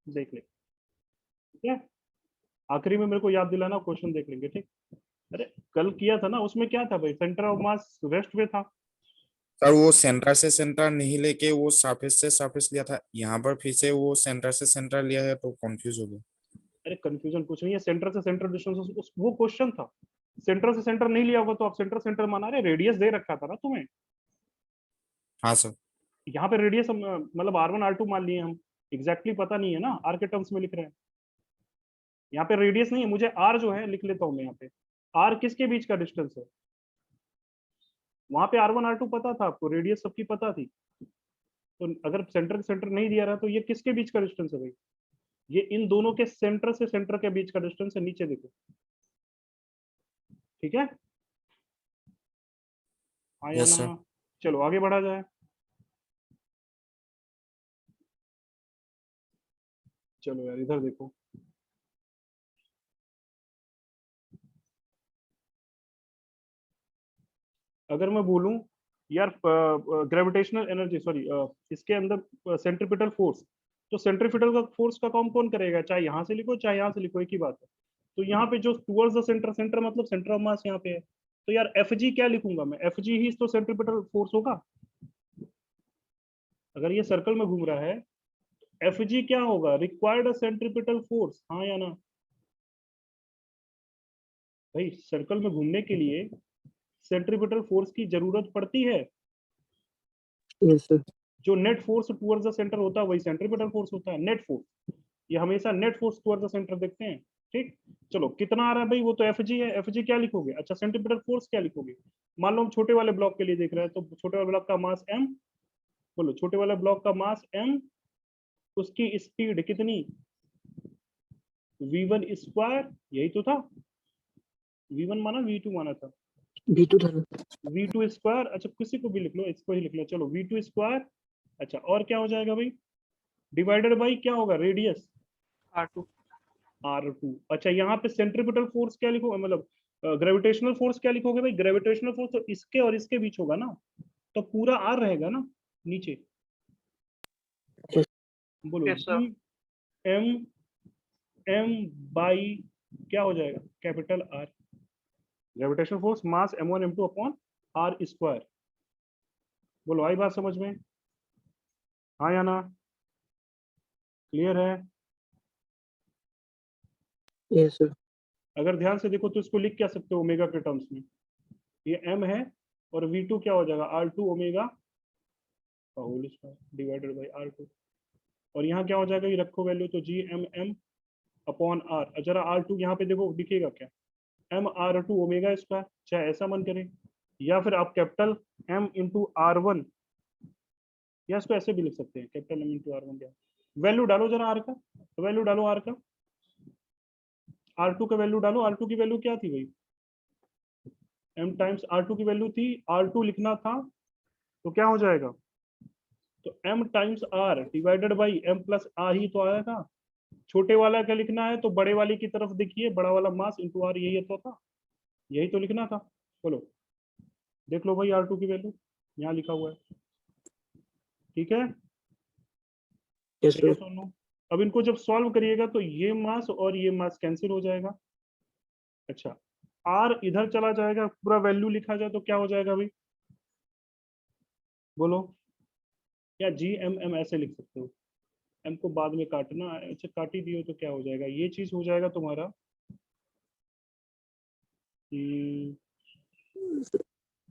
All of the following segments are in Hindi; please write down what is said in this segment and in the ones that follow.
देख ले, ठीक है। आखिरी में मेरे को याद दिलाना, क्वेश्चन देख लेंगे, ठीक। अरे कल किया था ना, उसमें क्या था भाई, सेंटर ऑफ मास वेस्ट में था। सर वो सेंटर से सेंटर नहीं लेके वो सरफेस से सरफेस लिया था, यहाँ पर फिर से वो सेंटर से सेंटर लिया है तो कंफ्यूज हो गया। अरे कंफ्यूजन कुछ नहीं है, सेंटर से सेंटर डिस्टेंस वो क्वेश्चन था। सेंटर से सेंटर नहीं लिया होगा तो आप सेंटर सेंटर माना रहे, रेडियस दे रखा था ना तुम्हें। हाँ सर। यहाँ पे रेडियस मतलब R1 R2 मान लिए हम, एग्जैक्टली पता नहीं है ना, आर के टर्म्स में लिख रहे हैं। यहाँ पे रेडियस नहीं है, मुझे आर जो है लिख लेता हूँ मैं यहाँ पे। आर किसके बीच का डिस्टेंस है, वहां पे R1 R2 पता था आपको, रेडियस सबकी पता थी। तो अगर सेंटर सेंटर नहीं दिया रहा तो ये किसके बीच का डिस्टेंस है भाई, ये इन दोनों के सेंटर से सेंटर के बीच का डिस्टेंस है, नीचे देखो, ठीक है। हाँ या यस ना। सर। चलो आगे बढ़ा जाए। चलो यार इधर देखो, अगर मैं बोलूं यार ग्रेविटेशनल एनर्जी, सॉरी इसके अंदर सेंट्रीपिटल फोर्स, तो सेंट्रीपिटल का फोर्स का काम कौन करेगा, चाहे यहां से लिखो चाहे यहां से लिखो, एक ही बात है। तो यहाँ पे जो टूवर्ड्स द सेंटर, सेंटर मतलब सेंटर ऑफ मास यहाँ पे है, तो यार एफ जी क्या लिखूंगा मैं, एफ जी ही तो सेंट्रीपिटल फोर्स होगा। अगर ये सर्कल में घूम रहा है, एफ जी क्या होगा, रिक्वायर्ड सेंट्रीपिटल फोर्स, हाँ या ना। भाई सर्कल में घूमने के लिए सेंट्रीपिटल फोर्स की जरूरत पड़ती है। Yes sir. जो net force towards the centre होता है वही सेंट्रीपिटल फोर्स होता है, नेट फोर्स। ये हमेशा net force towards the centre देखते हैं, ठीक। चलो कितना आ रहा है भाई, वो तो एफ जी है, एफ जी क्या लिखोगे, अच्छा सेंट्रीपिटल फोर्स क्या लिखोगे। मान लो हम छोटे वाले ब्लॉक के लिए देख रहे हैं, तो छोटे वाले ब्लॉक का मास एम, बोलो छोटे वाले ब्लॉक का मास एम, उसकी स्पीड कितनी, V1 स्क्वायर, यही तो था। V1 माना V2 माना था, V2 था ना। V2 स्क्वायर, अच्छा किसी को भी लिख लो, इसको ही लिख लो, चलो V2 स्क्वायर। अच्छा और क्या हो जाएगा भाई, डिवाइडेड बाई क्या होगा, रेडियस R2। R2। अच्छा यहाँ पे सेंट्रीपिटल फोर्स क्या लिखोगे, मतलब ग्रेविटेशनल फोर्स क्या लिखोगे भाई, ग्रेविटेशनल फोर्स तो इसके और इसके बीच होगा ना, तो पूरा R रहेगा ना नीचे। बोलो yes sir. G M M by क्या हो जाएगा, capital R, gravitational force mass M1 M2 upon R square. बोलो आई बात समझ में, हाँ या ना, क्लियर है। Yes sir. अगर ध्यान से देखो तो इसको लिख क्या सकते हो ओमेगा के टर्म्स में, ये m है और V2 क्या हो जाएगा, R2 ओमेगा का whole square divided by R2। और यहाँ क्या हो जाएगा, ये रखो वैल्यू, तो G M M upon R, जरा R2 यहाँ पे देखो दिखेगा क्या, M R2 ओमेगा स्क्वायर, चाहे ऐसा मन करें, या फिर आप कैपिटल M इंटू R1, या इसको ऐसे भी लिख सकते हैं, कैपिटल M इंटू R1 क्या, वैल्यू डालो जरा R का, वैल्यू डालो R का, R2 का वैल्यू डालो, R2 की वैल्यू क्या थी भाई, M टाइम्स R2 की वैल्यू थी, R2 लिखना था, तो क्या हो जाएगा, तो M times R divided by M plus R ही तो आया था। छोटे वाला क्या लिखना है, तो बड़े वाले की तरफ देखिए, बड़ा वाला मास इंटू R, यही तो था, यही तो लिखना था। बोलो देख लो भाई R2 की वैल्यू यहाँ लिखा हुआ है, ठीक है। यस सही है सर। दोनों। अब इनको जब सॉल्व करिएगा तो ये मास और ये मास कैंसिल हो जाएगा। अच्छा R इधर चला जाएगा, पूरा वैल्यू लिखा जाए तो क्या हो जाएगा भाई, बोलो, या जी एम एम ऐसे लिख सकते हो, एम को बाद में काटना, अच्छा काट ही दियो तो क्या हो जाएगा, ये चीज हो जाएगा तुम्हारा,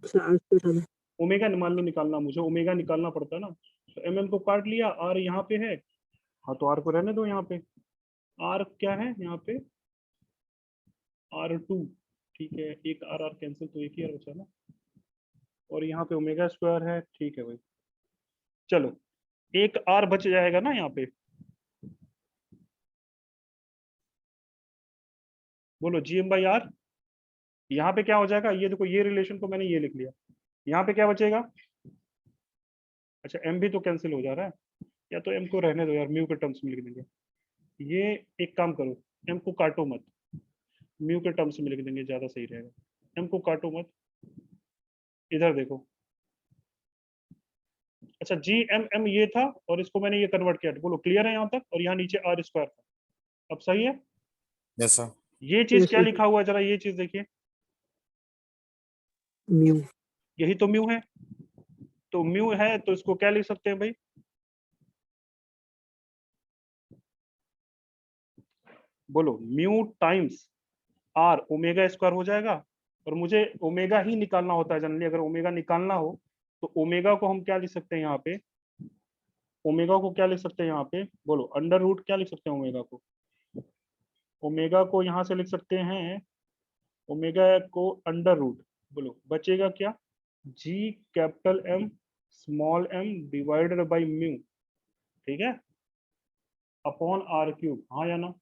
सर आर्ट्स पे था ना। ओमेगा मान लो निकालना, मुझे ओमेगा निकालना पड़ता है ना, तो एम एम को काट लिया, आर यहाँ पे है, हाँ तो आर को रहने दो यहाँ पे, आर क्या है यहाँ पे, R2, ठीक है, एक आर आर कैंसिल, तो एक ही आर बचा ना, और यहाँ पे ओमेगा स्क्वायर है, ठीक है भाई। चलो एक आर बच जाएगा ना यहाँ पे, बोलो जी एम बाई आर, यहाँ पे क्या हो जाएगा, ये देखो ये रिलेशन को मैंने ये लिख लिया, यहाँ पे क्या बचेगा, अच्छा एम भी तो कैंसिल हो जा रहा है, या तो एम को रहने दो यार, म्यू के टर्म्स में लिख देंगे, ये एक काम करो, एम को काटो मत, म्यू के टर्म्स में लिख देंगे, ज्यादा सही रहेगा, एम को काटो मत, इधर देखो, अच्छा जी एम एम ये था और इसको मैंने ये कन्वर्ट किया, बोलो क्लियर है यहाँ तक, और यहाँ नीचे आर स्क्वायर था, अब सही है। Yes sir. ये चीज Yes, क्या sir. लिखा हुआ है, जरा ये चीज देखिए, म्यू यही तो म्यू है, तो म्यू है तो इसको क्या लिख सकते हैं भाई, बोलो mu times R omega square हो जाएगा। और मुझे ओमेगा ही निकालना होता है जनरली, अगर ओमेगा निकालना हो तो ओमेगा को हम क्या लिख सकते हैं यहाँ पे, ओमेगा को क्या लिख सकते हैं यहाँ पे, बोलो अंडर रूट क्या लिख सकते हैं ओमेगा को, ओमेगा को यहाँ से लिख सकते हैं, ओमेगा को अंडर रूट, बोलो बचेगा क्या, G capital M small M divided by mu, ठीक है, अपॉन आर क्यूब, हाँ या ना।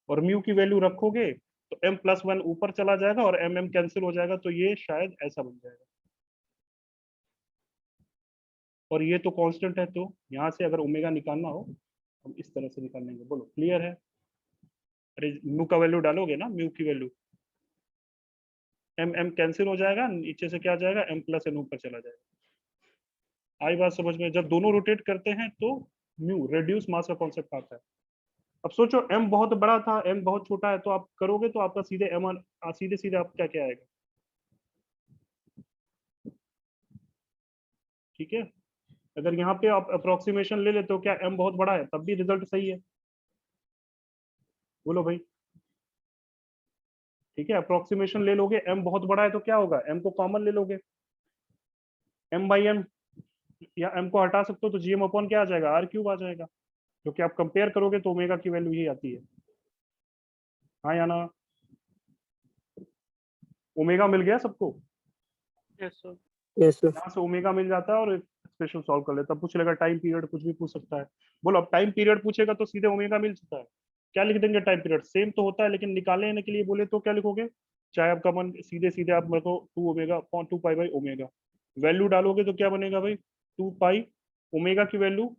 और म्यू की वैल्यू रखोगे तो m प्लस वन ऊपर चला जाएगा और एम कैंसिल हो जाएगा, तो ये शायद ऐसा बन जाएगा, और ये तो कांस्टेंट है, तो यहाँ से अगर ओमेगा निकालना हो हम इस तरह से निकाल लेंगे, बोलो क्लियर है। अरे म्यू का वैल्यू डालोगे ना, म्यू की वैल्यू, एम कैंसिल हो जाएगा, नीचे से क्या आ जाएगा, m प्लस एन ऊपर चला जाएगा। आई बात समझ में, जब दोनों रोटेट करते हैं तो म्यू रेड्यूस मास का कॉन्सेप्ट आता है। अब सोचो m बहुत बड़ा था, m बहुत छोटा है, तो आप करोगे तो आपका सीधे m सीधे सीधे आप क्या क्या आएगा, ठीक है। अगर यहाँ पे आप अप्रोक्सीमेशन ले लेते हो, क्या m बहुत बड़ा है तब भी रिजल्ट सही है, बोलो भाई, ठीक है। अप्रोक्सीमेशन ले लोगे, m बहुत बड़ा है तो क्या होगा, m को कॉमन ले लोगे, m बाई m, या m को हटा सकते हो तो gm अपॉन क्या आ जाएगा, आर क्यूब आ जाएगा, जो कि आप कंपेयर करोगे तो ओमेगा की वैल्यू ही आती है, हाँ या ना। ओमेगा मिल गया सबको, यस सर यहाँ से ओमेगा मिल जाता है और एक्सप्रेशन सॉल्व कर लेता है। पूछ लेगा टाइम पीरियड, कुछ भी पूछ सकता है, बोलो अब टाइम पीरियड पूछेगा तो सीधे ओमेगा मिल सकता है, क्या लिख देंगे, टाइम पीरियड सेम तो होता है लेकिन निकालने के लिए बोले तो क्या लिखोगे, चाहे आपका मन सीधे सीधे आप मेरे को 2 omega upon 2 pi by omega, value डालोगे तो क्या बनेगा भाई, 2 पाई, ओमेगा की वैल्यू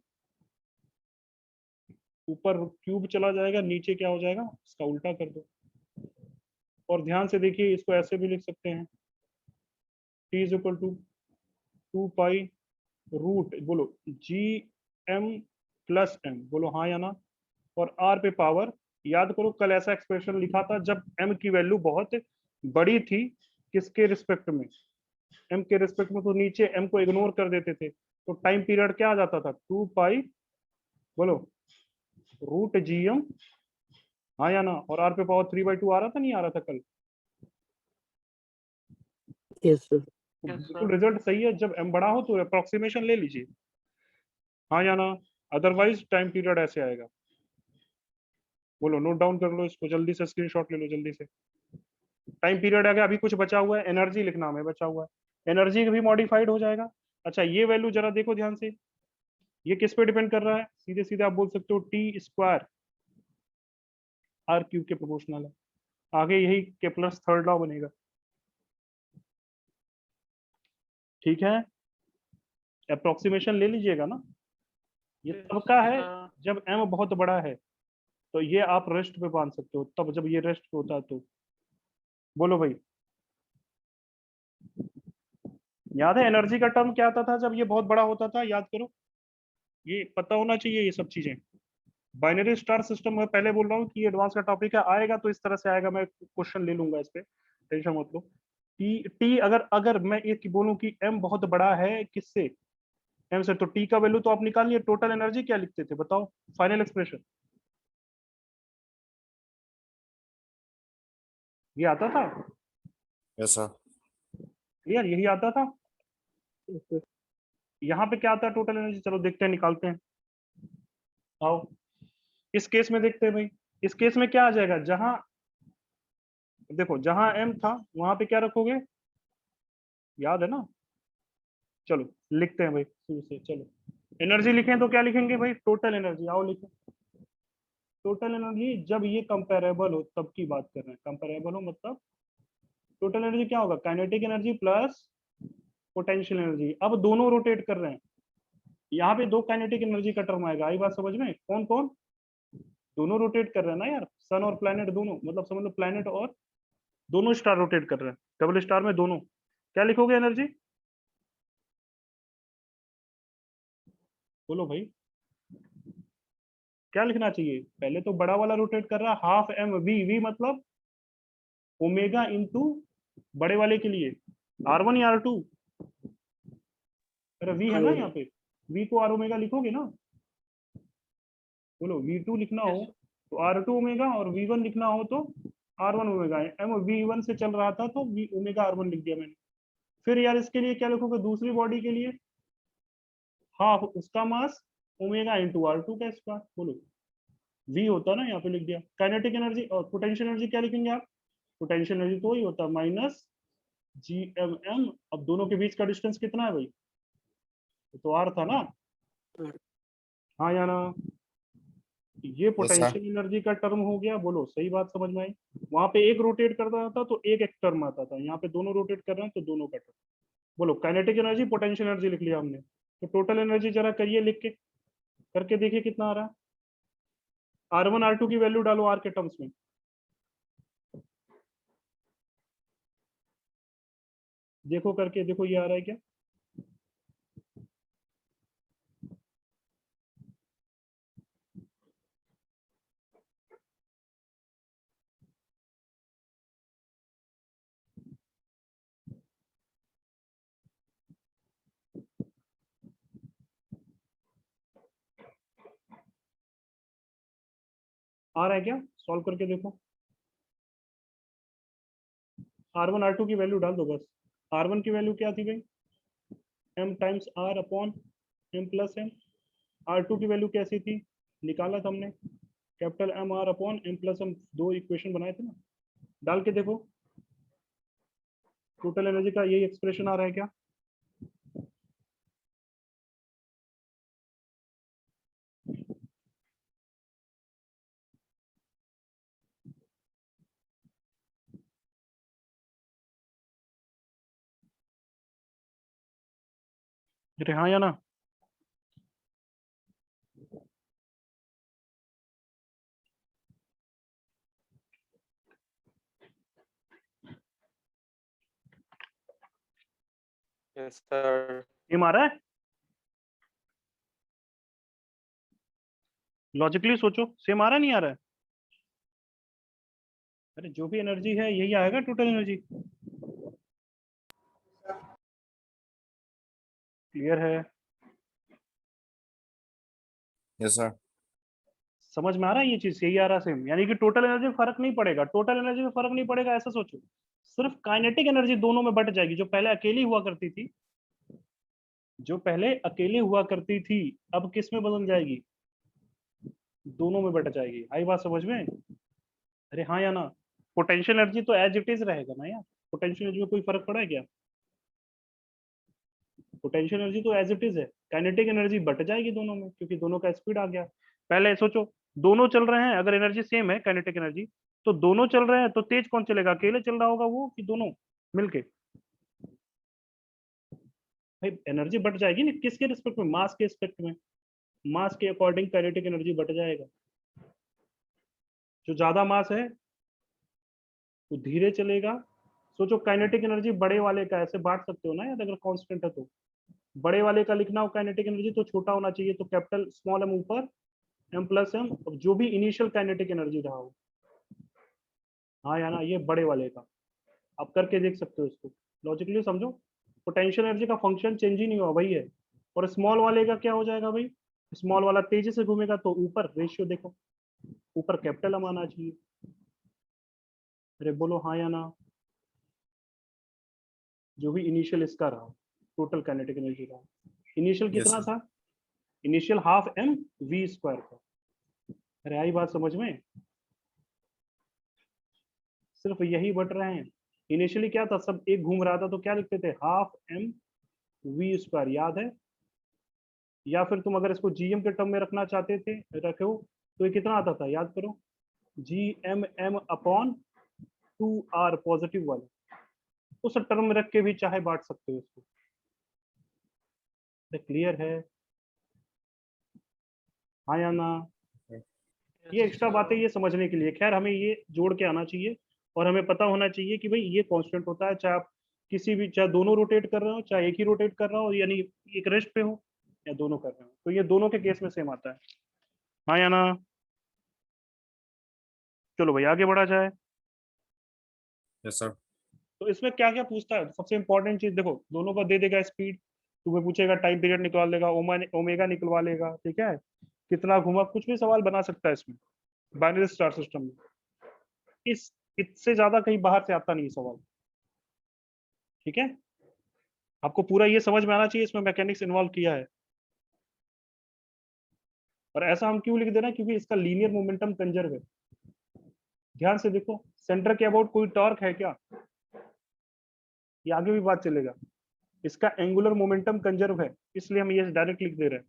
ऊपर क्यूब चला जाएगा, नीचे क्या हो जाएगा, इसका उल्टा कर दो। और ध्यान से देखिए, इसको ऐसे भी लिख सकते हैं, t is equal to 2 pi root, बोलो जी एम प्लस एम, बोलो हाँ या ना। और आर पे पावर, याद करो कल ऐसा एक्सप्रेशन लिखा था जब एम की वैल्यू बहुत बड़ी थी, किसके रिस्पेक्ट में, एम के रिस्पेक्ट में, तो नीचे एम को इग्नोर कर देते थे, तो टाइम पीरियड क्या आ जाता था, 2 पाई, बोलो रूट जी एम, हाँ या ना। और आर पे पावर 3/2 आ रहा था, नहीं आ रहा था कल, यस सर तो बिल्कुल रिजल्ट सही है, जब एम बड़ा हो तो अप्रोक्सीमेशन ले लीजिए, हाँ या ना, अदरवाइज टाइम पीरियड ऐसे आएगा। बोलो नोट डाउन कर लो इसको, जल्दी से स्क्रीनशॉट ले लो जल्दी से। टाइम पीरियड आ गया, अभी कुछ बचा हुआ है, एनर्जी लिखना हमें बचा हुआ है, एनर्जी भी मॉडिफाइड हो जाएगा। अच्छा ये वैल्यू जरा देखो ध्यान से, ये किस पे डिपेंड कर रहा है, सीधे सीधे आप बोल सकते हो टी स्क्वायर आर क्यूब के प्रोपोर्शनल है, आगे यही केप्लर्स थर्ड लॉ बनेगा, ठीक है। अप्रोक्सीमेशन ले लीजिएगा ना, ये तब का है जब m बहुत बड़ा है, तो ये आप रेस्ट पे बांध सकते हो, तब जब ये रेस्ट पे होता है तो, बोलो भाई, याद है एनर्जी का टर्म क्या आता था जब ये बहुत बड़ा होता था, याद करो, ये पता होना चाहिए ये सब चीजें। बाइनरी स्टार सिस्टम में पहले बोल रहा हूँ कि एडवांस का टॉपिक है, आएगा तो इस तरह से आएगा, मैं क्वेश्चन ले लूंगा इस पे, टेंशन मत लो। टी टी अगर अगर मैं एक बोलूं कि m बहुत बड़ा है किससे, m से, तो t का वैल्यू तो आप निकालिए, टोटल एनर्जी क्या लिखते थे बताओ, फाइनल एक्सप्रेशन, ये आता था, यस सर। क्लियर, यही आता था। यस सर यहाँ पे क्या आता है टोटल एनर्जी, चलो देखते हैं, निकालते हैं, आओ इस केस में देखते हैं भाई, इस केस में क्या आ जाएगा, जहां देखो जहां m था वहां पे क्या रखोगे, याद है ना, चलो लिखते हैं भाई शुरू से, चलो एनर्जी लिखें तो क्या लिखेंगे भाई, टोटल एनर्जी, आओ लिखें, टोटल एनर्जी जब ये कंपेरेबल हो तब की बात कर रहे हैं, कंपेरेबल हो मतलब टोटल एनर्जी क्या होगा, kinetic energy plus potential energy, अब दोनों रोटेट कर रहे हैं, यहाँ पे दो काइनेटिक एनर्जी का टर्म आएगा, आई बात समझ में, कौन कौन, दोनों रोटेट कर रहे हैं ना यार, सन और प्लैनेट दोनों, मतलब समझ लो प्लैनेट और दोनों स्टार रोटेट कर रहे हैं, डबल स्टार में दोनों, क्या लिखोगे एनर्जी, बोलो भाई, क्या लिखना चाहिए? पहले तो बड़ा वाला रोटेट कर रहा है, हाफ एम वी, वी मतलब ओमेगा इंटू बड़े वाले के लिए R1 या R2? अरे वी है ना यहाँ पे, वी को आर ओमेगा लिखोगे ना। बोलो V2 लिखना हो तो R2 ओमेगा, और V1 लिखना हो तो R1 ओमेगा। एम V1 से चल रहा था तो V ओमेगा R1 लिख दिया मैंने। फिर यार इसके लिए क्या लिखोगे? दूसरी बॉडी के लिए हाफ उसका मास ओमेगा इंटू R2 का स्क्वायर। बोलो, V होता ना, यहाँ पे लिख दिया। काइनेटिक एनर्जी और पोटेंशियल एनर्जी क्या लिखेंगे आप? पोटेंशियल एनर्जी तो वही होता माइनस GMM। अब दोनों के बीच का डिस्टेंस कितना है भाई? तो R था ना। हाँ या ना? ये यस सर। पोटेंशियल एनर्जी का टर्म हो गया। बोलो, सही बात समझ में आई? वहां पे एक रोटेट करता था तो एक टर्म आता था, यहाँ पे दोनों रोटेट कर रहे हैं तो दोनों का टर्म। बोलो, काइनेटिक एनर्जी, पोटेंशियल एनर्जी लिख लिया हमने, तो टोटल एनर्जी जरा करिए, लिख के करके देखिए कितना आ रहा है। R1 R2 की वैल्यू डालो R के टर्म्स में। देखो करके देखो, ये आ रहा है क्या? आ रहा है क्या? सॉल्व करके देखो। R1 R2 की वैल्यू डाल दो बस। R1 की वैल्यू क्या थी भाई? M times R upon M plus M। R2 की वैल्यू कैसी थी? निकाला था हमने, capital M R upon M plus M। दो इक्वेशन बनाए थे ना, डाल के देखो टोटल एनर्जी का यही एक्सप्रेशन आ रहा है क्या? अरे हाँ या ना? Yes sir. सेम आ रहा है? लॉजिकली सोचो, सेम आ रहा है नहीं आ रहा है? अरे जो भी एनर्जी है यही आएगा टोटल एनर्जी। क्लियर है? Yes sir. समझ में आ रहा है ये चीज? यही आ रहा है सेम, यानी कि टोटल एनर्जी में फर्क नहीं पड़ेगा। टोटल एनर्जी में फर्क नहीं पड़ेगा ऐसा सोचो, सिर्फ काइनेटिक एनर्जी दोनों में बट जाएगी। जो पहले अकेली हुआ करती थी, जो पहले अकेले हुआ करती थी, अब किस में बदल जाएगी? दोनों में बट जाएगी। आई बात समझ में? अरे हाँ या ना? पोटेंशियल एनर्जी तो एज इट इज रहेगा ना यार। पोटेंशियल एनर्जी में कोई फर्क पड़ा है क्या? पोटेंशियल एनर्जी तो एज इट इज है। काइनेटिक एनर्जी बट जाएगी दोनों में, क्योंकि दोनों का स्पीड आ गया। पहले सोचो, दोनों चल रहे हैं, अगर एनर्जी सेम है काइनेटिक एनर्जी, तो दोनों चल रहे हैं तो तेज कौन चलेगा? अकेले चल रहा होगा वो, कि दोनों मिलके? भाई एनर्जी बट जाएगी ना, किसके रिस्पेक्ट में? मास के रिस्पेक्ट में। मास के अकॉर्डिंग काइनेटिक एनर्जी बट जाएगा। जो ज्यादा मास है वो धीरे चलेगा। सोचो, काइनेटिक एनर्जी बड़े वाले का ऐसे बांट सकते हो ना यार, अगर कांस्टेंट है तो। बड़े वाले का लिखना हो काइनेटिक एनर्जी तो छोटा होना चाहिए, तो कैपिटल स्मॉल एम ऊपर, M प्लस M, जो भी इनिशियल काइनेटिक एनर्जी रहा हो। हाँ या ना? ये बड़े वाले का आप करके देख सकते हो इसको, लॉजिकली समझो। पोटेंशियल एनर्जी का फंक्शन चेंज ही नहीं हुआ, वही है। और स्मॉल वाले का क्या हो जाएगा भाई? स्मॉल वाला तेजी से घूमेगा तो ऊपर रेशियो देखो, ऊपर कैपिटल M आना चाहिए। अरे बोलो हाँ या ना? जो भी इनिशियल इसका रहा, टोटल काइनेटिक एनर्जी रहा, इनिशियल यस कितना सर। था? Initial half M V square था। अरे आई बात समझ में? सिर्फ यही बट रहे हैं। इनिशियली क्या था? सब एक घूम रहा था तो क्या लिखते थे? हाफ M V स्क्वायर, याद है? या फिर तुम अगर इसको GM के टर्म में रखना चाहते थे, रखो, तो ये कितना आता था? याद करो, GMM अपॉन 2R पॉजिटिव वाला। उस टर्म में रख के भी चाहे बांट सकते हो इसको। क्लियर है? हाँ या ना? ये एक्स्ट्रा बातें ये समझने के लिए, खैर हमें ये जोड़ के आना चाहिए, और हमें पता होना चाहिए कि भाई ये कांस्टेंट होता है, चाहे आप किसी भी, चाहे दोनों रोटेट कर रहे हो, चाहे एक ही रोटेट कर रहा हो, यानी एक रेस्ट पे हो, या दोनों कर रहे हो, तो ये दोनों के केस में सेम आता है। हाँ या ना? चलो भाई आगे बढ़ा जाए। Yes sir. तो इसमें क्या क्या पूछता है, सबसे इंपॉर्टेंट चीज देखो, दोनों का दे देगा स्पीड, तुम्हें पूछेगा टाइम पीरियड निकाल लेगा, ओमेगा निकलवा लेगा, ठीक है, कितना घुमा, कुछ भी सवाल बना सकता है इसमें बाइनरी स्टार सिस्टम में। इस इससे ज्यादा कहीं बाहर से आता नहीं सवाल, ठीक है। आपको पूरा ये समझ में आना चाहिए इसमें मैकेनिक्स इन्वॉल्व किया है। और ऐसा हम क्यों लिख दे रहे हैं, क्योंकि इसका लीनियर मोमेंटम कंजर्व है। ध्यान से देखो, सेंटर के अबाउट कोई टॉर्क है क्या, ये आगे भी बात चलेगा। इसका एंगुलर मोमेंटम कंजर्व है, इसलिए हम ये डायरेक्ट लिख दे रहे हैं।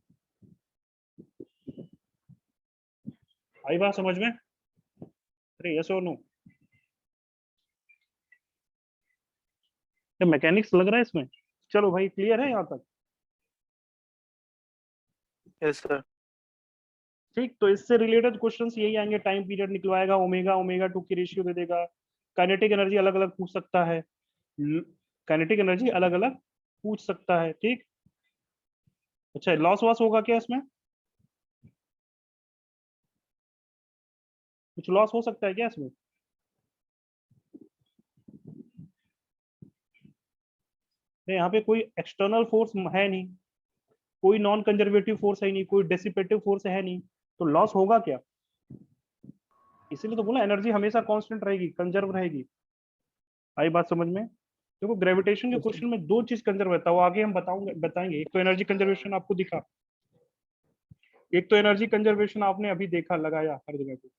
आई बात समझ में? अरे यस और नो? मैकेनिक्स लग रहा है इसमें? चलो भाई क्लियर है यहाँ तक? Yes, sir. ठीक, तो इससे रिलेटेड क्वेश्चंस यही आएंगे, टाइम पीरियड निकलवाएगा, ओमेगा ओमेगा टू की रेशियो दे देगा, काइनेटिक एनर्जी अलग अलग पूछ सकता है, काइनेटिक एनर्जी अलग अलग पूछ सकता है, ठीक। अच्छा, लॉस वॉस होगा क्या इसमें? कुछ लॉस हो सकता है क्या इसमें? नहीं, यहाँ पे कोई एक्सटर्नल फोर्स है नहीं, कोई नॉन कंजर्वेटिव फोर्स है नहीं, कोई डेसिपेटिव फोर्स है नहीं, तो लॉस होगा क्या? इसीलिए तो बोला एनर्जी हमेशा कांस्टेंट रहेगी, कंजर्व रहेगी। आई बात समझ में? देखो ग्रेविटेशन के Yes, sir. क्वेश्चन में दो चीज कंजर्व रहता है, वो आगे हम बताएंगे। एक तो एनर्जी कंजर्वेशन आपको दिखा, एक तो एनर्जी कंजर्वेशन आपने अभी देखा, लगाया हर जगह पे,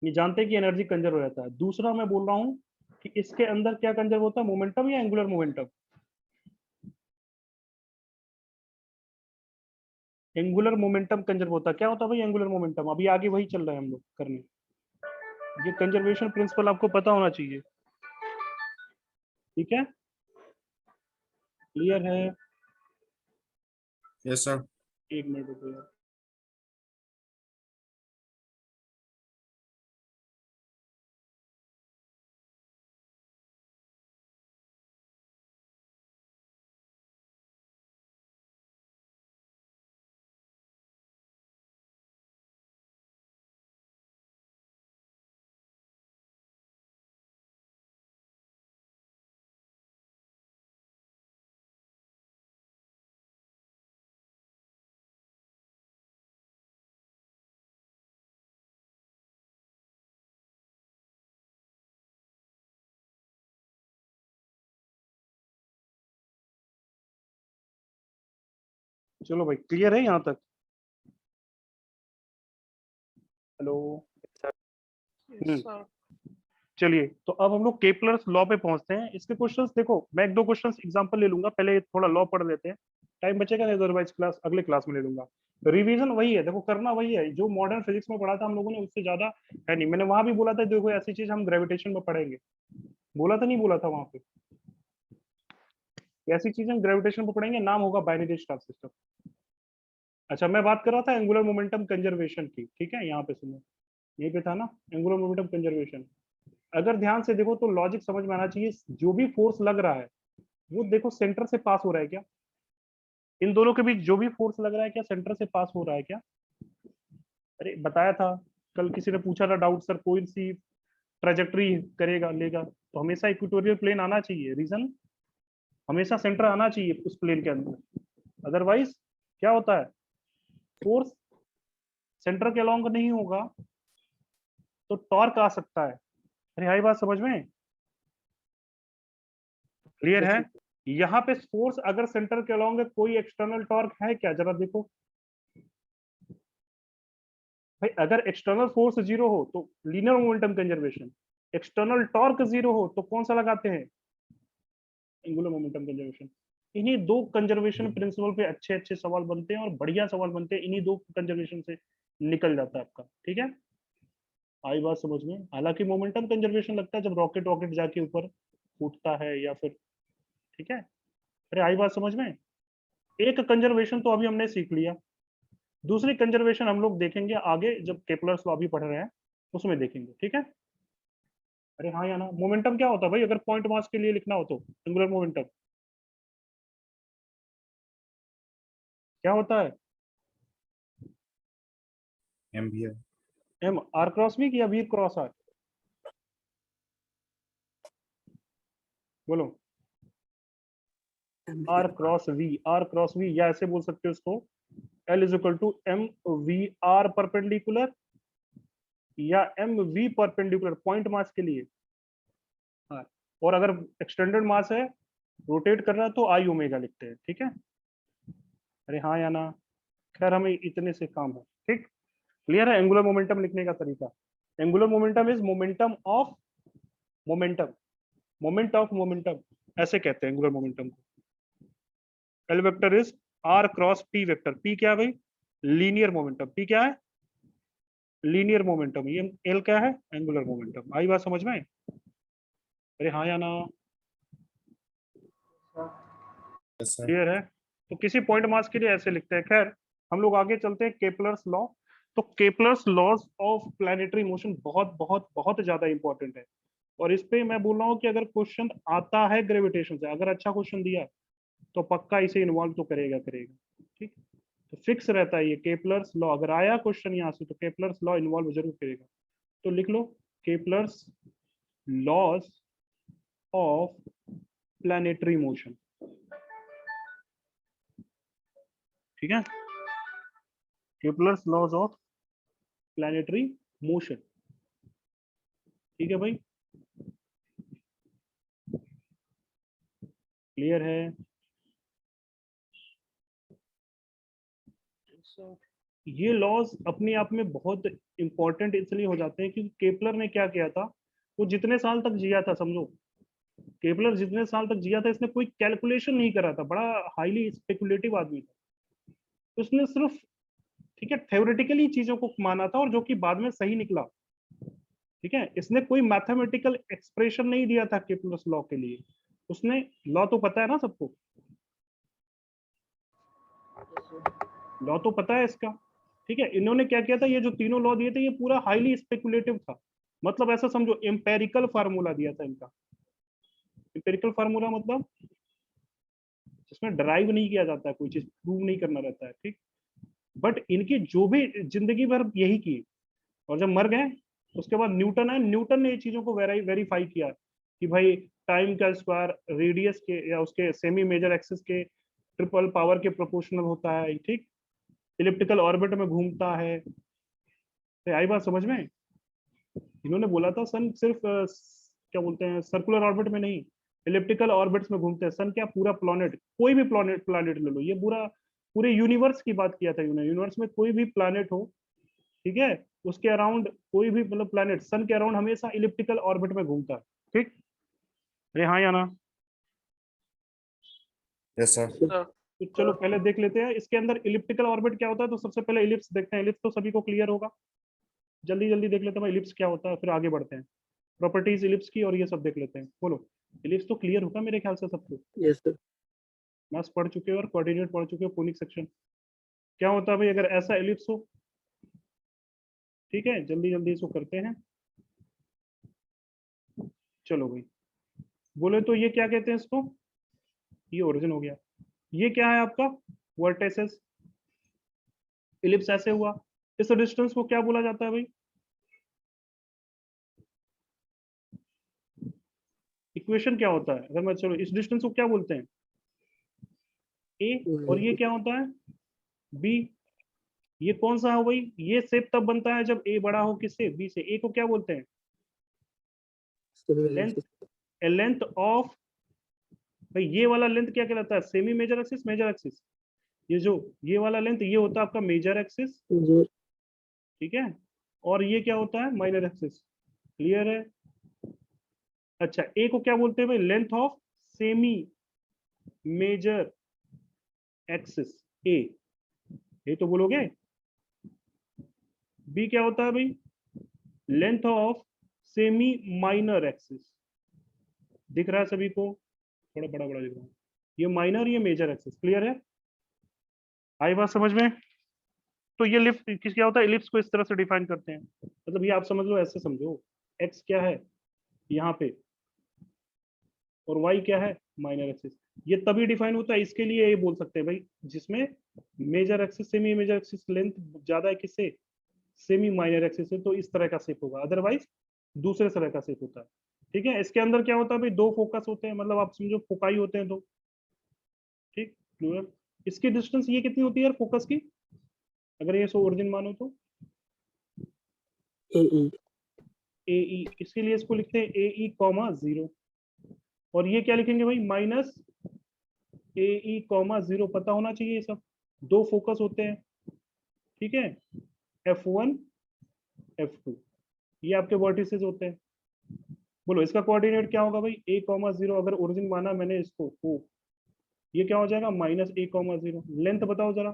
ये जानते हैं कि एनर्जी कंजर्व रहता है। दूसरा मैं बोल रहा हूँ कि इसके अंदर क्या कंजर्व होता है, मोमेंटम या angular momentum? Angular momentum conserve होता है। क्या होता है भाई एंगुलर मोमेंटम? अभी आगे वही चल रहा है हम लोग करने। ये कंजर्वेशन प्रिंसिपल आपको पता होना चाहिए, ठीक है। क्लियर है? Yes sir. एक मिनट रुको यार। चलो भाई क्लियर है यहाँ तक? हेलो? Yes, sir. चलिए, तो अब हम लोग केपलर्स लॉ पे पहुंचते हैं। इसके क्वेश्चंस देखो, मैं एक दो क्वेश्चंस एग्जांपल ले लूंगा, पहले थोड़ा लॉ पढ़ लेते हैं, टाइम बचेगा नहीं, अदरवाइज क्लास अगले क्लास में ले लूंगा। रिवीजन वही है, देखो करना वही है जो मॉडर्न फिजिक्स में पढ़ा था हम लोगों ने, उससे ज्यादा है नहीं। मैंने वहां भी बोला था देखो ऐसी चीज हम ग्रेविटेशन में पढ़ेंगे, बोला था नहीं बोला था वहां पे? ऐसी चीज हम ग्रेविटेशन में पढ़ेंगे, नाम होगा बाइनरी स्टार सिस्टम। अच्छा, मैं बात कर रहा था एंगुलर मोमेंटम कंजर्वेशन की, ठीक है, यहाँ पे सुनो, यहीं पे था ना एंगुलर मोमेंटम कंजर्वेशन। अगर ध्यान से देखो तो लॉजिक समझ में आना चाहिए, जो भी फोर्स लग रहा है वो देखो सेंटर से पास हो रहा है क्या? इन दोनों के बीच जो भी फोर्स लग रहा है क्या सेंटर से पास हो रहा है क्या? अरे बताया था, कल किसी ने पूछा था डाउट, सर कोई सी ट्रेजेक्टरी करेगा लेगा, तो हमेशा इक्वेटोरियल प्लेन आना चाहिए। रीजन, हमेशा सेंटर आना चाहिए उस प्लेन के अंदर, अदरवाइज क्या होता है, फोर्स सेंटर के अलोंग नहीं होगा तो टॉर्क आ सकता है। अरे आई बात समझ में? क्लियर Yes, है? sir. यहाँ पे फोर्स अगर सेंटर के अलोंग है, कोई एक्सटर्नल टॉर्क है क्या, जरा देखो भाई। अगर एक्सटर्नल फोर्स जीरो हो तो linear momentum conservation, external torque zero हो तो कौन सा लगाते हैं, एंगुलर मोमेंटम कंजर्वेशन। इन्हीं दो कंजर्वेशन प्रिंसिपल पे अच्छे अच्छे सवाल बनते हैं और बढ़िया सवाल बनते हैं, इन्हीं दो कंजर्वेशन से निकल जाता है आपका, ठीक है। आई बात समझ में? हालांकि मोमेंटम कंजर्वेशन लगता है जब रॉकेट वॉकेट जाके ऊपर फूटता है या फिर, ठीक है। अरे आई बात समझ में? एक कंजर्वेशन तो अभी हमने सीख लिया, दूसरी कंजर्वेशन हम लोग देखेंगे आगे जब केपलर्स लॉ भी पढ़ रहे हैं, उसमें देखेंगे, ठीक है। अरे हाँ या ना? मोमेंटम क्या होता है भाई, अगर पॉइंट मास के लिए लिखना हो तो एंगुलर मोमेंटम? क्या होता है? एम भी है। एम आर क्रॉस वी या वी क्रॉस आर? बोलो। आर क्रॉस वी, या ऐसे बोल सकते हो इसको, L is equal to M we R perpendicular या M V perpendicular point mass के लिए। हाँ, और अगर एक्सटेंडेड मास है, रोटेट कर रहा है, तो आई ओमेगा लिखते हैं। ठीक है, अरे हाँ या ना? खैर हमें इतने से काम है। ठीक, क्लियर है एंगुलर मोमेंटम लिखने का तरीका? Angular momentum is momentum of momentum, moment of momentum, ऐसे कहते हैं एंगुलर मोमेंटम को। L vector is R cross P vector. P क्या है भाई? Linear momentum. पी क्या है? Linear momentum. ये एल क्या है? Angular momentum. आई बात समझ में? अरे हाँ या ना? Yes sir. क्लियर है? तो किसी पॉइंट मास के लिए ऐसे लिखते हैं। खैर हम लोग आगे चलते हैं, केपलर्स लॉ। तो Kepler's laws of planetary motion बहुत बहुत बहुत ज्यादा इंपॉर्टेंट है, और इस पे मैं बोल रहा हूँ कि अगर क्वेश्चन आता है ग्रेविटेशन से, अगर अच्छा क्वेश्चन दिया तो पक्का इसे इन्वॉल्व तो करेगा करेगा। ठीक, तो फिक्स रहता है ये केपलर्स लॉ। अगर आया क्वेश्चन यहाँ से तो केपलर्स लॉ इन्वॉल्व जरूर करेगा। तो लिख लो Kepler's laws of planetary motion. ठीक है, Kepler's laws of planetary motion. ठीक है भाई, क्लियर है? ये लॉज अपने आप में बहुत इंपॉर्टेंट इसलिए हो जाते हैं क्योंकि केपलर ने क्या किया था, वो जितने साल तक जिया था, समझो केपलर जितने साल तक जिया था, इसने कोई कैलकुलेशन नहीं करा था, बड़ा हाईली स्पेकुलेटिव आदमी था। उसने सिर्फ, ठीक है, थ्योरेटिकली चीजों को माना था, और जो कि बाद में सही निकला। ठीक है, इसने कोई मैथमेटिकल एक्सप्रेशन नहीं दिया था केपलर्स लॉ के लिए। उसने, लॉ तो पता है ना सबको? लॉ तो पता है इसका। ठीक है, इन्होंने क्या किया था, ये जो तीनों लॉ दिए थे, ये पूरा हाईली स्पेकुलेटिव था। मतलब ऐसा समझो, एम्पेरिकल फार्मूला दिया था इनका। एम्पेरिकल फार्मूला मतलब जिसमें ड्राइव नहीं किया जाता है, कोई चीज प्रूव नहीं करना रहता है। ठीक, बट इनकी जो भी जिंदगी भर यही की, और जब मर गए उसके बाद न्यूटन है, न्यूटन ने ये चीजों को वेरीफाई किया कि भाई टाइम का स्क्वायर रेडियस के या उसके सेमी मेजर एक्सिस के ट्रिपल पावर के प्रोपोर्शनल होता है। ठीक, इलिप्टिकल ऑर्बिट में घूमता है। तो आई बात समझ में? इन्होंने बोला था सन सिर्फ क्या बोलते हैं, सर्कुलर ऑर्बिट में नहीं, इलिप्टिकल ऑर्बिट्स में घूमते हैं। सन क्या, पूरा प्लैनेट, कोई भी प्लैनेट प्लैनेट ले लो, ये पूरा पूरे यूनिवर्स की बात किया था इन्होंने। यूनिवर्स में कोई भी प्लैनेट हो, ठीक है, उसके अराउंड कोई भी मतलब प्लैनेट सन के अराउंड हमेशा इलिप्टिकल ऑर्बिट में घूमता है। ठीक, अरे हाँ या ना? Yes sir. सर तो चलो पहले देख लेते हैं इसके अंदर इलिप्टिकल ऑर्बिट क्या होता है। तो सबसे पहले इलिप्स देखते हैं। इलिप्स तो सभी को क्लियर होगा, जल्दी जल्दी देख लेते हैं भाई इलिप्स क्या होता है, फिर आगे बढ़ते हैं प्रॉपर्टीज इलिप्स की और ये सब देख लेते हैं। बोलो, इलिप्स तो क्लियर होगा मेरे ख्याल से सबको। Yes, sir. मैथ्स पढ़ चुके हो और कोऑर्डिनेट पढ़ चुके हो, कोनिक सेक्शन क्या होता है भाई अगर ऐसा इलिप्स हो। ठीक है, जल्दी जल्दी इसको करते हैं। चलो भाई, बोले तो ये क्या कहते हैं इसको, ये ओरिजिन हो गया। ये क्या है आपका, वर्टेसेस। इलिप्स ऐसे हुआ, इस डिस्टेंस को क्या बोला जाता है भाई? इक्वेशन क्या होता है अगर मैं, चलो इस डिस्टेंस को क्या बोलते हैं? ए। और ये क्या होता है? बी। ये कौन सा है भाई? ये शेप तब बनता है जब ए बड़ा हो किससे? बी से। ए को क्या बोलते हैं? लेंथ। लेंथ ऑफ, भाई ये वाला लेंथ क्या कहलाता है? Semi major axis, major axis. ये जो ये वाला लेंथ, ये होता है आपका मेजर एक्सिस। Major. ठीक है, और ये क्या होता है? Minor axis. क्लियर है? अच्छा, ए को क्या बोलते हैं भाई? Length of semi major axis. A, ये तो बोलोगे। बी क्या होता है भाई? Length of semi minor axis. दिख रहा है सभी को? थोड़ा बड़ा बड़ा दिख रहा है। ये माइनर, ये मेजर एक्सिस। क्लियर है? आई बात समझ में? तो ये लिफ्ट किस क्या होता है, इलिप्स को इस तरह से डिफाइन करते हैं। मतलब ये आप समझ लो, ऐसे समझो, एक्स क्या है यहाँ पे और वाई क्या है? Minor axis. ये तभी डिफाइन होता है, इसके लिए ये बोल सकते हैं भाई जिसमें major axis semi major axis length ज्यादा है किससे, सेमी माइनर एक्सिस से, तो इस तरह का शेप होगा, अदरवाइज दूसरे तरह का शेप होता है। ठीक है, इसके अंदर क्या होता है भाई, दो फोकस होते हैं, मतलब आप समझो फोकाई होते हैं दो। ठीक, क्लियर। इसकी डिस्टेंस ये कितनी होती है यार फोकस की, अगर ये सो ओरिजिन मानो तो AE ए ई, इसके लिए इसको लिखते हैं ए ई कॉमा 0, और ये क्या लिखेंगे भाई माइनस ए ई कॉमा 0, पता होना चाहिए ये सब, दो फोकस होते हैं। ठीक है, F1 F2 ये आपके वर्टिसेस होते हैं। बोलो इसका कोऑर्डिनेट क्या होगा भाई, a कॉमा 0, अगर ओरिजिन माना मैंने इसको ओ, ये क्या हो जाएगा माइनस a कॉमा 0। लेंथ बताओ जरा,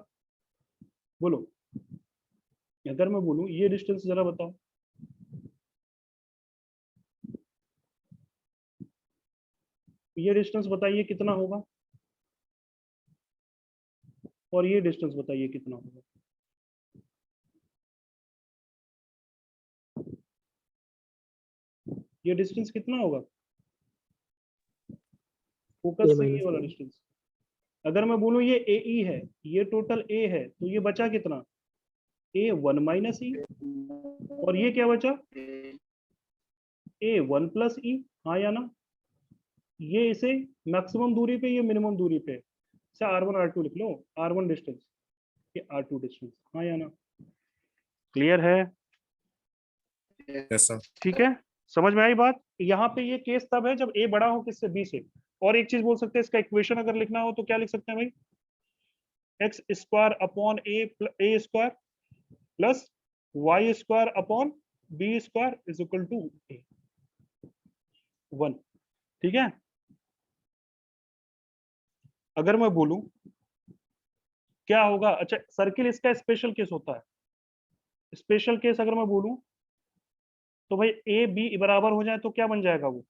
बोलो अगर मैं बोलूं ये डिस्टेंस जरा बताओ, ये डिस्टेंस बताइए कितना होगा, और ये डिस्टेंस बताइए कितना होगा। ये डिस्टेंस कितना होगा फोकस A से, minus ये वाला A. डिस्टेंस। अगर मैं बोलूं ये ए ई है, ये टोटल ए है, तो ये बचा कितना, ए वन माइनस ई, और ये क्या बचा ए वन प्लस ई, हाँ या ना। ये इसे मैक्सिमम दूरी पे, ये मिनिमम दूरी पे, अच्छा आर वन आर टू लिख लो, आर वन डिस्टेंस, ये आर टू डिस्टेंस, हाँ या ना। क्लियर है, यस सर। ठीक है, समझ में आई बात। यहाँ पे ये केस तब है जब ए बड़ा हो किससे, बी से। और एक चीज बोल सकते हैं, इसका इक्वेशन अगर लिखना हो तो क्या लिख सकते हैं भाई, X square upon A square plus Y square upon B square is equal to A 1। ठीक है, अगर मैं बोलूं क्या होगा, अच्छा सर्किल इसका स्पेशल केस होता है, स्पेशल केस अगर मैं बोलूं तो भाई ए बी बराबर हो जाए तो क्या बन जाएगा वो,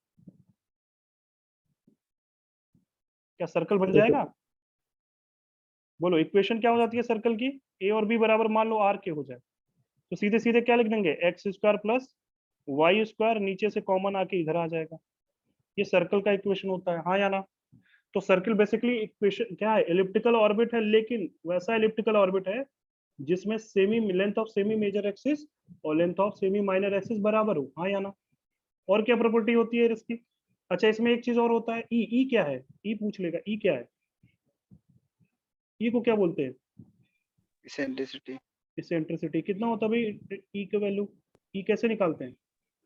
क्या सर्कल बन जाएगा, बोलो इक्वेशन क्या हो जाती है सर्कल की, ए और बी बराबर मान लो आर के हो जाए, तो सीधे सीधे क्या लिख देंगे X square plus Y square, नीचे से कॉमन आके इधर आ जाएगा, ये सर्कल का इक्वेशन होता है, हाँ या ना। तो सर्किल बेसिकली इक्वेशन क्या है, एलिप्टिकल ऑर्बिट है, लेकिन वैसा एलिप्टिकल ऑर्बिट है जिसमें semi length of semi major axis और length of semi minor axis बराबर हो, हाँ या ना। और क्या प्रॉपर्टी होती है इसकी, अच्छा इसमें एक चीज और होता है, ई ई क्या है, ई पूछ लेगा ई क्या है, ई को क्या बोलते हैं, इसेंट्रिसिटी इसेंट्रिसिटी। कितना होता है भाई ई का वैल्यू, ई कैसे निकालते हैं,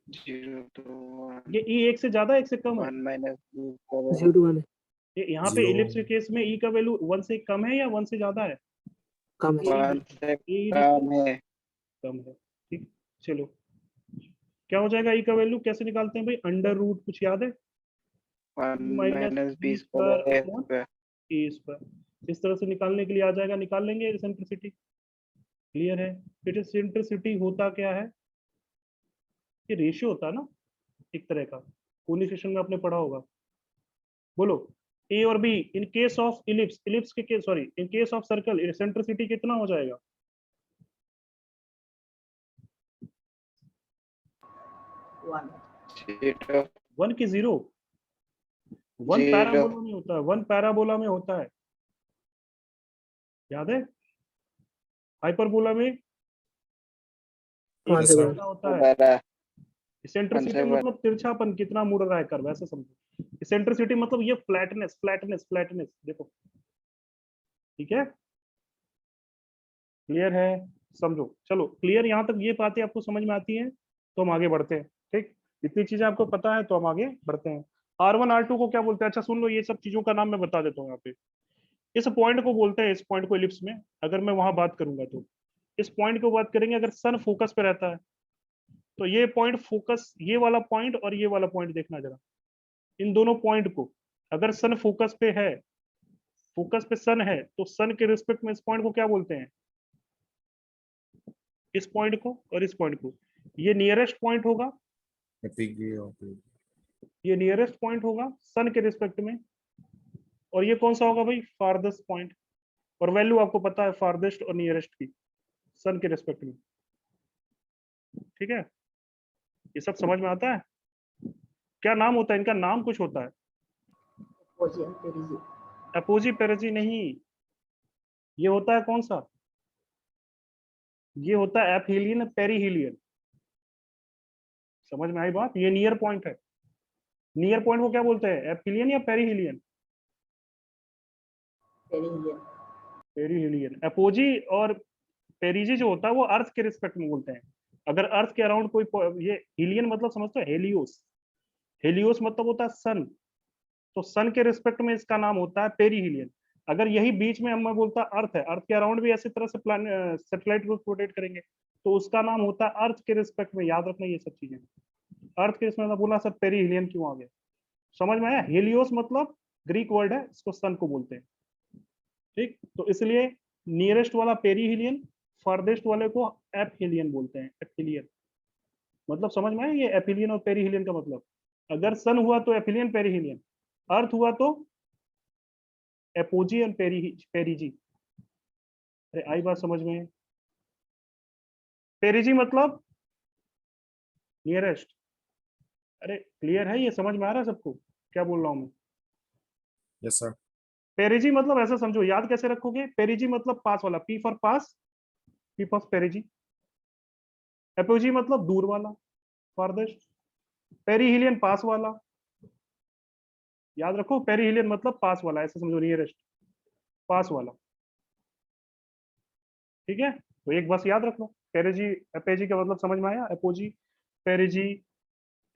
0 to 1 ये ई एक से ज्यादा एक से कम है, 1 minus b 0 to 1 है, ये यहाँ पे 0 इलिप्स के केस में ई का वैल्यू 1 से कम है या 1 से ज्यादा है, कम है. 1 से ई कम है कम है। ठीक, चलो क्या हो जाएगा ई का वैल्यू कैसे निकालते हैं भाई, अंडर रूट कुछ याद है, 1 minus minus b B square square a upon square A square, इस तरह से निकालने के लिए आ जाएगा, निकाल लेंगे इसेंट्रिसिटी। क्लियर है, फिर इसेंट्रिसिटी होता क्या है, ये रेशियो होता है ना एक तरह का, कोनिफिशिएंट में आपने पढ़ा होगा, बोलो ए और B in case of ellipse, ellipse के case sorry in case of circle eccentricity कितना हो जाएगा, 0 1 की 0, 1 0 पैराबोला में होता है, 1 पैराबोला में होता है, याद है, हाइपरबोला में वन से सर। बड़ा. क्या होता है, बड़ा इसेंट्रिसिटी One से मतलब तिरछापन कितना मुड़ रहा है कर, वैसे समझो, इसेंट्रिसिटी मतलब ये फ्लैटनेस फ्लैटनेस फ्लैटनेस, देखो ठीक है, क्लियर है, समझो, चलो क्लियर, यहाँ तक ये बातें आपको समझ में आती हैं तो हम आगे बढ़ते हैं। ठीक, इतनी चीजें आपको पता है तो हम आगे बढ़ते हैं। R1 R2 को क्या बोलते हैं, अच्छा सुन लो, ये सब चीजों का नाम मैं बता देता हूँ यहाँ पे। इस पॉइंट को बोलते हैं, इस पॉइंट को इलिप्स में अगर मैं वहां बात करूंगा तो इस पॉइंट को बात करेंगे, अगर सन फोकस पे रहता है तो ये पॉइंट फोकस, ये वाला पॉइंट और ये वाला पॉइंट देखना जरा, इन दोनों पॉइंट को, अगर सन फोकस पे है, फोकस पे सन है, तो सन के रिस्पेक्ट में इस पॉइंट को क्या बोलते हैं, इस पॉइंट को और इस पॉइंट को, ये नियरेस्ट पॉइंट होगा, ये नियरेस्ट पॉइंट होगा सन के रिस्पेक्ट में, और ये कौन सा होगा भाई फारदेस्ट पॉइंट, और वैल्यू आपको पता है फारदेस्ट और नियरेस्ट की सन के रिस्पेक्ट में। ठीक है, ये सब समझ में आता है, क्या नाम होता है इनका, नाम कुछ होता है, अपोजी पेरिजी नहीं, ये होता है कौन सा, ये होता है एपहीलियन पेरीहीलियन। समझ में आई बात, ये नियर पॉइंट है। नियर पॉइंट को क्या बोलते हैं, एपहीलियन या पेरीहीलियन? पेरीहीलियन। एपोजी और पेरिजी जो होता है वो अर्थ के रिस्पेक्ट में बोलते हैं। अगर अर्थ के अराउंड कोई ये हीलियन मतलब समझते हो, हेलियोस। हेलियोस मतलब होता है सन, तो सन के रिस्पेक्ट में इसका नाम होता है पेरीहीलियन। अगर यही बीच में मैं बोलता अर्थ है, अर्थ के अराउंड भी ऐसी तरह से प्लान सैटेलाइट को रोटेट करेंगे, तो उसका नाम होता है अर्थ के रिस्पेक्ट में। याद रखना ये सब चीजें। अर्थ के रिस्पेक्ट में बोला सर पेरीहीलियन क्यों आ गया, समझ में आया। हेलियोस मतलब ग्रीक वर्ड है, इसको सन को बोलते हैं। ठीक, तो इसलिए नियरेस्ट वाला पेरीहीलियन, फारदेस्ट वाले को एपहीलियन बोलते हैं। एपहीलियन मतलब समझ में आया, ये एपहीलियन और पेरीहीलियन का मतलब। अगर सन हुआ तो एपहीलियन पेरीहीलियन, अर्थ हुआ तो एपोजी एंड पेरीजी। अरे आई बात समझ में। पेरीजी मतलब नियरेस्ट। अरे क्लियर है, ये समझ में आ रहा है सबको क्या बोल रहा हूं मैं। Yes sir. पेरीजी मतलब ऐसा समझो, याद कैसे रखोगे, पेरीजी मतलब पास वाला, P for pass, P for perigee. Apogee मतलब दूर वाला, फारदेस्ट। पेरीहीलियन पास वाला, याद रखो पेरीहीलियन मतलब पास वाला, ऐसे समझो, नियरेस्ट पास वाला। ठीक है, तो एक बस याद रख लो, पेरीजी एपेजी का मतलब समझ में आया। एपोजी, पेरीजी,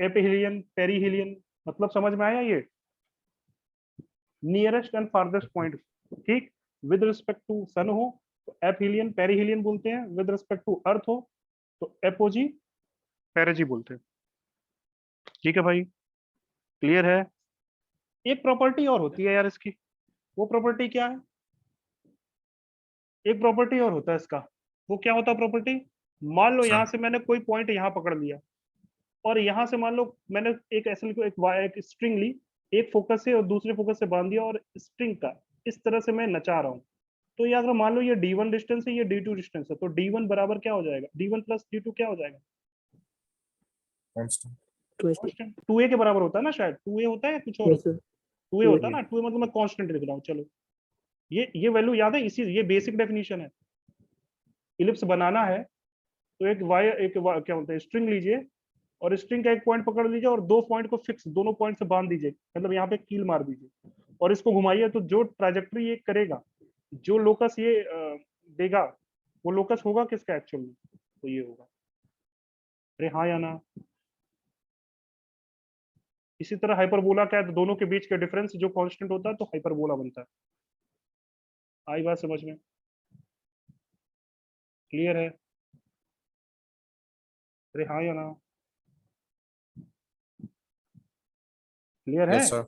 एपीहिलियन, पेरीहिलियन, मतलब समझ में आया ये, नियरेस्ट एंड फारदेस्ट पॉइंट। ठीक, विद रिस्पेक्ट टू सन हो तो एपहीलियन पेरीहिलियन बोलते हैं, विद रिस्पेक्ट टू अर्थ हो तो एपोजी पेरीजी बोलते हैं। ठीक है भाई, क्लियर है। एक प्रॉपर्टी और होती है यार इसकी, वो प्रॉपर्टी क्या है, एक प्रॉपर्टी और होता है इसका, वो क्या होता है प्रॉपर्टी। मान लो सर यहां से मैंने कोई पॉइंट यहाँ पकड़ लिया, और यहाँ से मान लो मैंने एक ऐसे एक स्ट्रिंग ली, एक फोकस से और दूसरे फोकस से बांध दिया, और स्ट्रिंग का इस तरह से मैं नचा रहा हूँ। तो ये अगर मान लो ये d1 डिस्टेंस है, ये d2 डिस्टेंस है, तो d1 बराबर क्या हो जाएगा, d1 प्लस d2 क्या हो जाएगा, कांस्टेंट। कांस्टेंट। 2a के बराबर होता है ना शायद, 2a होता है या कुछ और यस होता है, सर 2a होता है ना, 2a मतलब मैं कांस्टेंट लिख रहा हूँ। चलो ये वैल्यू याद है, इसी ये बेसिक डेफिनेशन है। इलिप्स बनाना है तो क्या बोलते हैं, स्ट्रिंग लीजिए, और स्ट्रिंग का एक पॉइंट पकड़ लीजिए और दो पॉइंट को फिक्स, दोनों पॉइंट से बांध दीजिए, मतलब यहाँ पे कील मार दीजिए, और इसको घुमाइए, तो जो ट्राजेक्टरी ये करेगा, जो लोकस ये देगा, वो लोकस होगा किसका एक्चुअल में, तो ये होगा। अरे हाँ या ना। इसी तरह हाइपरबोला क्या है, तो दोनों के बीच का डिफरेंस जो कांस्टेंट होता है तो हाइपरबोला बनता है। आई बात समझ में, क्लियर है। अरे हाँ या ना, क्लियर है। Yes sir.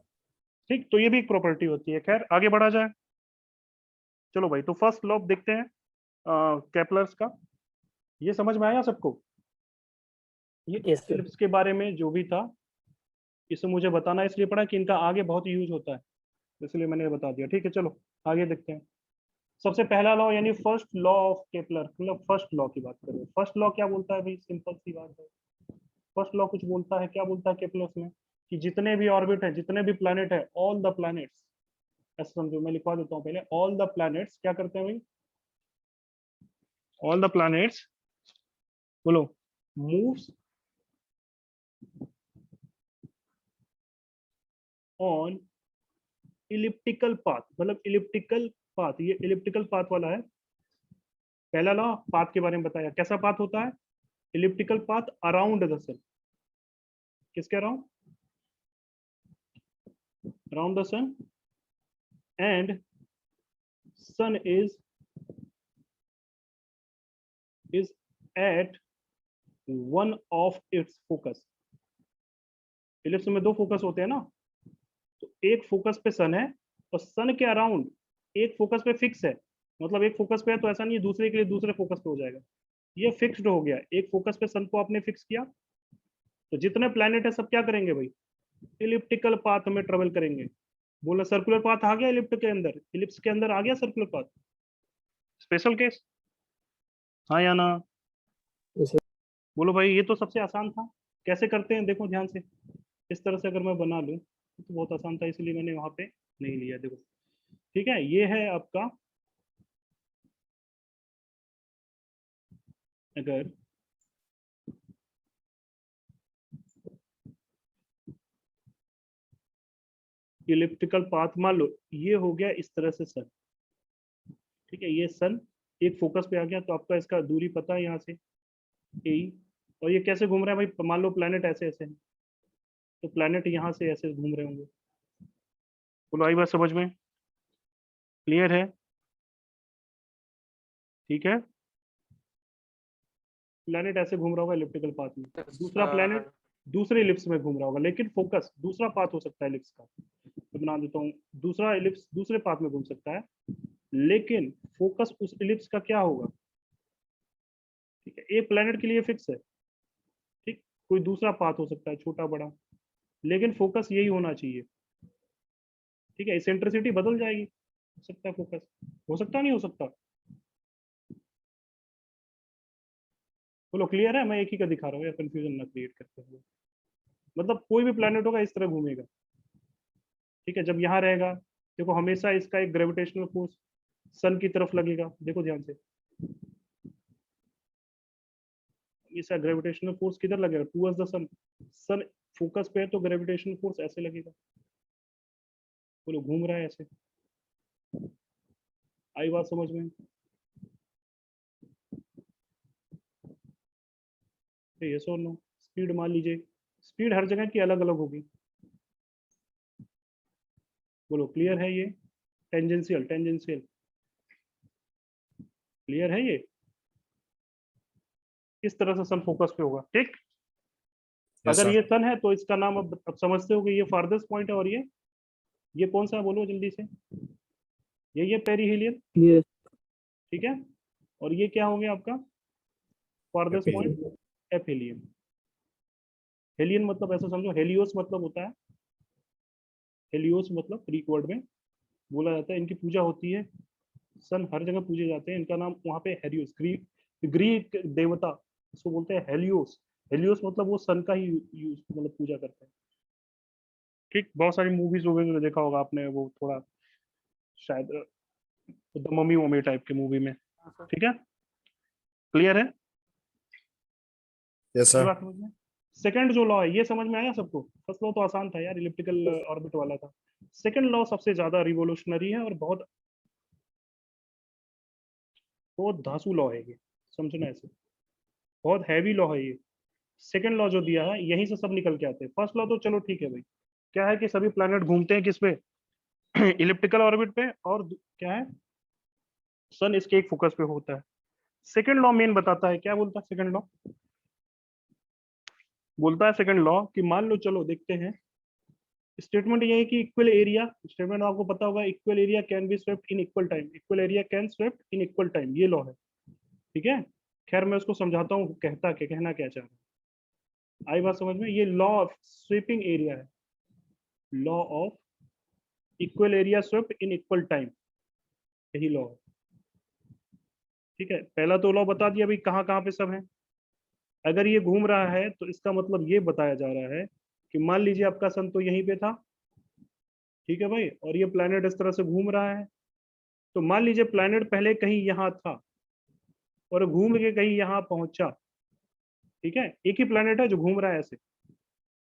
ठीक, तो ये भी एक प्रॉपर्टी होती है। खैर आगे बढ़ा जाए, चलो भाई, तो फर्स्ट लॉ देखते हैं केपलर्स का। ये समझ में आया सबको, ये यस सर इलिप्स के बारे में जो भी था, इसे मुझे बताना इसलिए पड़ा कि इनका आगे बहुत यूज होता है, इसलिए मैंने बता दिया। ठीक है, चलो आगे देखते हैं। सबसे पहला लॉ यानी फर्स्ट लॉ ऑफ केपलर, मतलब फर्स्ट लॉ की बात करें। फर्स्ट लॉ क्या बोलता है भाई, सिंपल सी बात है। फर्स्ट लॉ कुछ बोलता है, क्या बोलता है केपलर में, कि जितने भी ऑर्बिट है, जितने भी प्लैनेट है, ऑल द प्लैनेट्स, ऐसा समझो, मैं लिखवा देता हूँ पहले, ऑल द प्लैनेट्स क्या करते हैं भाई, ऑल द प्लैनेट्स, बोलो, मूव्स ऑन इलिप्टिकल पाथ, मतलब इलिप्टिकल पाथ, ये इलिप्टिकल पाथ वाला है। पहला लॉ पाथ के बारे में बताया, कैसा पाथ होता है, elliptical path around the sun. किसके around, around the sun, and sun is at one of its focus। Ellipse में दो फोकस होते हैं ना, तो एक फोकस पे सन है, और सन के अराउंड एक फोकस पे फिक्स है, मतलब एक फोकस पे है तो ऐसा नहीं है दूसरे के लिए दूसरे फोकस पे हो जाएगा, ये फिक्स्ड हो गया, एक फोकस पे सन को आपने फिक्स किया, तो जितने प्लैनेट है सब क्या करेंगे भाई, इलिप्टिकल पाथ में ट्रेवल करेंगे। बोला सर्कुलर पाथ आ गया इलिप्ट के अंदर, इलिप्स के अंदर आ गया सर्कुलर पाथ, स्पेशल केस, हाँ या ना। यस सर बोलो भाई, ये तो सबसे आसान था। कैसे करते हैं देखो ध्यान से, इस तरह से अगर मैं बना लूँ तो बहुत आसान था, इसलिए मैंने वहां पे नहीं लिया, देखो ठीक है। ये है आपका, अगर इलिप्टिकल पाथ मान लो ये हो गया इस तरह से सन, ठीक है, ये सन एक फोकस पे आ गया, तो आपका इसका दूरी पता है यहाँ से ए, और ये कैसे घूम रहा है भाई, मान लो प्लैनेट ऐसे ऐसे है, तो प्लैनेट यहाँ से ऐसे घूम रहे होंगे। बोलो आई बात समझ में, क्लियर है? ठीक है, प्लैनेट ऐसे घूम रहा होगा इलिप्टिकल पाथ में, दूसरा प्लैनेट दूसरे इलिप्स में घूम रहा होगा, लेकिन फोकस दूसरा पाथ हो सकता है इलिप्स का, तो बना देता हूँ दूसरा इलिप्स दूसरे पाथ में घूम सकता है, लेकिन फोकस उस इलिप्स का क्या होगा, ठीक है, ए प्लैनेट के लिए फिक्स है, ठीक, कोई दूसरा पाथ हो सकता है छोटा बड़ा, लेकिन फोकस यही होना चाहिए, ठीक है, इसेंट्रिसिटी बदल जाएगी, हो सकता है फोकस, हो सकता नहीं हो सकता, बोलो क्लियर है? मैं एक ही का दिखा रहा हूँ, या कंफ्यूजन ना क्रिएट करते हुए, मतलब कोई भी प्लैनेट होगा इस तरह घूमेगा, ठीक है, जब यहाँ रहेगा, देखो हमेशा इसका एक ग्रेविटेशनल फोर्स सन की तरफ लगेगा, देखो ध्यान से, इसका ग्रेविटेशनल फोर्स किधर लगेगा, towards the sun, sun focus पे है तो ग्रेविटेशनल फोर्स ऐसे लगेगा, बोलो घूम रहा है ऐसे, आई बात समझ में? यस और नो? स्पीड मान लीजिए, स्पीड हर जगह की अलग अलग होगी, बोलो क्लियर है ये? टेंजेंशियल, टेंजेंशियल, क्लियर है ये? इस तरह से सन फोकस पे होगा, ठीक। यस अगर सर। ये सन है तो इसका नाम अब समझते हो कि ये फार्देस्ट पॉइंट है, और ये कौन सा है बोलो जल्दी से, ये पेरीहेलियन, ये ठीक है, और ये क्या हो गया आपका फार्देस्ट Aphelion। पॉइंट, एफेलियन। हेलियन मतलब ऐसा समझो, हेलियोस मतलब होता है, हेलियोस मतलब ग्रीक वर्ड में बोला जाता है, इनकी पूजा होती है, सन हर जगह पूजे जाते हैं, इनका नाम वहाँ पे हेलियोस, ग्रीक ग्रीक देवता इसको बोलते हैं हेलियोस, हेलियोस मतलब वो सन का ही यूज मतलब पूजा करते हैं, ठीक। बहुत सारी मूवीज वूवीज में देखा होगा आपने, वो थोड़ा शायद द मम्मी वमी टाइप के मूवी में, ठीक है, क्लियर है? यस ये सर। बात समझ में? सेकंड जो लॉ है ये समझ में आया सबको? फर्स्ट लॉ तो आसान था यार, इलिप्टिकल ऑर्बिट वाला था, सेकंड लॉ सबसे ज्यादा रिवोल्यूशनरी है, और बहुत बहुत धांसू लॉ है ये, समझना ऐसे, बहुत हैवी लॉ है ये। सेकंड लॉ जो दिया है यहीं से सब निकल के आते हैं, फर्स्ट लॉ तो चलो ठीक है भाई, क्या है कि सभी प्लैनेट घूमते हैं किस पे, इलिप्टिकल ऑर्बिट पे, और क्या है, सन इसके एक फोकस पे होता है। सेकंड लॉ मेन बताता है, क्या बोलता है सेकंड लॉ, बोलता है सेकंड लॉ कि मान लो, चलो देखते हैं, स्टेटमेंट ये है कि इक्वल एरिया, स्टेटमेंट आपको पता होगा, equal area can be swept in equal time, equal area can swept in equal time, ये लॉ है, ठीक है। खैर मैं उसको समझाता हूँ कहता क्या, कहना क्या चाह रहा है, आई बात समझ में? ये लॉ ऑफ स्वीपिंग एरिया है, law of equal area swept in equal time, यही लॉ है, ठीक है। पहला तो लॉ बता दिया भाई कहाँ कहाँ पे सब है, अगर ये घूम रहा है तो इसका मतलब ये बताया जा रहा है कि मान लीजिए आपका सन तो यहीं पे था, ठीक है भाई, और ये प्लैनेट इस तरह से घूम रहा है, तो मान लीजिए प्लैनेट पहले कहीं यहाँ था और घूम के कहीं यहाँ पहुंचा, ठीक है, एक ही प्लैनेट है जो घूम रहा है ऐसे,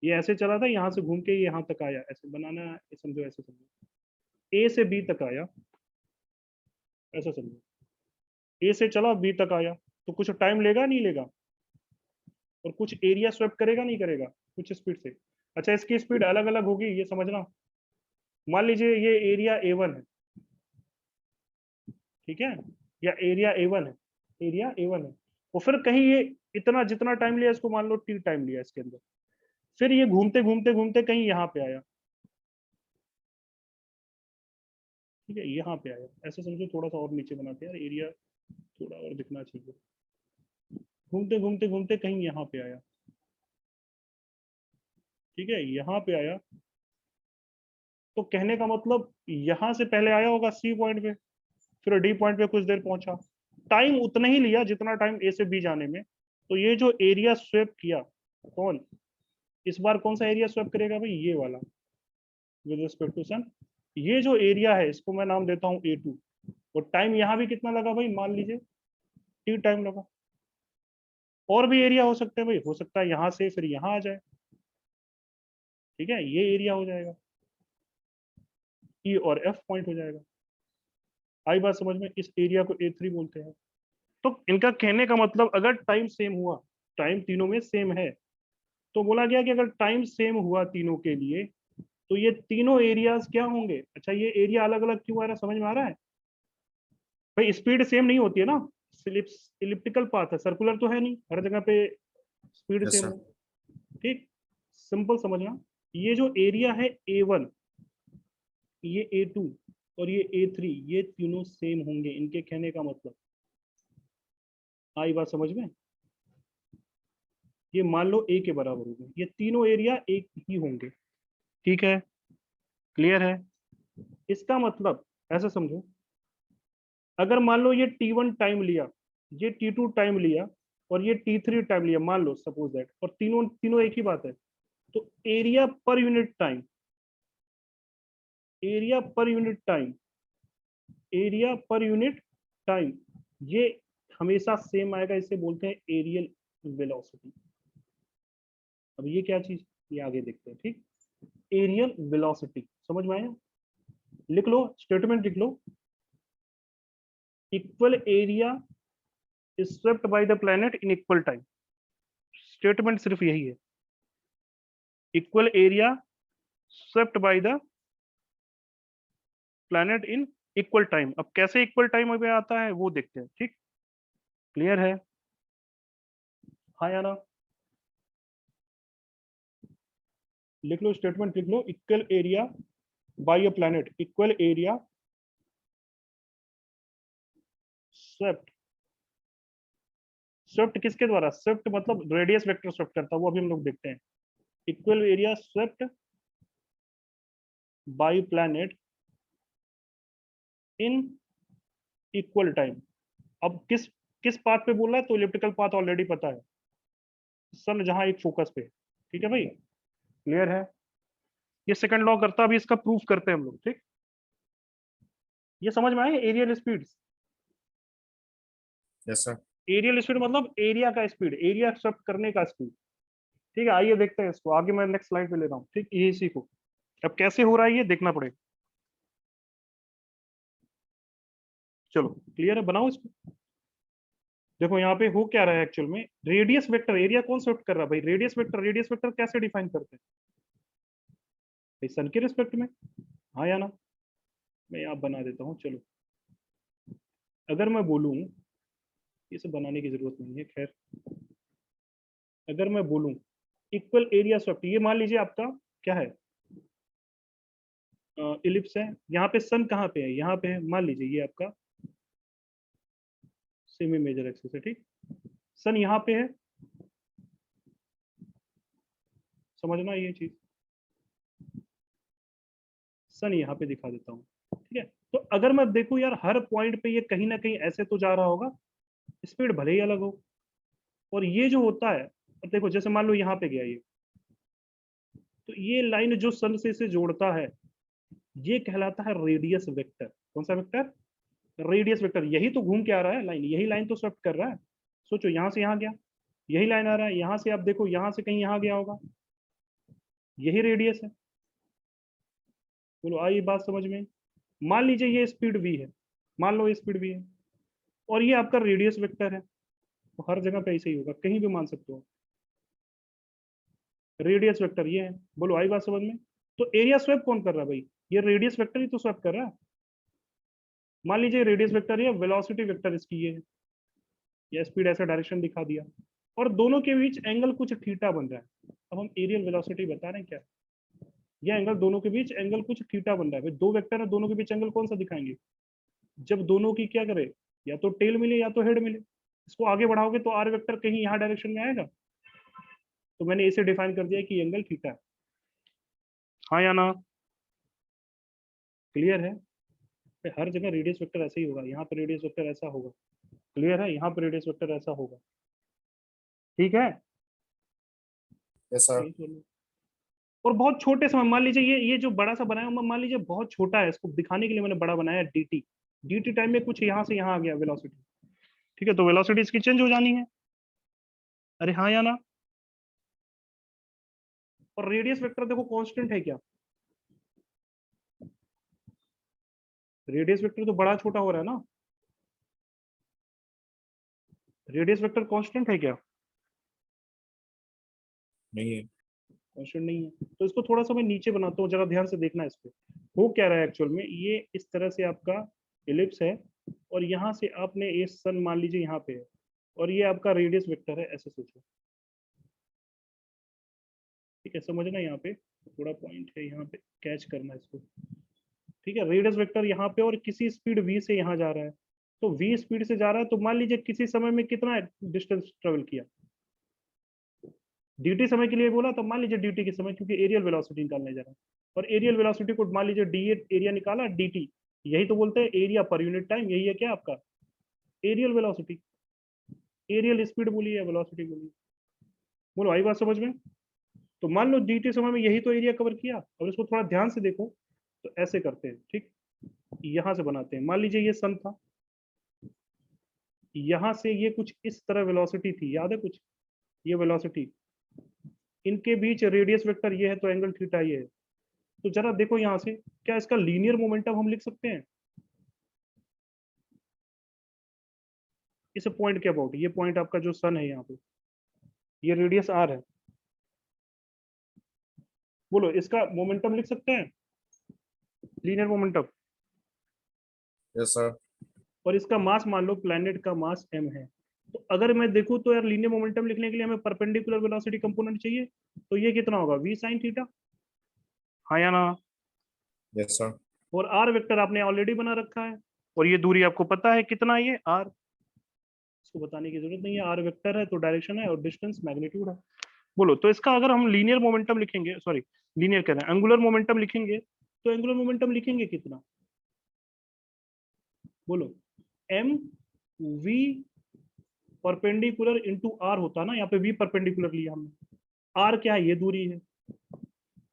ये ऐसे चला था यहाँ से घूम के यहाँ तक आया, ऐसे बनाना है, समझो ऐसे समझो, ए से बी तक आया, ऐसा समझो, ए से चला बी तक आया, तो कुछ टाइम लेगा नहीं लेगा, और कुछ एरिया स्वेप करेगा नहीं करेगा, कुछ स्पीड से। अच्छा इसकी स्पीड अलग अलग होगी ये समझना, मान लीजिए ये एरिया A1 है, ठीक है, या एरिया A1 है, एरिया A1 है, और फिर कहीं ये इतना जितना टाइम लिया इसको मान लो T टाइम लिया इसके अंदर, फिर ये घूमते घूमते घूमते कहीं यहाँ पे आया, ठीक है, यहाँ पे आया, ऐसे समझो, थोड़ा सा और नीचे बनाते हैं यार, एरिया थोड़ा और दिखना चाहिए, घूमते घूमते घूमते कहीं यहाँ पे आया, ठीक है, यहाँ पे आया, तो कहने का मतलब यहाँ से पहले आया होगा C पॉइंट पे, फिर D पॉइंट पे कुछ देर पहुंचा, टाइम उतना ही लिया जितना टाइम A से B जाने में, तो ये जो एरिया स्वेप किया कौन, इस बार कौन सा एरिया स्वेप करेगा भाई, ये वाला, विद रिस्पेक्ट टू सन, ये जो एरिया है इसको मैं नाम देता हूँ A2, और टाइम यहाँ भी कितना लगा भाई, मान लीजिए T टाइम लगा। और भी एरिया हो सकते हैं भाई, हो सकता है यहाँ से फिर यहाँ आ जाए, ठीक है, ये एरिया हो जाएगा, E और F पॉइंट हो जाएगा। आई बात समझ में, इस एरिया को A3 बोलते हैं। तो इनका कहने का मतलब अगर टाइम सेम हुआ, टाइम तीनों में सेम है, तो बोला गया कि अगर टाइम सेम हुआ तीनों के लिए तो ये तीनों एरियाज क्या होंगे। अच्छा, ये एरिया अलग अलग क्यों आ रहा है, समझ में आ रहा है भाई? स्पीड सेम नहीं होती है ना, इलिप्टिकल पाथ है, सर्कुलर तो है नहीं, हर जगह पे स्पीड यस सेम सर। है। ठीक, सिंपल समझना। ये जो एरिया है A1, ये A2 और ये A3, ये तीनों सेम होंगे, इनके कहने का मतलब। आई बात समझ में? ये मान लो A के बराबर हो गए, ये तीनों एरिया एक ही होंगे, ठीक है, क्लियर है? इसका मतलब ऐसा समझो, अगर मान लो ये T1 टाइम लिया, ये T2 टाइम लिया और ये T3 टाइम लिया, मान लो सपोज दैट, और तीनों तीनों एक ही बात है, तो area per unit time, area per unit time, area per unit time, ये हमेशा सेम आएगा, इसे बोलते हैं एरियल वेलोसिटी। अब ये क्या चीज, ये आगे देखते हैं, ठीक। एरियल वेलोसिटी समझ में आया? लिख लो, स्टेटमेंट लिख लो, equal area is swept by the planet in equal time. Statement सिर्फ यही है, equal area swept by the planet in equal time. अब कैसे इक्वल टाइम में आता है वो देखते हैं, ठीक, क्लियर है? हाँ या ना? लिख लो, स्टेटमेंट लिख लो, equal area by a planet, equal area swept, swept किसके द्वारा, स्वेप्ट मतलब रेडियस वेक्टर स्वेप्ट करता है, वो अभी हम लोग देखते हैं। Equal area swept bye planet in equal time. अब किस किस पाथ पे बोल रहा है, तो इलिप्टिकल पाथ ऑलरेडी पता है, सन जहां एक फोकस पे, ठीक है भाई, क्लियर है? ये सेकंड लॉ करता है, अभी इसका प्रूफ करते हैं हम लोग, ठीक। ये समझ में आए areal speed? Yes sir. Areal speed मतलब एरिया का स्पीड, एरिया स्वेप्ट करने का स्पीड, ठीक है। आइए देखते हैं इसको आगे, मैं नेक्स्ट स्लाइड पे ले रहा हूँ, ठीक, ये सीखो। अब कैसे हो रहा है ये देखना पड़ेगा। चलो क्लियर है, बनाओ इसको। देखो यहाँ पे हो क्या रहा है एक्चुअल में, रेडियस वेक्टर, एरिया कौन स्वेप्ट कर रहा है भाई, रेडियस वेक्टर। रेडियस वेक्टर कैसे डिफाइन करते हैं भाई, सन के रिस्पेक्ट में, हाँ या ना? मैं यहाँ बना देता हूँ, चलो। अगर मैं बोलूँ, ये सब बनाने की जरूरत नहीं है, खैर। अगर मैं बोलूँ इक्वल एरिया स्वेप्ट, ये मान लीजिए आपका क्या है, इलिप्स है, यहाँ पे सन कहाँ पे है, यहाँ पे है, मान लीजिए ये आपका सेमी मेजर एक्सिस है, ठीक। सन यहाँ पे है, समझना ये चीज, सन यहाँ पे दिखा देता हूँ, ठीक है। तो अगर मैं देखूँ यार, हर पॉइंट पे ये कहीं ना कहीं ऐसे तो जा रहा होगा, स्पीड भले ही अलग हो। और ये जो होता है, अब देखो जैसे मान लो यहाँ पे गया ये, तो ये लाइन जो सन से इसे जोड़ता है, ये कहलाता है रेडियस वेक्टर। कौन सा वेक्टर? Radius vector. यही तो घूम के आ रहा है लाइन, यही लाइन तो स्वेप्ट कर रहा है। सोचो यहाँ से यहाँ गया, यही लाइन आ रहा है, यहाँ से आप देखो, यहाँ से कहीं यहाँ गया होगा, यही रेडियस है। बोलो आई बात समझ में? मान लीजिए ये स्पीड v है, मान लो ये स्पीड v है, और ये आपका रेडियस वेक्टर है, तो हर जगह पे ऐसे ही होगा, कहीं भी मान सकते हो। रेडियस वेक्टर ये है, बोलो आई बात समझ में? तो एरिया स्वैप कौन कर रहा है भाई, ये रेडियस वेक्टर ही तो स्वैप कर रहा है। मान लीजिए रेडियस वेक्टर है, वेलोसिटी वेक्टर इसकी ये है, या स्पीड ऐसा डायरेक्शन दिखा दिया, और दोनों के बीच एंगल कुछ थीटा बन रहा है। अब हम एरियल वेलोसिटी बता रहे हैं क्या, ये एंगल दोनों के बीच एंगल कुछ थीटा बन रहा है भाई। दो वेक्टर है, दोनों के बीच एंगल कौन सा दिखाएंगे, जब दोनों की क्या करे, या तो टेल मिले या तो हेड मिले। इसको आगे बढ़ाओगे तो आर वेक्टर कहीं यहाँ डायरेक्शन में आएगा, तो मैंने इसे डिफाइन कर दिया कि एंगल थीटा है। हाँ या ना? क्लियर है? हर जगह रेडियस वेक्टर ऐसे ही होगा, यहाँ पर रेडियस वेक्टर ऐसा होगा, क्लियर है, यहाँ पर रेडियस वेक्टर ऐसा होगा, ठीक है। Yes sir. यही तो और बहुत छोटे समय, मान लीजिए ये जो बड़ा सा बनाया मान लीजिए बहुत छोटा है, इसको दिखाने के लिए मैंने बड़ा बनाया dt। dt टाइम में कुछ यहाँ से यहाँ आ गया वेलोसिटी, ठीक है, तो वेलोसिटी इसकी चेंज हो जानी है। अरे हाँ या ना? और रेडियस वेक्टर देखो कांस्टेंट है क्या? रेडियस वेक्टर तो बड़ा छोटा हो रहा है ना, रेडियस वेक्टर कांस्टेंट है क्या? नहीं है। कांस्टेंट नहीं है। तो इसको थोड़ा सा मैं नीचे बनाता हूँ, जरा ध्यान से देखना इस पे। हो क्या रहा है एक्चुअल में, ये इस तरह से आपका एलिप्स है, और यहाँ से आपने ये सन मान लीजिए यहाँ पे है, और ये आपका रेडियस वेक्टर है, ऐसे सोचो, ठीक है, समझना यहाँ पे थोड़ा पॉइंट है, यहाँ पे कैच करना इसको, ठीक है। रेडियस वेक्टर यहाँ पे और किसी स्पीड v से यहाँ जा रहा है, तो v स्पीड से जा रहा है, तो मान लीजिए किसी समय में कितना डिस्टेंस ट्रेवल किया, dt समय के लिए बोला, तो मान लीजिए dt के समय, क्योंकि एरियल वेलोसिटी निकालने जा रहा है, और एरियल वेलोसिटी को मान लीजिए डी एरिया निकाला dt, यही तो बोलते हैं एरिया पर यूनिट टाइम, यही है क्या आपका एरियल वेलोसिटी। एरियल स्पीड बोलिए या वेलोसिटी बोलिए, बोलो आई बात समझ में? तो मान लो dt समय में यही तो एरिया कवर किया। और इसको थोड़ा ध्यान से देखो, तो ऐसे करते हैं, ठीक, यहां से बनाते हैं, मान लीजिए ये सन था, यहां से ये कुछ इस तरह वेलोसिटी थी, याद है कुछ, ये वेलोसिटी, इनके बीच रेडियस वेक्टर ये है, तो एंगल थीटा ये है। तो जरा देखो यहां से, क्या इसका लीनियर मोमेंटम हम लिख सकते हैं इस पॉइंट के अबाउट? ये पॉइंट आपका जो सन है यहाँ पे, ये रेडियस आर है, बोलो इसका मोमेंटम लिख सकते हैं, लीनियर मोमेंटम? Yes sir. और इसका मास मान लो प्लैनेट का मास m है, तो अगर मैं देखूं तो यार लीनियर मोमेंटम लिखने के लिए हमें परपेंडिकुलर वेलोसिटी कंपोनेंट चाहिए, तो ये कितना होगा v sin थीटा, हाँ या ना? Yes sir. और r वेक्टर आपने ऑलरेडी बना रखा है, और ये दूरी आपको पता है कितना, ये r, इसको बताने की जरूरत नहीं है, r वेक्टर है तो डायरेक्शन है, और डिस्टेंस मैग्नीट्यूड है। बोलो तो इसका अगर हम लीनियर मोमेंटम लिखेंगे, सॉरी लीनियर कह रहे हैं, एंगुलर मोमेंटम लिखेंगे, तो एंगुलर मोमेंटम लिखेंगे कितना, बोलो m v perpendicular into R होता ना, यहाँ पे v परपेंडिकुलर लिया हमने, r क्या है, ये दूरी है।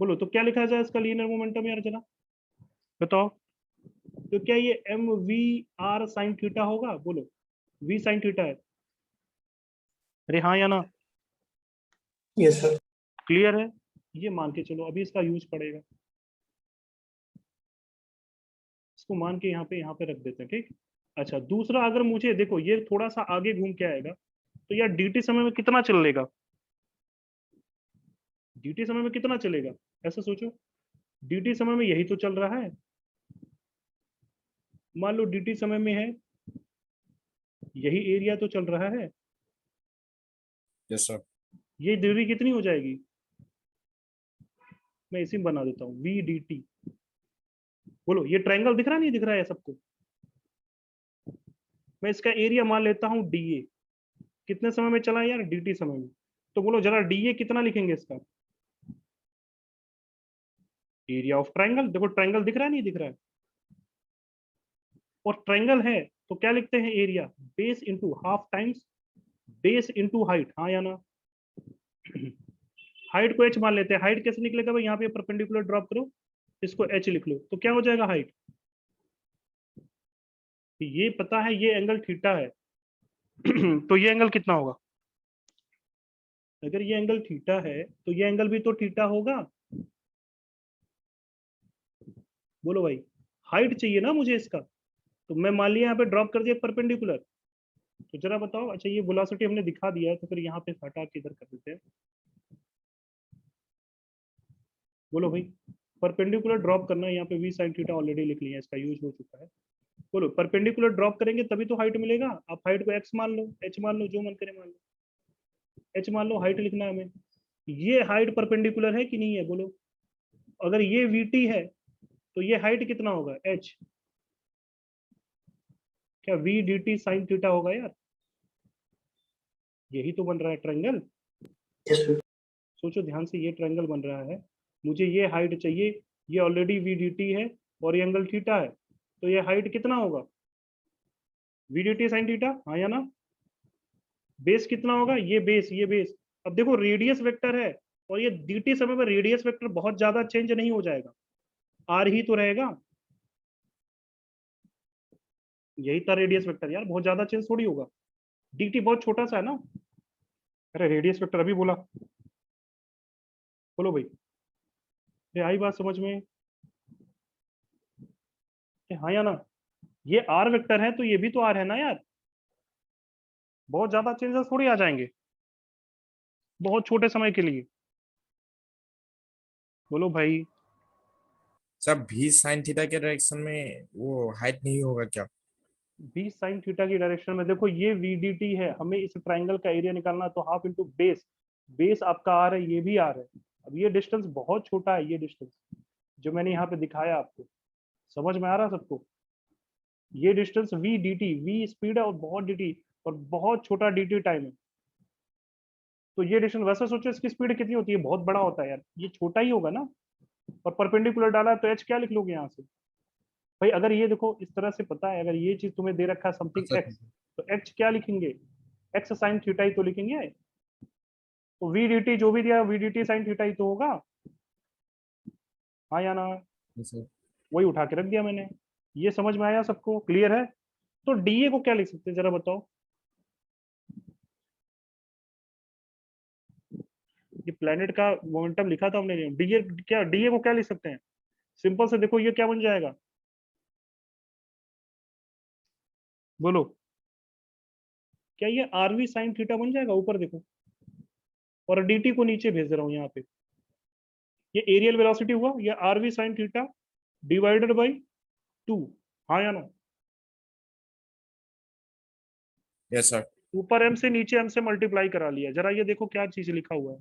बोलो तो क्या लिखा जाए इसका लीनियर मोमेंटम यार, जरा बताओ, तो क्या ये M we are sine theta होगा? बोलो v साइन थीटा है, अरे हाँ या ना? Yes sir. क्लियर है? ये मान के चलो, अभी इसका यूज पड़ेगा, इसको मान के यहाँ पे रख देते हैं, ठीक। अच्छा दूसरा, अगर मुझे देखो ये थोड़ा सा आगे घूम के आएगा, तो यार dt समय में कितना चल लेगा, dt समय में कितना चलेगा, ऐसा सोचो, dt समय में यही तो चल रहा है, मान लो dt समय में है, यही एरिया तो चल रहा है, यस सर। ये दूरी कितनी हो जाएगी, मैं इसी में बना देता हूँ v dt। बोलो ये ट्रायंगल दिख रहा नहीं दिख रहा है सबको, मैं इसका एरिया मान लेता हूँ dA, कितने समय में चला यार, dt समय में, तो बोलो जरा dA कितना लिखेंगे इसका, एरिया ऑफ ट्रायंगल, देखो ट्रायंगल दिख रहा नहीं दिख रहा है, और ट्रायंगल है तो क्या लिखते हैं, area base into half times base into height, हाँ या ना? हाइट को h मान लेते हैं, हाइट कैसे निकलेगा भाई, यहाँ पे परपेंडिकुलर ड्रॉप करो, इसको h लिख लो, तो क्या हो जाएगा हाइट, ये पता है ये एंगल थीटा है, तो ये एंगल कितना होगा, अगर ये एंगल थीटा है तो ये एंगल भी तो थीटा होगा। बोलो भाई, हाइट चाहिए ना मुझे इसका, तो मैं मान लिया यहाँ पे ड्रॉप कर दिया परपेंडिकुलर, तो जरा बताओ, अच्छा ये वेलोसिटी हमने दिखा दिया है, तो फिर यहाँ पे हटा के इधर कर देते हैं, बोलो भाई परपेंडिकुलर ड्रॉप करना है, यहाँ पे v sin थीटा ऑलरेडी लिख लिया, इसका यूज हो चुका है। बोलो परपेंडिकुलर ड्रॉप करेंगे तभी तो हाइट मिलेगा, आप हाइट को x मान लो, h मान लो, जो मन करे मान लो, h मान लो, हाइट लिखना है हमें, ये हाइट परपेंडिकुलर है कि नहीं है, बोलो अगर ये vt है तो ये हाइट कितना होगा, h, क्या v dt sin थीटा होगा यार, यही तो बन रहा है ट्रायंगल, यस सर। सोचो ध्यान से, ये ट्रायंगल बन रहा है, मुझे ये हाइट चाहिए, ये ऑलरेडी v dt है और ये एंगल थीटा है, तो ये हाइट कितना होगा, v dt sin थीटा, हाँ या ना? बेस कितना होगा, ये बेस, ये बेस, अब देखो रेडियस वेक्टर है, और ये dt समय में रेडियस वेक्टर बहुत ज्यादा चेंज नहीं हो जाएगा, r ही तो रहेगा, यही था रेडियस वेक्टर यार, बहुत ज्यादा चेंज थोड़ी होगा, dt बहुत छोटा सा है ना। अरे रेडियस वेक्टर अभी बोला, बोलो भाई, ये आई बात समझ में? हाँ या ना? ये r वेक्टर है तो ये भी तो r है ना यार, बहुत ज्यादा चेंजेस थोड़ी आ जाएंगे बहुत छोटे समय के लिए। बोलो भाई। सर भी साइन थीटा के डायरेक्शन में वो हाइट नहीं होगा क्या? b साइन थीटा की डायरेक्शन में देखो, ये vdt है, हमें इस ट्राइंगल का एरिया निकालना है, तो हाफ इंटू बेस, बेस आपका r है, ये भी r है। अब ये डिस्टेंस बहुत छोटा है, ये डिस्टेंस जो मैंने यहाँ पे दिखाया आपको, समझ में आ रहा है सबको? ये distance v dt, v speed है और बहुत dt, और बहुत छोटा dt टाइम है। तो ये डिस्टेंस, वैसे सोचो इसकी स्पीड कितनी होती है, बहुत बड़ा होता है यार, ये छोटा ही होगा ना। और परपेंडिकुलर डाला है तो h क्या लिख लोगे यहाँ से भाई? अगर ये देखो इस तरह से पता है, अगर ये चीज तुम्हें दे रखा है समथिंग अच्छा x, तो h क्या लिखेंगे? x साइन थीटा ही तो लिखेंगे। तो v dt जो भी दिया v dt साइन थीटा ही तो होगा, हाँ या ना? सर। वही उठा के रख दिया मैंने। ये समझ में आया सबको? क्लियर है? तो डीए को क्या लिख सकते हैं जरा बताओ? ये प्लेनेट का मोमेंटम लिखा था हमने, डीए क्या, डीए को क्या लिख सकते हैं? सिंपल से देखो, ये क्या बन जाएगा, बोलो? क्या ये आरवी साइन थीटा बन जाएगा? ऊपर देखो, और dt को नीचे भेज रहा हूं यहाँ पे, ये एरियल वेलोसिटी हुआ, ये R V sine theta divided by 2, हाँ या ना? Yes sir. ऊपर m से नीचे m से मल्टीप्लाई करा लिया। जरा ये देखो क्या चीज लिखा हुआ है,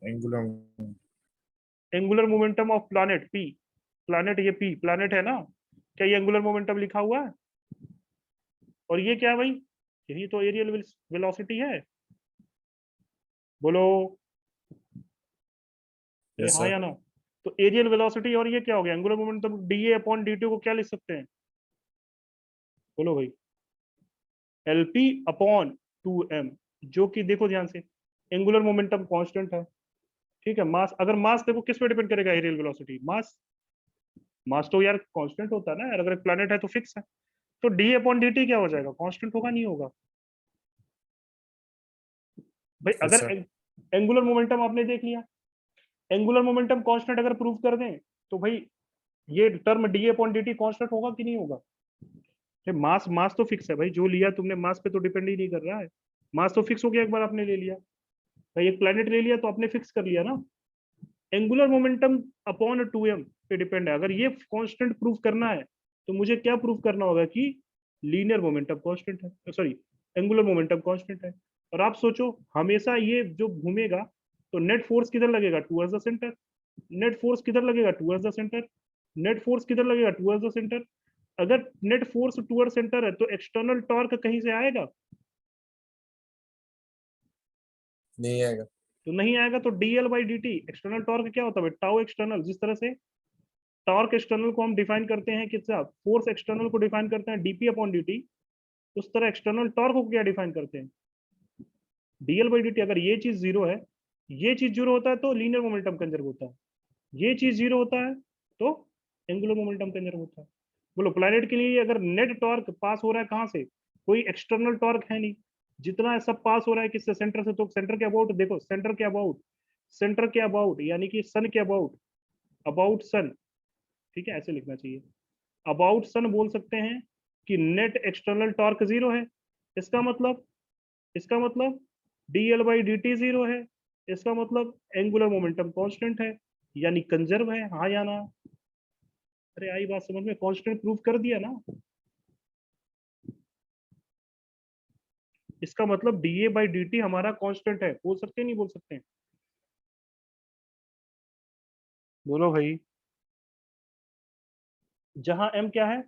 angular. Angular momentum of planet p, planet, ये p प्लैनेट है ना, क्या ये एंगुलर मोमेंटम लिखा हुआ है? और ये क्या है भाई? यही तो एरियल वेलोसिटी है, बोलो? अरे यस हाँ सर। या ना? तो एरियल वेलोसिटी, और ये क्या हो गया, angular momentum, DA upon dt को क्या लिख सकते हैं, बोलो भाई? एलपी अपॉन 2m, जो कि देखो ध्यान से, एंगुलर मोमेंटम कांस्टेंट है, ठीक है। मास, अगर मास देखो किस पे डिपेंड करेगा, एरियल वेलोसिटी, मास, मास तो यार कांस्टेंट होता है ना यार, अगर एक प्लैनेट है तो फिक्स है। तो डी अपॉन डी टी क्या हो जाएगा, कांस्टेंट होगा नहीं होगा भाई? यस अगर सर। एंगुलर मोमेंटम आपने देख लिया, एंगुलर मोमेंटम कांस्टेंट अगर प्रूव कर दें, तो भाई ये term D upon D T constant होगा कि नहीं होगा? मास, मास तो फिक्स है भाई, जो लिया तुमने मास पे तो डिपेंड ही नहीं कर रहा है, मास तो फिक्स हो गया एक बार आपने ले लिया भाई, एक प्लैनेट ले लिया तो आपने फिक्स कर लिया ना। एंगुलर मोमेंटम अपॉन 2m पे डिपेंड है, अगर ये कांस्टेंट प्रूव करना है तो मुझे क्या प्रूव करना होगा कि लीनियर मोमेंटम कांस्टेंट है, सॉरी एंगुलर मोमेंटम कांस्टेंट है। और आप सोचो, हमेशा ये जो घूमेगा तो नेट फोर्स किधर लगेगा, towards the centre, net force किधर लगेगा, towards the centre, net force किधर लगेगा, टुवर्ड्स द सेंटर। अगर नेट फोर्स टुवर्ड्स सेंटर है तो एक्सटर्नल टॉर्क कहीं से आएगा, नहीं आएगा। तो नहीं आएगा। तो dl by dt, external torque क्या होता है, टाउ एक्सटर्नल, जिस तरह से टॉर्क एक्सटर्नल को हम डिफाइन करते हैं किससे, फोर्स एक्सटर्नल को डिफाइन करते हैं dp अपॉन dt, उस तरह एक्सटर्नल टॉर्क को क्या डिफाइन करते हैं, dl बाई dt। अगर ये चीज जीरो है, ये चीज जीरो होता है तो लीनियर मोमेंटम कंजर्व होता है, ये चीज जीरो होता है तो एंगुलर मोमेंटम कंजर्व होता है। बोलो, प्लैनेट के लिए अगर नेट टॉर्क पास हो रहा है कहाँ से, कोई एक्सटर्नल टॉर्क है नहीं, जितना सब पास हो रहा है किससे, सेंटर से, तो सेंटर के अबाउट देखो, सेंटर के अबाउट, सेंटर के अबाउट यानी कि सन के अबाउट, अबाउट सन, ठीक है, ऐसे लिखना चाहिए, अबाउट सन बोल सकते हैं कि नेट एक्सटर्नल टॉर्क जीरो है, इसका मतलब, इसका मतलब dl बाई dt जीरो है, इसका मतलब एंगुलर मोमेंटम कांस्टेंट है, यानी कंजर्व है, हाँ या ना? अरे आई बात समझ में, कांस्टेंट प्रूव कर दिया ना, इसका मतलब dA बाई dt हमारा कांस्टेंट है, बोल सकते हैं नहीं बोल सकते हैं, बोलो भाई? जहां m क्या है,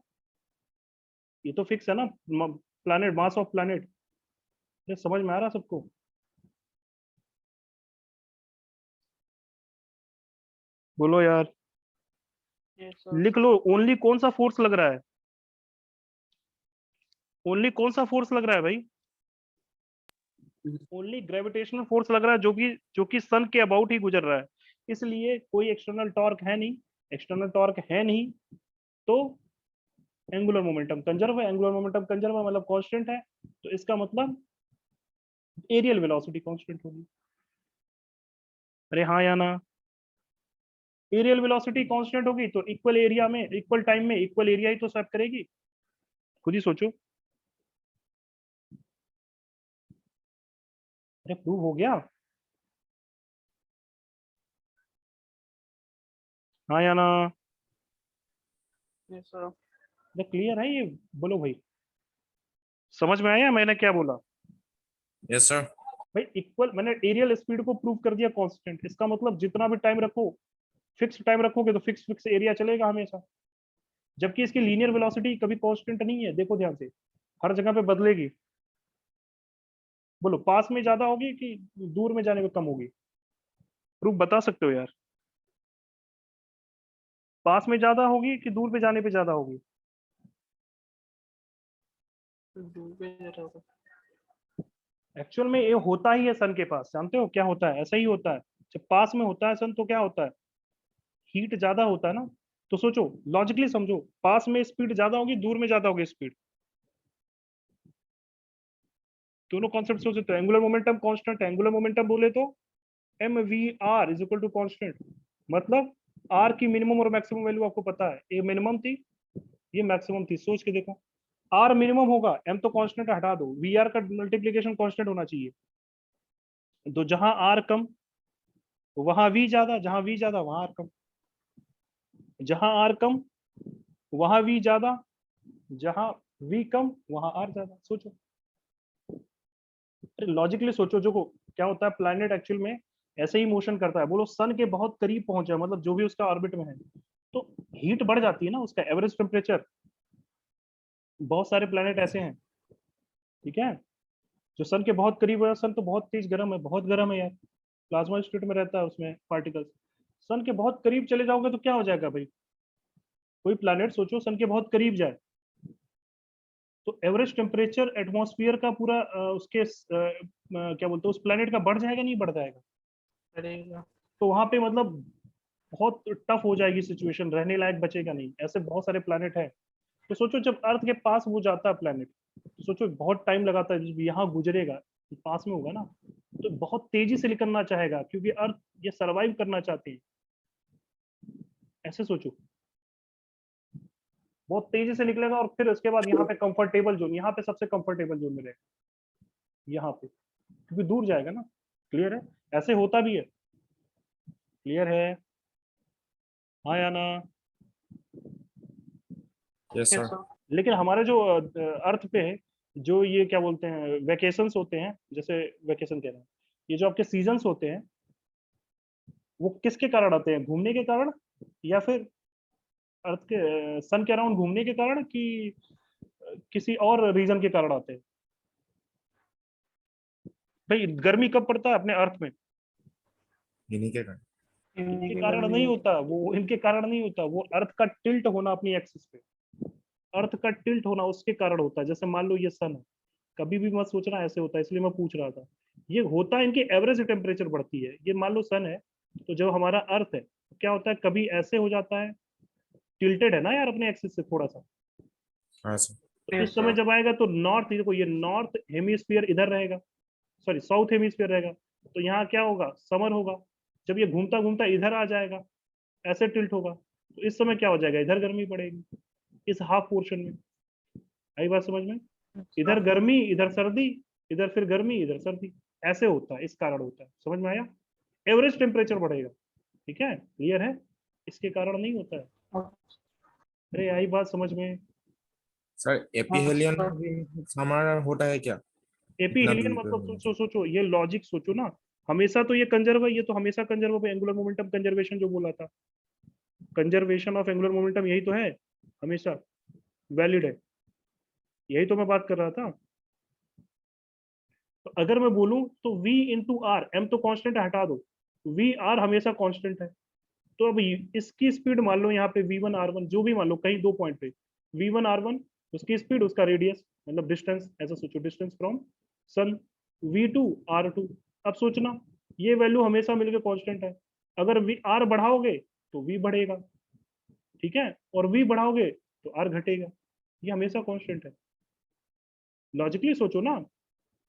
ये तो फिक्स है ना, प्लैनेट, मास ऑफ प्लैनेट, ये समझ में आ रहा सबको? बोलो यार, Yes, sir. लिख लो, ओनली कौन सा फोर्स लग रहा है, ओनली कौन सा फोर्स लग रहा है भाई? ओनली ग्रेविटेशनल फोर्स लग रहा है जो कि सन के अबाउट ही गुजर रहा है, इसलिए कोई एक्सटर्नल टॉर्क है नहीं, एक्सटर्नल टॉर्क है नहीं, तो एंगुलर मोमेंटम कंजर्व है, एंगुलर मोमेंटम कंजर्व है मतलब कांस्टेंट है, तो इसका मतलब एरियल वेलोसिटी कांस्टेंट होगी। अरे हाँ या ना? एरियल वेलोसिटी कांस्टेंट होगी तो इक्वल एरिया में, इक्वल टाइम में इक्वल एरिया ही तो स्वैप करेगी। खुद ही सोचो। अरे प्रूव हो गया? हाँ या ना? Yes, sir. ये क्लियर है ये? बोलो भाई, समझ में आया मैंने क्या बोला? Yes sir. भाई इक्वल, मैंने एरियल स्पीड को प्रूव कर दिया कांस्टेंट, इसका मतलब जितना भी टाइम रखो, फिक्स टाइम रखोगे तो फिक्स फिक्स एरिया चलेगा हमेशा, जबकि इसकी लीनियर वेलोसिटी कभी कांस्टेंट नहीं है, देखो ध्यान से, हर जगह पे बदलेगी। बोलो पास में ज्यादा होगी कि दूर में जाने में कम होगी? प्रूफ बता सकते हो यार? पास में ज्यादा होगी कि दूर पे जाने पे ज्यादा होगी? दूर पे जा रहा होगा। एक्चुअल में ये होता ही है सन के पास, जानते हो क्या होता है? ऐसा ही होता है, जब पास में होता है सन तो क्या होता है, हीट ज्यादा होता है ना। तो सोचो, लॉजिकली समझो, पास में स्पीड ज्यादा होगी, दूर में ज्यादा होगी स्पीड, दोनों कॉन्सेप्ट सोचो तो angular momentum constant, angular momentum बोले तो m we r is equal to constant, मतलब आर की मिनिमम और मैक्सिमम वैल्यू आपको पता है, ये मिनिमम थी, ये मैक्सिमम थी, सोच के देखो। आर मिनिमम होगा, एम तो कांस्टेंट हटा दो, वी आर का मल्टीप्लीकेशन कांस्टेंट होना चाहिए, तो जहां आर कम वहां वी ज्यादा, जहां वी ज्यादा वहां आर कम, जहां आर कम वहां वी ज्यादा, जहां वी कम वहां आर ज्यादा। सोचो, लॉजिकली सोचो, जो क्या होता है प्लैनेट एक्चुअल में ऐसे ही मोशन करता है, बोलो सन के बहुत करीब पहुंचा, मतलब जो भी उसका ऑर्बिट में है, तो हीट बढ़ जाती है ना, उसका एवरेज टेम्परेचर। बहुत सारे प्लैनेट ऐसे हैं, ठीक है, जो सन के बहुत करीब है, सन तो बहुत तेज गर्म है, बहुत गर्म है यार, प्लाज्मा स्टेट में रहता है उसमें पार्टिकल्स। सन के बहुत करीब चले जाओगे तो क्या हो जाएगा भाई? कोई प्लैनेट सोचो सन के बहुत करीब जाए, तो एवरेज टेम्परेचर एटमॉस्फेयर का पूरा क्या बोलते हैं उस प्लैनेट का बढ़ जाएगा नहीं बढ़ जाएगा? पड़ेगा। तो वहां पे मतलब बहुत टफ हो जाएगी सिचुएशन, रहने लायक बचेगा नहीं, ऐसे बहुत सारे प्लैनेट है। तो सोचो जब अर्थ के पास वो जाता है प्लैनेट, तो सोचो बहुत टाइम लगाता है, जब यहाँ गुजरेगा तो पास में होगा ना, तो बहुत तेजी से निकलना चाहेगा, क्योंकि अर्थ ये सरवाइव करना चाहते हैं। ऐसे सोचो, बहुत तेजी से निकलेगा और फिर उसके बाद यहाँ पे कंफर्टेबल जोन, यहाँ पे सबसे कंफर्टेबल जोन में रहेगा, यहाँ पे, क्योंकि दूर जाएगा ना। क्लियर है? ऐसे होता भी है। क्लियर है? हाँ या ना? Yes Yes, sir. sir. लेकिन हमारे जो अर्थ पे है, जो ये क्या बोलते हैं वेकेशंस होते हैं, जैसे वेकेशन कह रहे हैं, ये जो आपके सीजन्स होते हैं, वो किसके कारण आते हैं? घूमने के कारण, या फिर अर्थ के सन के अराउंड घूमने के कारण, कि किसी और रीजन के कारण आते हैं? भाई गर्मी कब पड़ता है अपने अर्थ में? इन्हीं के कारण। इनके कारण नहीं होता वो, इनके कारण नहीं होता वो, अर्थ का टिल्ट होना अपनी एक्सिस पे, अर्थ का टिल्ट होना उसके कारण होता है। जैसे मान लो ये सन है, कभी भी मत सोचना ऐसे होता है, इसलिए मैं पूछ रहा था। ये होता है, इनकी एवरेज टेम्परेचर बढ़ती है। ये मान लो सन है, तो जो हमारा अर्थ है तो क्या होता है, कभी ऐसे हो जाता है, टिल्टेड है ना यार अपने एक्सिस से थोड़ा सा, हाँ सर। तो Yes, इस समय sir. जब आएगा तो नॉर्थ, देखो ये नॉर्थ हेमिस्फीयर इधर रहेगा, सॉरी साउथ हेमिस्फीयर रहेगा, तो यहाँ क्या होगा, समर होगा। जब ये घूमता घूमता इधर आ जाएगा, ऐसे टिल्ट होगा, तो इस समय क्या हो जाएगा, इधर गर्मी पड़ेगी, इस हाफ पोर्शन में। आई बात समझ में? Yes, इधर sir. गर्मी इधर सर्दी, इधर फिर गर्मी इधर सर्दी, ऐसे होता है, इस कारण होता है। समझ में आया? एवरेज टेम्परेचर बढ़ेगा, ठीक है, क्लियर है? इसके कारण नहीं होता है। अरे आई बात समझ में? सर एपिहेलियन में भी समर होता है क्या? इतना एपीहेलियन दूरी पे मतलब होने सोचो से। सोचो, ये लॉजिक सोचो ना, हमेशा तो ये कंजर्व है, ये तो हमेशा कंजर्व है, एंगुलर मोमेंटम कंजर्वेशन जो बोला था, कंजर्वेशन ऑफ एंगुलर मोमेंटम, यही तो है, हमेशा वैलिड है, यही तो मैं बात कर रहा था। तो अगर मैं बोलूं तो v इंटू आर, एम तो कांस्टेंट है हटा दो, वी आर हमेशा कांस्टेंट है, तो अब इसकी स्पीड मान लो यहाँ पे v1 r1, जो भी मान लो कहीं दो पॉइंट पे, v1 r1 उसकी स्पीड, उसका रेडियस मतलब डिस्टेंस, ऐसा सोचो distance from sun, v2 r2। अब सोचना, ये वैल्यू हमेशा मिलकर कांस्टेंट है, अगर r बढ़ाओगे तो v बढ़ेगा, ठीक है, और v बढ़ाओगे तो r घटेगा, ये हमेशा कांस्टेंट है। लॉजिकली सोचो ना,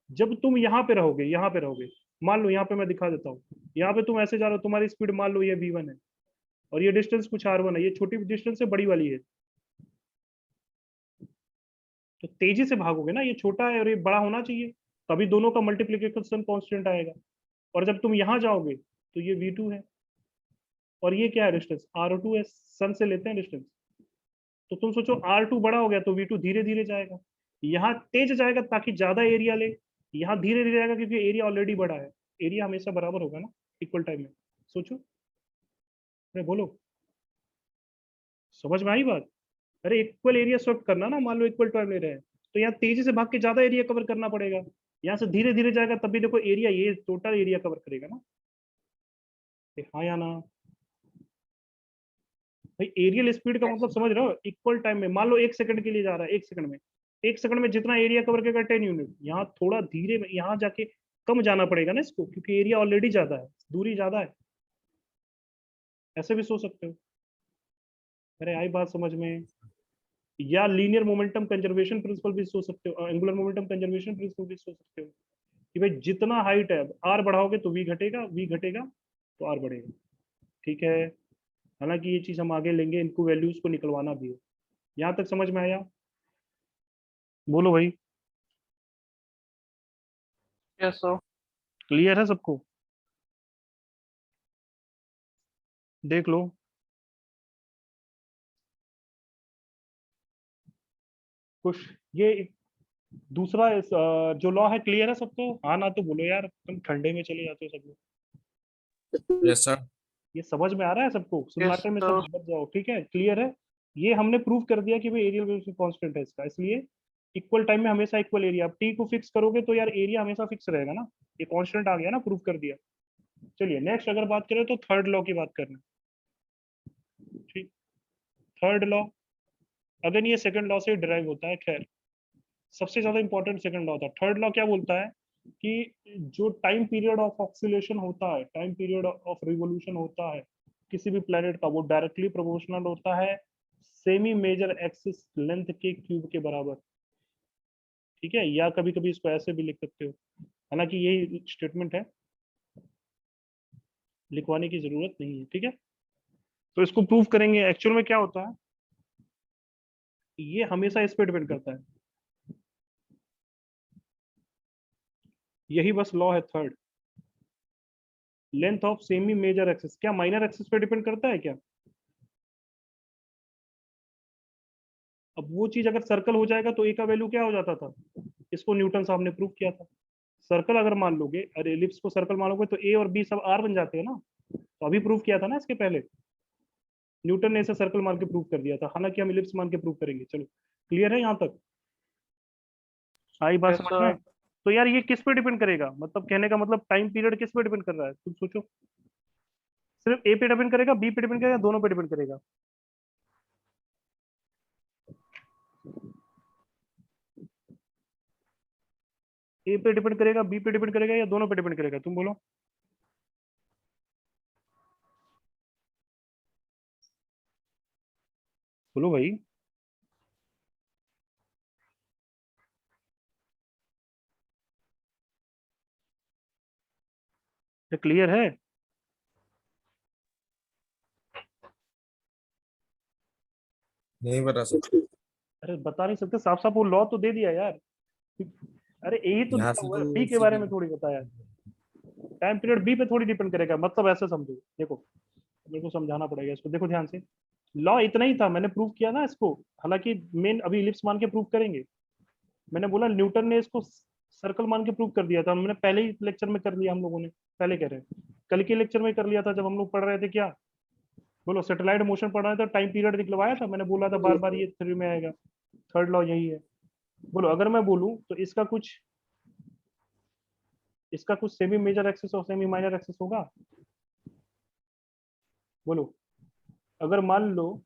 जब तुम यहाँ पे रहोगे, यहाँ पे रहोगे, मान लो यहाँ पे मैं दिखा देता हूँ, यहाँ पे तुम ऐसे जा रहे हो, तुम्हारी स्पीड मान लो ये v1 है और ये डिस्टेंस कुछ r1 है, ये छोटी डिस्टेंस से बड़ी वाली है, तो तेजी से भागोगे ना, ये छोटा है और ये बड़ा होना चाहिए, तभी दोनों का मल्टीप्लीकेशन कांस्टेंट आएगा। और जब तुम यहाँ जाओगे तो ये v2 है और ये क्या है, डिस्टेंस r2 है, सन से लेते हैं डिस्टेंस, तो तुम सोचो r2 बड़ा हो गया तो v2 धीरे धीरे जाएगा, यहाँ तेज जाएगा ताकि ज्यादा एरिया ले, यहाँ धीरे धीरे जाएगा क्योंकि एरिया ऑलरेडी बड़ा है, एरिया हमेशा बराबर होगा ना इक्वल टाइम में। सोचो, अरे बोलो, समझ में आई बात? अरे इक्वल एरिया स्वेप्ट करना ना, मान लो इक्वल टाइम ले रहे हैं तो यहाँ तेजी से भाग के ज्यादा एरिया कवर करना पड़ेगा, यहाँ से धीरे धीरे जाएगा तब भी देखो एरिया, ये टोटल एरिया कवर करेगा ना। हाँ या ना भाई? एरियल स्पीड का मतलब समझ रहे हो, इक्वल टाइम में, मान लो 1 सेकंड के लिए जा रहा है, 1 सेकंड में, 1 सेकंड में जितना एरिया कवर करेगा 10 यूनिट, यहाँ थोड़ा धीरे में, यहाँ जाके कम जाना पड़ेगा ना इसको, क्योंकि एरिया ऑलरेडी ज्यादा है, दूरी ज्यादा है। ऐसे भी सोच सकते हो। अरे आई बात समझ में? या लीनियर मोमेंटम कंजर्वेशन प्रिंसिपल भी सोच सकते हो, एंगुलर मोमेंटम कंजर्वेशन प्रिंसिपल भी सोच सकते हो कि भाई जितना हाइट है, आर बढ़ाओगे तो वी घटेगा, वी घटेगा तो आर बढ़ेगा, ठीक है। हालांकि ये चीज हम आगे लेंगे, इनको वैल्यूज को निकलवाना भी है। यहाँ तक समझ में आया? बोलो भाई, यस सर। क्लियर है सबको? देख लो, कुछ ये दूसरा जो लॉ है, क्लियर है सबको? हाँ ना तो बोलो यार, तुम ठंडे में चले जाते हो सब लोग। Yes sir. ये समझ में आ रहा है सबको? सन्नाटे में सब sir. बच जाओ, ठीक है, क्लियर है? ये हमने प्रूव कर दिया कि भाई एरियल वेलोसिटी कांस्टेंट है इसका, इसलिए इक्वल टाइम में हमेशा इक्वल एरिया। अब टी को फिक्स करोगे तो यार एरिया हमेशा फिक्स रहेगा ना, ये कांस्टेंट आ गया ना, प्रूव कर दिया। चलिए नेक्स्ट अगर बात करें तो थर्ड लॉ की बात करना, ठीक। थर्ड लॉ, अगेन ये सेकंड लॉ से डिराइव होता है, खैर सबसे ज्यादा इंपॉर्टेंट सेकंड लॉ होता है। थर्ड लॉ क्या बोलता है कि जो टाइम पीरियड ऑफ ऑक्सीलेशन होता है, टाइम पीरियड ऑफ रिवोल्यूशन होता है किसी भी प्लेनेट का, वो डायरेक्टली प्रोपोर्शनल होता है सेमी मेजर एक्सिस लेंथ के क्यूब के बराबर, ठीक है। या कभी कभी इसको ऐसे भी लिख सकते हो, हालांकि यही स्टेटमेंट है, लिखवाने की जरूरत नहीं है, ठीक है। तो इसको प्रूव करेंगे। एक्चुअल में क्या होता है, ये हमेशा इस पे डिपेंड करता है, यही बस लॉ है third. Length of semi major axis क्या माइनर एक्सिस पे डिपेंड करता है क्या? अब वो चीज अगर सर्कल हो जाएगा तो ए का वैल्यू क्या हो जाता था, इसको न्यूटन साहब ने प्रूव किया था। सर्कल अगर मान लोगे, अरे एलिप्स को सर्कल मानोगे तो ए और बी सब आर बन जाते हैं ना, तो अभी प्रूव किया था ना इसके पहले, न्यूटन ने इसे सर्कल मान के प्रूव कर दिया था। हालांकि हम एलिप्स मान के प्रूव करेंगे। चलो क्लियर है यहाँ तक? आई बात Yes, समझ sir. में? तो यार ये किस पे डिपेंड करेगा, मतलब कहने का मतलब टाइम पीरियड किस पे डिपेंड कर रहा है, तुम सोचो। सिर्फ ए पे डिपेंड करेगा, बी पे डिपेंड करेगा, दोनों पे डिपेंड करेगा? ए पे डिपेंड करेगा, बी पे डिपेंड करेगा, या दोनों पे डिपेंड करेगा, तुम बोलो। बोलो भाई, ये क्लियर है? नहीं बता सकते। अरे बता नहीं सकते, साफ साफ वो लॉ तो दे दिया यार। अरे यही तो यहाँ दिया से हुआ है, तो बी के बारे में थोड़ी बताया। टाइम पीरियड बी पे थोड़ी डिपेंड करेगा, मतलब ऐसे समझो, देखो मेरे को समझाना पड़ेगा इसको, देखो ध्यान से। लॉ इतना ही था, मैंने प्रूव किया ना इसको, हालांकि मेन अभी इलिप्स मान के प्रूव करेंगे। मैंने बोला न्यूटन ने इसको सर्कल मान के प्रूव कर दिया था, मैंने पहले ही लेक्चर में कर लिया हम लोगों ने, पहले कह रहे हैं कल के लेक्चर में कर लिया था, जब हम लोग पढ़ रहे थे क्या, बोलो सैटेलाइट मोशन पढ़ रहे थे, टाइम पीरियड निकलवाया था, मैंने बोला था बार बार ये थ्योरी में आएगा। थर्ड लॉ यही है। बोलो अगर मैं बोलूं तो इसका कुछ सेमी मेजर एक्सिस और सेमी माइनर एक्सिस होगा? बोलो, अगर मान लो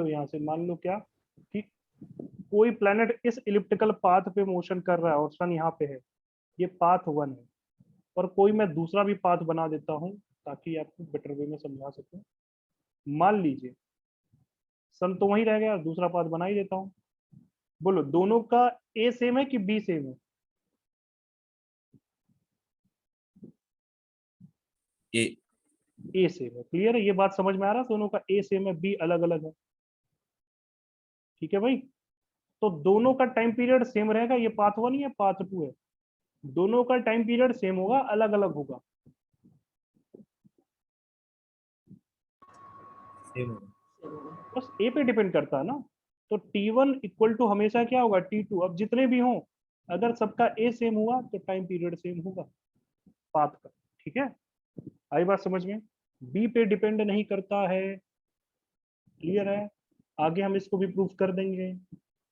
यहाँ से मान लो क्या कि कोई प्लेनेट इस इलिप्टिकल पाथ पे मोशन कर रहा है और सन यहाँ पे है, ये पाथ 1 है, और कोई मैं दूसरा भी पाथ बना देता हूं ताकि आपको बेटर वे में समझा सकूं। मान लीजिए सन तो वहीं रह गया, दूसरा पाथ बना ही देता हूं। बोलो दोनों का ए सेम है कि बी सेम है? ए ए सेम है। क्लियर है? ये बात समझ में आ रहा है? दोनों का ए सेम है, बी अलग अलग है। ठीक है भाई, तो दोनों का टाइम पीरियड सेम रहेगा। ये पाथ 1 या पाथ 2 है? दोनों का टाइम पीरियड सेम होगा, अलग अलग होगा। बस ए पे डिपेंड करता है ना। तो T1 इक्वल टू हमेशा क्या होगा? T2। अब जितने भी हों, अगर सबका ए सेम हुआ तो टाइम पीरियड सेम होगा पाथ का। ठीक है, आई बात समझ में? बी पे डिपेंड नहीं करता है। क्लियर है? आगे हम इसको भी प्रूफ कर देंगे।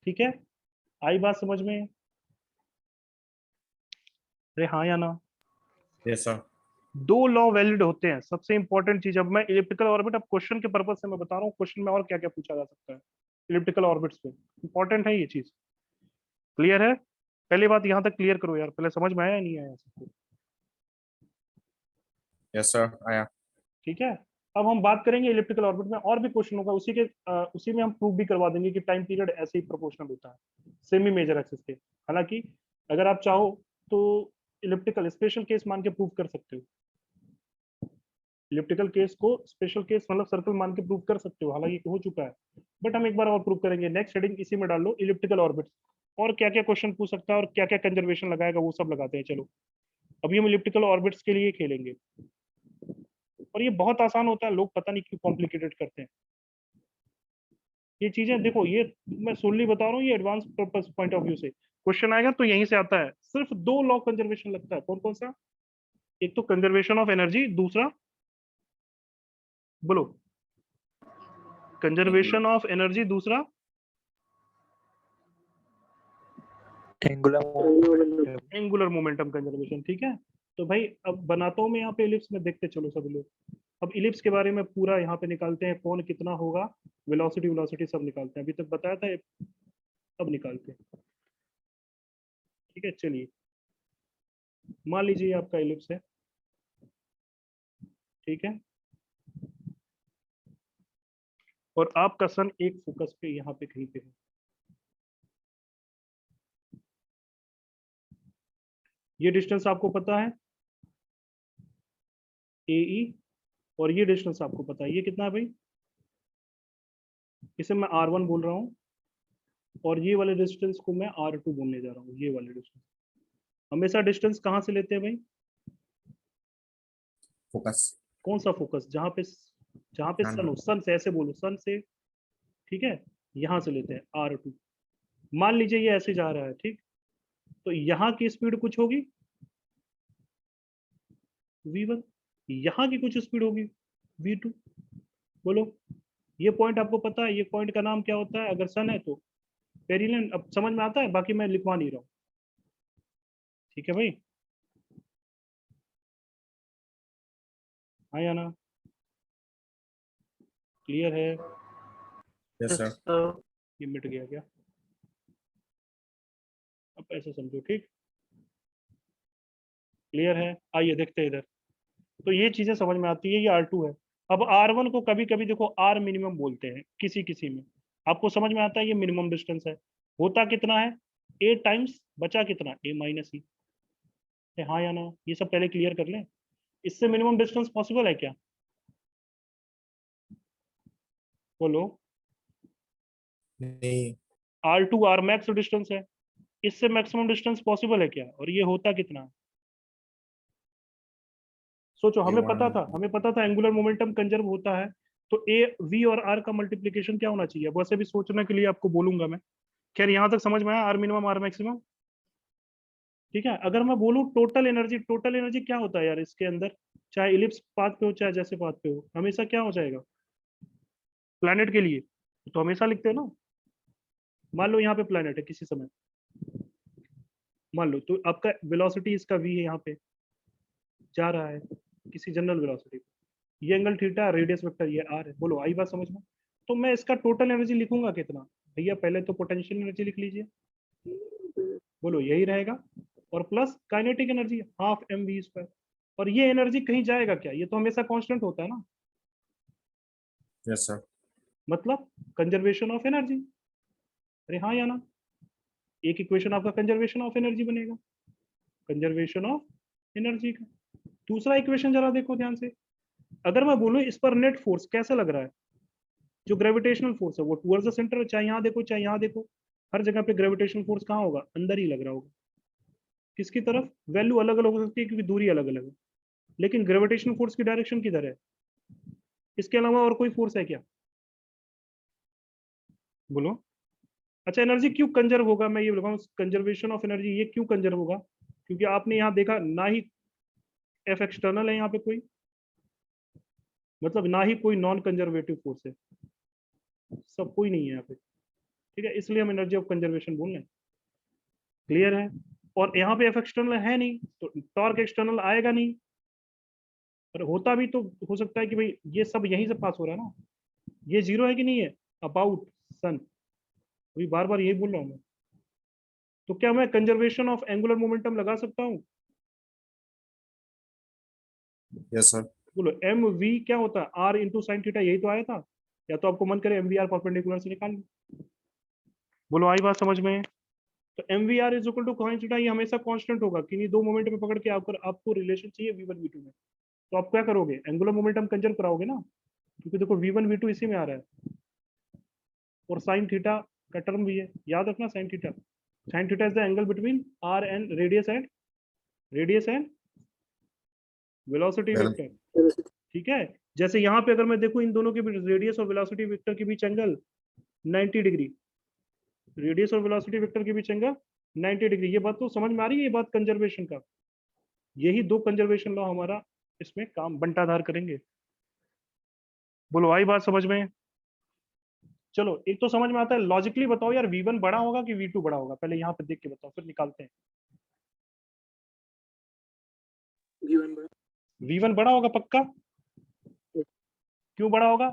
ठीक है, आई बात समझ में? अरे हाँ या ना? Yes sir. दो लॉ वैलिड होते हैं, सबसे इंपॉर्टेंट चीज। अब मैं इलिप्टिकल ऑर्बिट, अब क्वेश्चन के पर्पज से मैं बता रहा हूँ, क्वेश्चन में और क्या क्या पूछा जा सकता है इलिप्टिकल ऑर्बिट्स पे। इंपॉर्टेंट है ये चीज। क्लियर है? पहली बात यहाँ तक क्लियर करो यार, पहले समझ में आया नहीं आया सबको? यस सर आया। ठीक है, अब हम बात करेंगे इलिप्टिकल ऑर्बिट में और भी क्वेश्चन होगा, उसी में हम प्रूव भी करवा देंगे कि टाइम पीरियड ऐसे ही प्रोपोर्शनल होता है सेमी मेजर एक्सिस के। हालांकि अगर आप चाहो तो इलिप्टिकल स्पेशल केस मान के प्रूव कर सकते हो। इलिप्टिकल केस को स्पेशल केस मतलब सर्कल मान के प्रूव कर सकते हो, हालांकि हो चुका है, बट हम एक बार और प्रूव करेंगे। नेक्स्ट हेडिंग इसी में डाल लो, इलिप्टिकल ऑर्बिट्स। और क्या क्या क्वेश्चन पूछ सकता है और क्या क्या कंजर्वेशन लगाएगा वो सब लगाते हैं। चलो अभी हम इलिप्टिकल ऑर्बिट्स के लिए खेलेंगे, और ये बहुत आसान होता है, लोग पता नहीं क्यों कॉम्प्लिकेटेड करते हैं ये चीजें। देखो ये मैं सोनली बता रहा हूँ, ये advance purpose point of view से क्वेश्चन आएगा तो यहीं से आता है। सिर्फ दो लॉ कंजर्वेशन लगता है, कौन कौन सा? एक तो कंजर्वेशन ऑफ एनर्जी, दूसरा बोलो कंजर्वेशन ऑफ एनर्जी, दूसरा एंगुलर एंगुलर मोमेंटम कंजर्वेशन। ठीक है, तो भाई अब बनाता हूँ मैं यहाँ पे इलिप्स में, देखते चलो सब लोग। अब इलिप्स के बारे में पूरा यहाँ पे निकालते हैं, कौन कितना होगा, वेलोसिटी वेलोसिटी सब निकालते हैं। अभी तक बताया था, अब निकालते हैं। ठीक है, चलिए मान लीजिए आपका इलिप्स है। ठीक है, और आपका सन एक फोकस पे यहाँ पे कहीं पे है। ये डिस्टेंस आपको पता है AE, और ये डिस्टेंस आपको पता है ये कितना है भाई? इसे मैं R1 बोल रहा हूँ, और ये वाले डिस्टेंस को मैं R2 बोलने जा रहा हूँ। ये वाले डिस्टेंस, हमेशा डिस्टेंस कहाँ से लेते हैं भाई? फोकस। कौन सा फोकस? जहाँ पे सन हो, सन से, ऐसे बोलो सन से। ठीक है, यहाँ से लेते हैं R2। मान लीजिए ये ऐसे जा रहा है, ठीक, तो यहाँ की स्पीड कुछ होगी V1, यहाँ की कुछ स्पीड होगी V2। बोलो, ये पॉइंट आपको पता है, ये पॉइंट का नाम क्या होता है अगर सन है तो? पेरिलियन। अब समझ में आता है? बाकी मैं लिखवा नहीं रहा हूँ। ठीक है भाई, हाँ या ना? क्लियर है? Yes sir. सर ये मिट गया क्या? अब ऐसे समझो, ठीक, क्लियर है? आइए देखते हैं इधर। तो ये चीजें समझ में आती है, ये R2 है। अब R1 को कभी कभी देखो R मिनिमम बोलते हैं किसी किसी में। आपको समझ में आता है ये मिनिमम डिस्टेंस है। होता कितना है? A टाइम्स बचा कितना? A minus E। हाँ या ना? ये सब पहले क्लियर कर लें। इससे मिनिमम डिस्टेंस पॉसिबल है क्या? बोलो। नहीं। R2 R मैक्स डिस्टेंस है, इससे मैक्सिमम डिस्टेंस पॉसिबल है क्या? और ये होता कितना है? सोचो, A1। हमें पता था एंगुलर मोमेंटम कंजर्व होता है, तो ए वी और आर का मल्टीप्लीकेशन क्या होना चाहिए? वैसे भी सोचने के लिए आपको बोलूंगा मैं। खैर यहाँ तक समझ में आया, आर मिनिमम आर मैक्सिमम। ठीक है, अगर मैं बोलूँ टोटल एनर्जी क्या होता है यार इसके अंदर? चाहे इलिप्स पाथ पे हो चाहे जैसे पाथ पे हो, हमेशा क्या हो जाएगा प्लैनेट के लिए? तो हमेशा लिखते हैं ना। मान लो यहाँ पे प्लैनेट है किसी समय, मान लो, तो आपका वेलोसिटी इसका v है, यहाँ पे जा रहा है किसी जनरल वेलोसिटी। ये एंगल थीटा, रेडियस वेक्टर ये r है। बोलो आई बात समझ में? तो मैं इसका टोटल एनर्जी लिखूंगा कितना? भैया पहले तो पोटेंशियल एनर्जी लिख लीजिए। बोलो यही रहेगा। और plus kinetic energy half m v square. और ये एनर्जी कहीं जाएगा क्या, ये तो हमेशा कांस्टेंट होता है ना, यस सर। मतलब कंजर्वेशन ऑफ एनर्जी। अरे हाँ या ना, एक इक्वेशन आपका कंजर्वेशन ऑफ एनर्जी बनेगा, कंजर्वेशन ऑफ एनर्जी का। दूसरा इक्वेशन जरा देखो ध्यान से, अगर मैं बोलूं इस पर नेट फोर्स कैसा लग रहा है, जो ग्रेविटेशनल फोर्स है वो टुवर्ड्स द सेंटर, चाहे यहाँ देखो चाहे यहाँ देखो, हर जगह पे ग्रेविटेशनल फोर्स कहाँ होगा, अंदर ही लग रहा होगा। किसकी तरफ, वैल्यू अलग अलग हो सकती है क्योंकि दूरी अलग अलग है, लेकिन ग्रेविटेशनल फोर्स की डायरेक्शन किधर है। इसके अलावा और कोई फोर्स है क्या, बोलो। अच्छा एनर्जी क्यों कंजर्व होगा, मैं ये बोलूँ कंजर्वेशन ऑफ एनर्जी ये क्यों कंजर्व होगा, क्योंकि आपने यहाँ देखा ना ही एफ एक्सटर्नल है यहाँ पे कोई, मतलब ना ही कोई नॉन कंजर्वेटिव फोर्स है, सब कोई नहीं है यहाँ पे, ठीक है, इसलिए हम एनर्जी ऑफ कंजर्वेशन बोल रहे हैं। क्लियर है। और यहाँ पे एफ एक्सटर्नल है नहीं तो टॉर्क एक्सटर्नल आएगा नहीं, पर होता भी तो हो सकता है कि भाई ये सब यहीं से पास हो रहा है ना, ये जीरो है कि नहीं है, अबाउट सन, अभी बार बार यही बोल रहा हूँ मैं। तो क्या मैं कंजर्वेशन ऑफ एंगुलर मोमेंटम लगा सकता हूँ, यस सर। बोलो एम वी क्या होता है, आर इंटू साइन थीटा, यही तो आया था, या तो आपको मन करे एम वी आर परपेंडिकुलर से निकाल लो। बोलो आई बात समझ में। तो m we r is equal to sine theta, ये हमेशा कांस्टेंट होगा, किन्हीं दो मोमेंट में पकड़ के आपको रिलेशन चाहिए वी वन वी टू में, तो आप क्या करोगे, एंगुलर मोमेंटम कंजर्व कराओगे ना, क्योंकि देखो वी वन वी टू इसी में आ रहा है, और साइन थीटा का टर्म भी है, याद रखना sine theta, sine theta is the angle between r and radius and velocity well, vector, ठीक है। जैसे यहाँ पे अगर मैं देखूं इन दोनों के बीच रेडियस और वेलोसिटी वेक्टर के बीच एंगल 90 डिग्री, रेडियस और वेलोसिटी वेक्टर के बीच एंगल 90 डिग्री, ये बात तो समझ में आ रही है, ये बात कंजर्वेशन का, यही दो कंजर्वेशन लॉ हमारा इसमें काम बंटाधार करेंगे। बोलो आई बात समझ में। चलो एक तो समझ में आता है, लॉजिकली बताओ यार वी वन बड़ा होगा कि वी टू बड़ा होगा, पहले यहाँ पे देख के बताओ फिर निकालते हैं। वी वन बड़ा होगा पक्का, क्यों बड़ा होगा,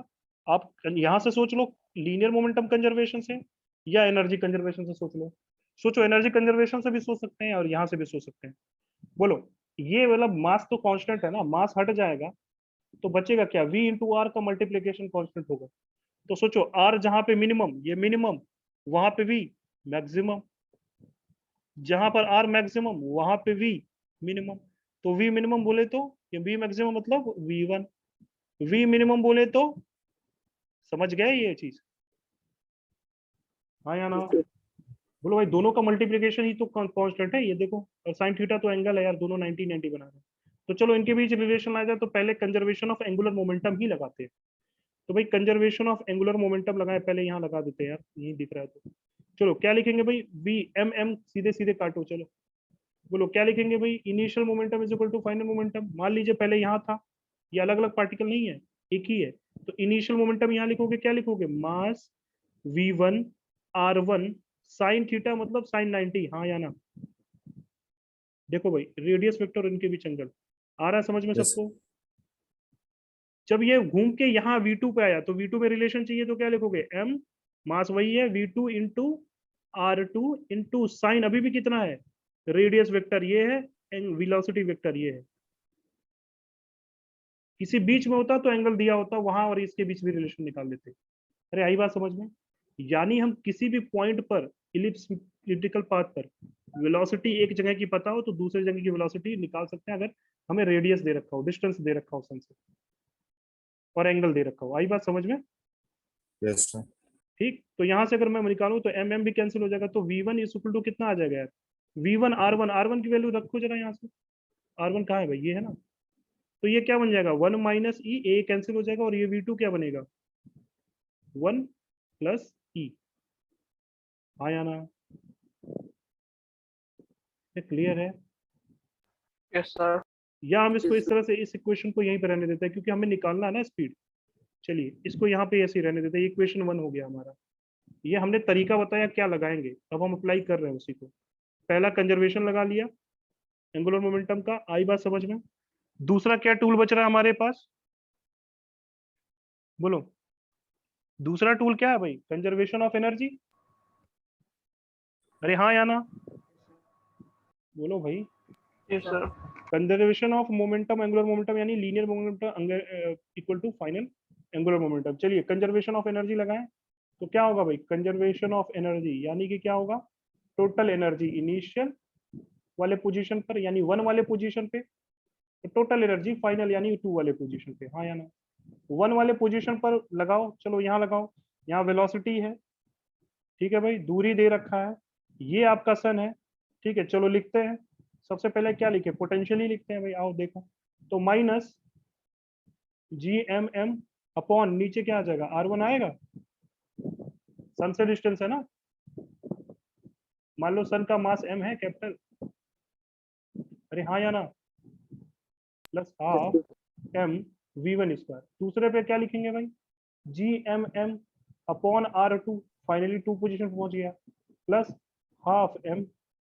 आप यहां से सोच लो, लीनियर मोमेंटम कंजर्वेशन से या एनर्जी कंजर्वेशन से सोच लो, सोचो एनर्जी कंजर्वेशन से भी सोच सकते हैं और यहाँ से भी सोच सकते हैं। बोलो ये मतलब मास तो कांस्टेंट है ना, मास हट जाएगा तो बचेगा क्या, v इंटू आर का मल्टीप्लीकेशन कांस्टेंट होगा, तो सोचो आर जहां पे मिनिमम, ये मिनिमम, वहां पे v मैक्सिमम, जहां पर आर मैक्सिमम वहां पे v मिनिमम, तो v मिनिमम बोले तो ये v मैक्सिमम मतलब v1, v मिनिमम बोले तो, समझ गए ये चीज, हाँ या ना। बोलो भाई दोनों का मल्टीप्लिकेशन ही तो कांस्टेंट है, ये देखो, और साइन थीटा तो एंगल है यार, दोनों 90 90 बना रहे हैं, तो चलो इनके बीच रिलेशन आ जाए तो पहले कंजर्वेशन ऑफ एंगुलर मोमेंटम ही लगाते हैं। तो भाई कंजर्वेशन ऑफ एंगुलर मोमेंटम लगाए, पहले यहाँ लगा देते हैं यार, यही दिख रहा है तो चलो क्या लिखेंगे भाई, बी एम एम सीधे सीधे काटो, चलो बोलो क्या लिखेंगे भाई, initial momentum is equal to final momentum, मान लीजिए पहले यहाँ था, ये अलग अलग पार्टिकल नहीं है एक ही है, तो इनिशियल मोमेंटम यहाँ लिखोगे, क्या लिखोगे, मास v1 r1 साइन थीटा मतलब साइन 90, हाँ या ना। देखो भाई रेडियस वेक्टर इनके बीच एंगल आ रहा है समझ में यस। सबको। जब ये घूम के यहाँ v2 पे आया तो v2 में रिलेशन चाहिए तो क्या लिखोगे, m मास वही है v2 into r2 into sine अभी भी कितना है, रेडियस वेक्टर ये है, वेलोसिटी वेक्टर ये है, किसी बीच में होता तो एंगल दिया होता वहां और इसके बीच भी रिलेशन निकाल देते। अरे आई बात समझ में, यानी हम किसी भी पॉइंट पर इलिप्टिकल पाथ पर वेलोसिटी एक जगह की पता हो तो दूसरी जगह की वेलोसिटी निकाल सकते हैं, अगर हमें रेडियस दे रखा हो, डिस्टेंस दे रखा हो सन से, और एंगल दे रखा हो, आई बात समझ में। Yes sir. ठीक, तो यहाँ से अगर मैं निकालूं तो एम एम भी कैंसिल हो जाएगा, तो v one is equal to कितना आ जाएगा यार, वी वन आर वन की वैल्यू रखो जरा यहाँ से, आर वन कहाँ है भाई, ये है ना, तो ये क्या बन जाएगा, वन माइनस ई, ए कैंसिल हो जाएगा, और ये वी टू क्या बनेगा, वन प्लस ई, हाँ या ना, क्लियर है। Yes sir. या हम इसको इस तरह से इस इक्वेशन को यहीं पे रहने देते हैं क्योंकि हमें निकालना है ना स्पीड, चलिए इसको यहाँ पे ऐसे ही रहने देते हैं, इक्वेशन वन हो गया हमारा, ये हमने तरीका बताया क्या लगाएंगे, अब हम अप्लाई कर रहे हैं उसी को। पहला कंजर्वेशन लगा लिया एंगुलर मोमेंटम का, आई बात समझ में। दूसरा क्या टूल बच रहा है हमारे पास, बोलो दूसरा टूल क्या है भाई, कंजर्वेशन ऑफ एनर्जी, अरे हाँ या ना, बोलो भाई। Yes, sir. Conservation of momentum, angular momentum यानी linear momentum equal to final angular momentum. चलिए कंजर्वेशन ऑफ एनर्जी लगाएं तो क्या होगा भाई, कंजर्वेशन ऑफ एनर्जी यानी कि क्या होगा, टोटल एनर्जी इनिशियल वाले पोजीशन पर यानी 1 वाले पोजीशन पे, टोटल एनर्जी फाइनल यानी 2 वाले पोजीशन पे, हाँ या ना। 1 वाले पोजीशन पर लगाओ, चलो यहाँ लगाओ, यहाँ वेलोसिटी है, ठीक है भाई, दूरी दे रखा है, ये आपका सन है, ठीक है। चलो लिखते हैं, सबसे पहले क्या लिखे, पोटेंशियली लिखते हैं भाई, आओ देखो। तो माइनस GMM अपॉन नीचे क्या आ जाएगा, R1 आएगा, सन से डिस्टेंस है ना, मान लो सन का मास M है कैपिटल, अरे हाँ या ना, plus half M V1 square. दूसरे पे क्या लिखेंगे भाई, GMM upon R2, finally 2 position पहुंच गया, plus half M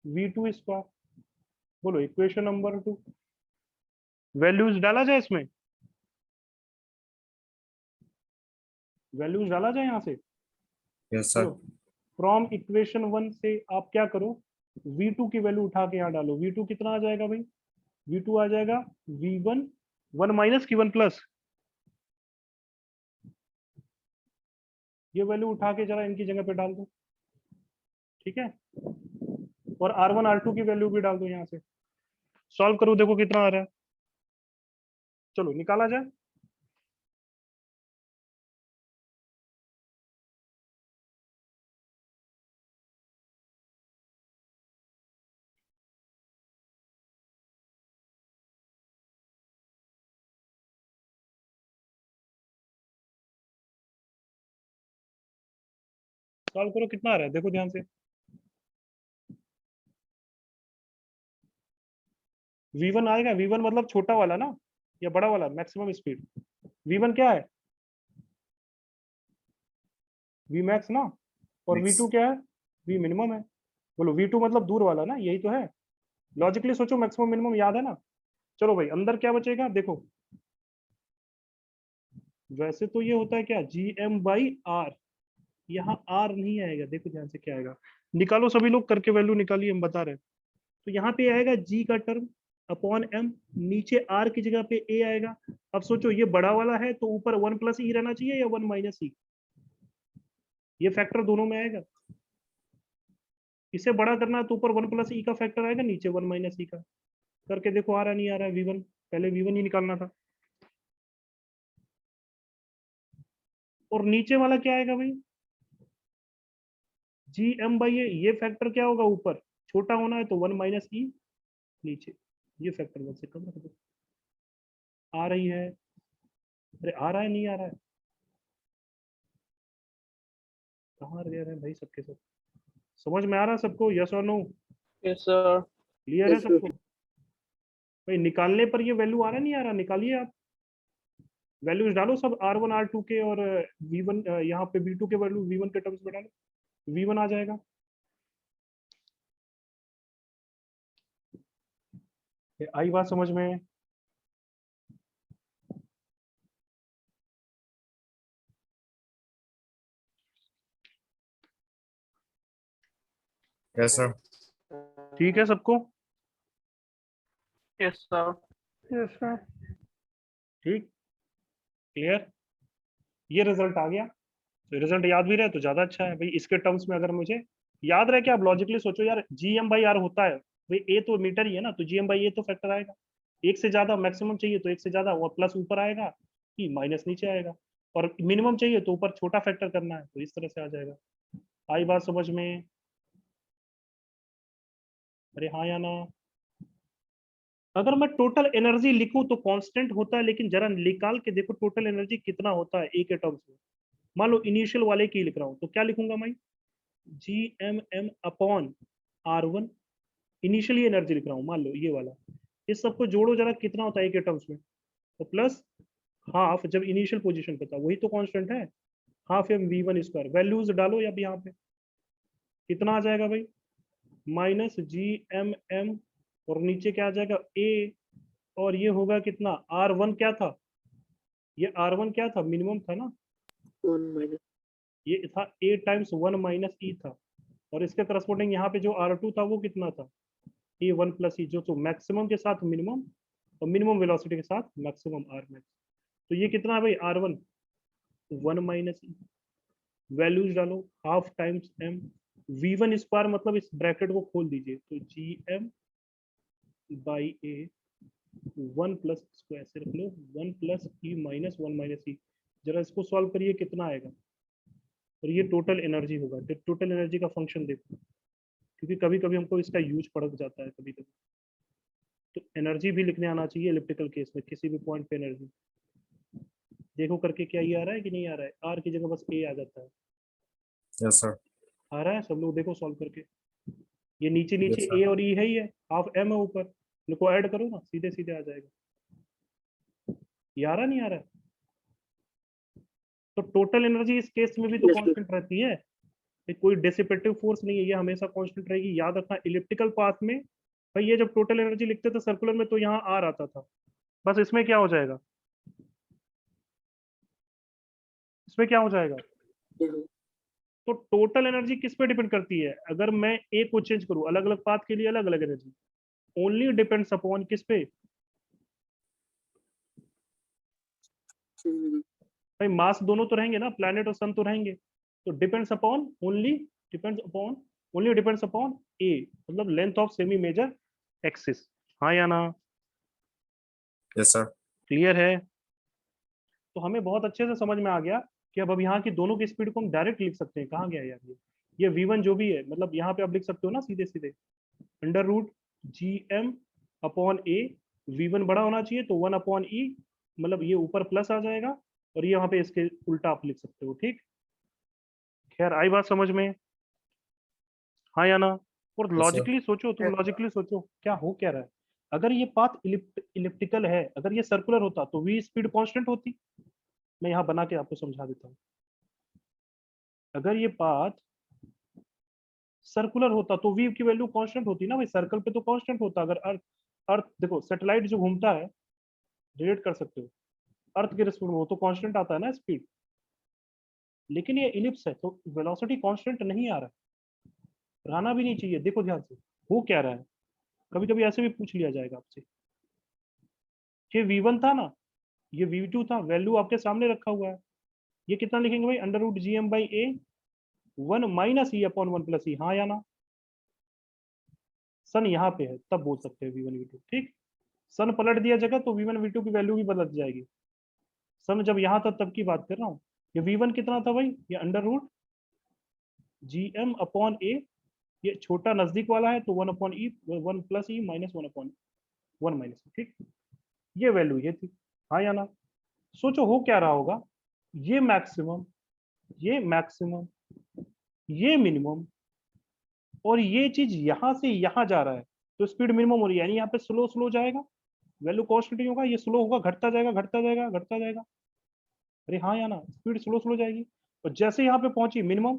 V2 square. बोलो इक्वेशन नंबर 2, वैल्यूज डाला जाए इसमें, वैल्यूज डाला जाए यहाँ से। यस चलो सर। फ्रॉम इक्वेशन 1 से आप क्या करो, V2 की वैल्यू उठा के यहाँ डालो। V2 कितना आ जाएगा भाई, V2 आ जाएगा V1 1 माइनस की 1 प्लस, ये वैल्यू उठा के जरा इनकी जगह पे डाल दो, ठीक है। और R1 R2 की वैल्यू भी डाल दो यहाँ से, सॉल्व करो, देखो कितना आ रहा है, चलो निकाला जाए। सॉल्व करो, कितना आ रहा है देखो ध्यान से। V1 आएगा, V1 मतलब छोटा वाला ना, या बड़ा वाला, मैक्सिमम स्पीड। V1 क्या है, Vmax ना, और Max. V2 क्या है, V मिनिमम है। बोलो V2 मतलब दूर वाला ना, यही तो है। लॉजिकली सोचो, मैक्सिमम मिनिमम याद है ना। चलो भाई अंदर क्या बचेगा देखो, वैसे तो ये होता है क्या, GM/R, यहाँ R नहीं आएगा, देखो ध्यान से क्या आएगा, निकालो सभी लोग करके वैल्यू निकालिए, हम बता रहे हैं। तो यहाँ पे आएगा G का टर्म अपॉन M, नीचे R की जगह पे A आएगा। अब सोचो ये बड़ा वाला है तो ऊपर 1 प्लस ई रहना चाहिए या 1 माइनस ई, ये फैक्टर दोनों में आएगा। इसे बड़ा करना है तो ऊपर 1 प्लस ई का फैक्टर आएगा, नीचे 1 माइनस ई का। करके देखो आ रहा नहीं आ रहा है, V1 पहले V1 ही निकालना था। और नीचे वाला क्या आएगा भाई, GM/A, ये फैक्टर क्या होगा, ऊपर छोटा होना है तो 1 माइनस ई, नीचे ये फैक्टर 1 से कम रख दो। आ रही है, अरे आ रहा है नहीं आ रहा है, कहाँ गए हैं भाई सबके सब, समझ में आ रहा है सबको, यस और नो, Yes, sir. क्लियर है सबको भाई। निकालने पर ये वैल्यू आ रहा नहीं आ रहा, निकालिए आप, वैल्यूज डालो सब R1 R2 के, और V1 यहाँ पे V2 के वैल्यू V1 के टर्म्स में डालो, V1 आ जाएगा। ये आई बात समझ में, यस सर। ठीक है सबको, Yes, sir. Yes, sir. ठीक, क्लियर, ये रिजल्ट आ गया। तो रिजल्ट याद भी रहे तो ज्यादा अच्छा है भाई। इसके टर्म्स में अगर मुझे याद रहे कि आप लॉजिकली सोचो यार, GM/R होता है भाई, ए तो मीटर ही है ना, तो GM/A तो फैक्टर आएगा, एक से ज्यादा मैक्सिमम चाहिए तो एक से ज्यादा, और प्लस ऊपर आएगा कि माइनस नीचे आएगा, और मिनिमम चाहिए तो ऊपर छोटा फैक्टर करना है, तो इस तरह से आ जाएगा। आई बात समझ में, अरे हाँ या ना। अगर मैं टोटल एनर्जी लिखूं तो कांस्टेंट होता है, लेकिन जरा निकाल के देखो टोटल एनर्जी कितना होता है ए के टर्म्स में। मान लो इनिशियल वाले की लिख रहा हूं तो क्या लिखूंगा मैं, GMM upon R1, initially energy लिख रहा हूँ, मान लो ये वाला, इस सबको जोड़ो जरा कितना होता है ए के टर्म्स में, तो प्लस हाफ, जब इनिशियल पोजीशन पे था वही तो कांस्टेंट है, half M V1 square. Values डालो अब यहाँ पे, कितना आ जाएगा भाई, माइनस GMM, और नीचे क्या आ जाएगा A, और ये होगा कितना, R1 क्या था, ये R1 क्या था, मिनिमम था ना, 1 minus. ये था A टाइम्स 1 माइनस ई था, और इसके करस्पॉन्डिंग यहाँ पे जो R2 था वो कितना था, ए वन प्लस ई, जो मैक्सिमम के साथ मिनिमम और मिनिमम वेलोसिटी के साथ मैक्सिमम आर मैक्स। तो ये कितना है भाई, R one 1 minus E, values डालो, half times M V one square, मतलब इस ब्रैकेट को खोल दीजिए, तो G M by A 1 plus square से रख लो 1 plus E minus 1 minus E. जरा इसको सॉल्व करिए कितना आएगा, और ये टोटल एनर्जी होगा। तो टोटल एनर्जी का फंक्शन देखो, क्योंकि कभी कभी हमको इसका यूज पड़ जाता है कभी कभी, तो एनर्जी भी लिखने आना चाहिए इलेक्ट्रिकल केस में, किसी भी पॉइंट पे एनर्जी देखो करके क्या ये आ रहा है कि नहीं आ रहा है, आर की जगह बस ए आ जाता है। Yes sir. आ रहा है सब लोग देखो सॉल्व करके, ये नीचे नीचे Yes, ए sir. और ई है ही है, हाफ एम है ऊपर, इनको ऐड करो ना सीधे सीधे आ जाएगा। ये आ रहा नहीं आ रहा है? तो टोटल एनर्जी इस केस में भी तो Yes, sir. कांस्टेंट रहती है, ये कोई डिसिपेटिव फोर्स नहीं है, ये हमेशा कांस्टेंट रहेगी। याद रखना इलिप्टिकल पाथ में भाई, ये जब टोटल एनर्जी लिखते थे सर्कुलर में तो यहाँ आर आता था, बस इसमें क्या हो जाएगा, इसमें क्या हो जाएगा, Mhm. तो टोटल एनर्जी किस पे डिपेंड करती है, अगर मैं ए को चेंज करूं अलग अलग पाथ के लिए अलग अलग एनर्जी, ओनली डिपेंड्स अपॉन किस पे Mhm. भाई, मास दोनों तो रहेंगे ना, प्लैनेट और सन तो रहेंगे, तो depends upon only, depends upon only depends upon A, मतलब length of semi major axis. हाँ या ना, यस सर। क्लियर है? तो हमें बहुत अच्छे से समझ में आ गया कि अब यहाँ की दोनों की स्पीड को हम डायरेक्ट लिख सकते हैं। कहाँ गया यार ये v1 जो भी है, मतलब यहाँ पे आप लिख सकते हो ना सीधे सीधे, under root G M upon A, v1 बड़ा होना चाहिए तो 1 अपॉन ई, मतलब ये ऊपर प्लस आ जाएगा, और ये वहां पे इसके उल्टा आप लिख सकते हो। ठीक, खैर आई बात समझ में? हाँ या ना? और Yes, sir. लॉजिकली सोचो, तुम लॉजिकली सोचो क्या हो क्या रहा है। अगर ये पाथ इलिप्टिकल है, अगर ये सर्कुलर होता तो v स्पीड कांस्टेंट होती। मैं यहाँ बना के आपको समझा देता हूँ। अगर ये पाथ सर्कुलर होता तो v की वैल्यू कांस्टेंट होती ना भाई, सर्कल पे तो कांस्टेंट होता। अगर अर्थ अर्थ देखो, सैटेलाइट जो घूमता है, रिलेट कर सकते हो, अर्थ के रिस्पेक्ट में वो तो कांस्टेंट आता है ना स्पीड, लेकिन ये इलिप्स है तो वेलोसिटी कांस्टेंट नहीं आ रहा है, रहना भी नहीं चाहिए। देखो ध्यान से हो क्या रहा है, कभी कभी ऐसे भी पूछ लिया जाएगा आपसे, ये v1 था ना, ये v2 था, वैल्यू आपके सामने रखा हुआ है, ये कितना लिखेंगे भाई, under root G M by A 1 minus E upon 1 plus E. हाँ या ना? सन यहाँ पे है तब बोल सकते हैं v1 v2। ठीक, सन पलट दिया जगह तो v1 v2 की वैल्यू भी बदल जाएगी। सन जब यहाँ था तब की बात कर रहा हूँ। ये v1 कितना था भाई, ये under root G M upon A, ये छोटा नजदीक वाला है तो 1 upon E, 1 plus E minus 1 upon 1 minus. ठीक, ये वैल्यू ये थी। हाँ या ना? सोचो हो क्या रहा होगा, ये मैक्सिमम, ये मैक्सिमम, ये मिनिमम, और ये चीज यहाँ से यहाँ जा रहा है तो स्पीड मिनिमम हो रही है, यानी यहाँ पे स्लो स्लो जाएगा, वैल्यू कॉन्स्टेंट नहीं होगा, ये स्लो होगा, घटता जाएगा घटता जाएगा घटता जाएगा। अरे हाँ या ना? स्पीड स्लो स्लो जाएगी, और जैसे यहाँ पे पहुंची मिनिमम,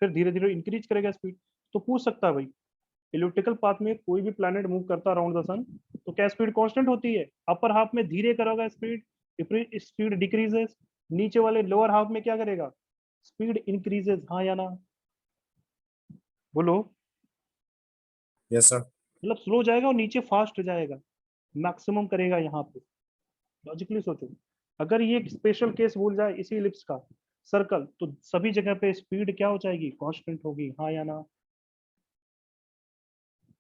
फिर धीरे धीरे इंक्रीज करेगा स्पीड। तो पूछ सकता है भाई, इलिप्टिकल पाथ में कोई भी प्लैनेट मूव करता अराउंड द सन तो क्या स्पीड कांस्टेंट होती है? अपर हाफ में धीरे करेगा स्पीड, स्पीड डिक्रीजेस, नीचे वाले लोअर हाफ में क्या करेगा, स्पीड इंक्रीजेस। हाँ या ना? बोलो। Yes sir. मतलब स्लो जाएगा और नीचे फास्ट जाएगा, मैक्सिमम करेगा यहाँ पे। लॉजिकली सोचो, अगर ये स्पेशल केस भूल जाए इसी इलिप्स का, सर्कल, तो सभी जगह पे स्पीड क्या हो जाएगी, कांस्टेंट होगी। हाँ या ना?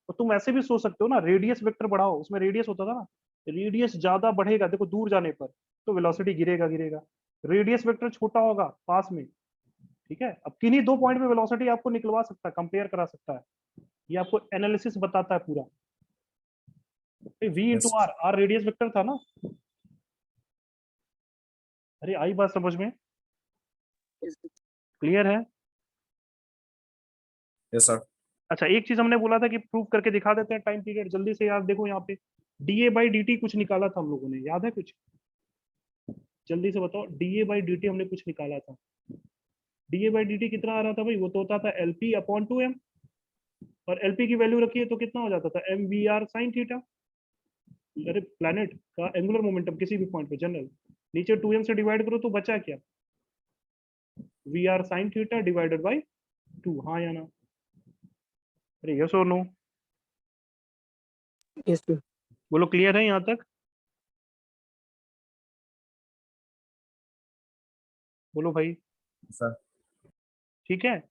तो तुम ऐसे भी सोच सकते हो ना, रेडियस वेक्टर बढ़ाओ, उसमें रेडियस होता था ना, रेडियस ज्यादा बढ़ेगा देखो दूर जाने पर तो वेलोसिटी गिरेगा गिरेगा, रेडियस वेक्टर छोटा होगा पास में। ठीक है, अब किन्हीं दो पॉइंट पे वेलोसिटी आपको निकलवा सकता है, कंपेयर करा सकता है, ये आपको एनालिसिस बताता है पूरा। v into Yes. R, r radius vector था ना। अरे आई बात समझ में? Yes, sir. क्लियर है? Yes, sir. अच्छा, एक चीज हमने बोला था कि प्रूव करके दिखा देते हैं टाइम पीरियड, जल्दी से यार देखो यहाँ पे D A by D T कुछ निकाला था हम लोगों ने, याद है कुछ? जल्दी से बताओ, D A by D T हमने कुछ निकाला था, D A by D T कितना आ रहा था भाई, वो तो होता था एल पी अपॉन 2m, और एल पी की वैल्यू रखी है तो कितना हो जाता था, m we are sine theta. अरे प्लैनेट का एंगुलर मोमेंटम किसी भी पॉइंट पे जनरल, नीचे 2m से डिवाइड करो तो बचा क्या, v are sine theta divided by 2। हाँ या ना? अरे यस और नो? Yes, sir. बोलो क्लियर है यहाँ तक? बोलो भाई। सर ठीक है,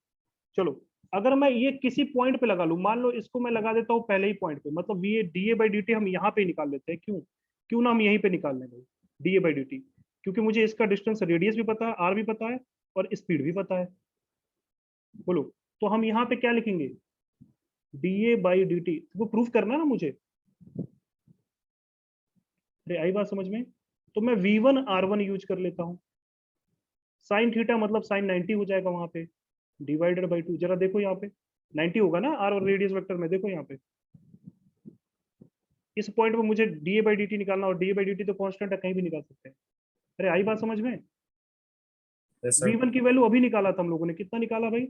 चलो अगर मैं ये किसी पॉइंट पे लगा लूं, मान लो इसको मैं लगा देता हूँ पहले ही पॉइंट पे, मतलब ये D A by D T हम यहाँ पे निकाल लेते हैं। क्यों क्यों ना हम यहीं पे निकाल लें भाई D A by D T, क्योंकि मुझे इसका डिस्टेंस रेडियस भी पता है, आर भी पता है और स्पीड भी पता है। बोलो, तो हम यहाँ पे क्या लिखेंगे? D A by D T, वो प्रूफ करना ना मुझे। अरे आई बात समझ में? तो मैं v one r one use कर लेता हूँ। साइन थीटा मतलब साइन 90 हो जाएगा वहां पे, डिवाइडेड बाई 2। जरा देखो यहाँ पे 90 होगा ना आर और रेडियस वेक्टर में, देखो यहाँ पे इस पॉइंट पे मुझे D A by D T निकालना, और D A by D T तो कांस्टेंट है, कहीं भी निकाल सकते हैं। अरे आई बात समझ में? यस वी सर वन की वैल्यू अभी निकाला था हम लोगों ने, कितना निकाला भाई?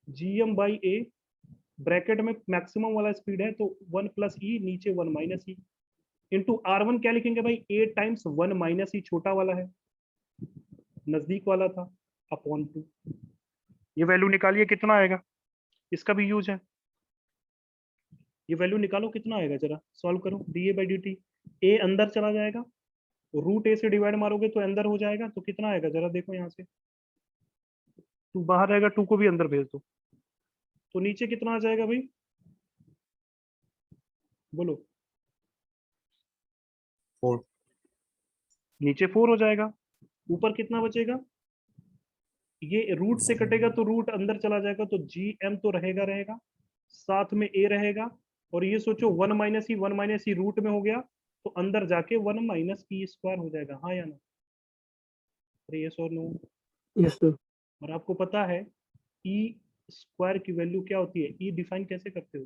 G M by a, bracket में मैक्सिमम वाला स्पीड है तो 1 प्लस ई, नीचे 1 minus e, into r one क्या लिखेंगे भाई? ए टाइम्स 1 माइनस ई, छोटा वाला है, नजदीक वाला था, अपॉन 2। ये वैल्यू निकालिए कितना आएगा, इसका भी यूज है। ये वैल्यू निकालो कितना आएगा, जरा सॉल्व करो। D A by D T, A अंदर चला जाएगा, रूट ए से डिवाइड मारोगे तो अंदर हो जाएगा, तो कितना आएगा जरा देखो यहाँ से। 2 बाहर रहेगा, 2 को भी अंदर भेज दो, तो नीचे कितना आ जाएगा भाई? बोलो, 4 नीचे 4 हो जाएगा, ऊपर कितना बचेगा? ये रूट से कटेगा तो रूट अंदर चला जाएगा, तो जी एम तो रहेगा रहेगा, साथ में ए रहेगा, और ये सोचो 1 माइनस ई रूट में हो गया, तो अंदर जाके 1 माइनस ई स्क्वायर हो जाएगा, हाँ या ना? अरे यस और नो? Yes, sir. और आपको पता है ई स्क्वायर की वैल्यू क्या होती है? ई डिफाइन कैसे करते हो?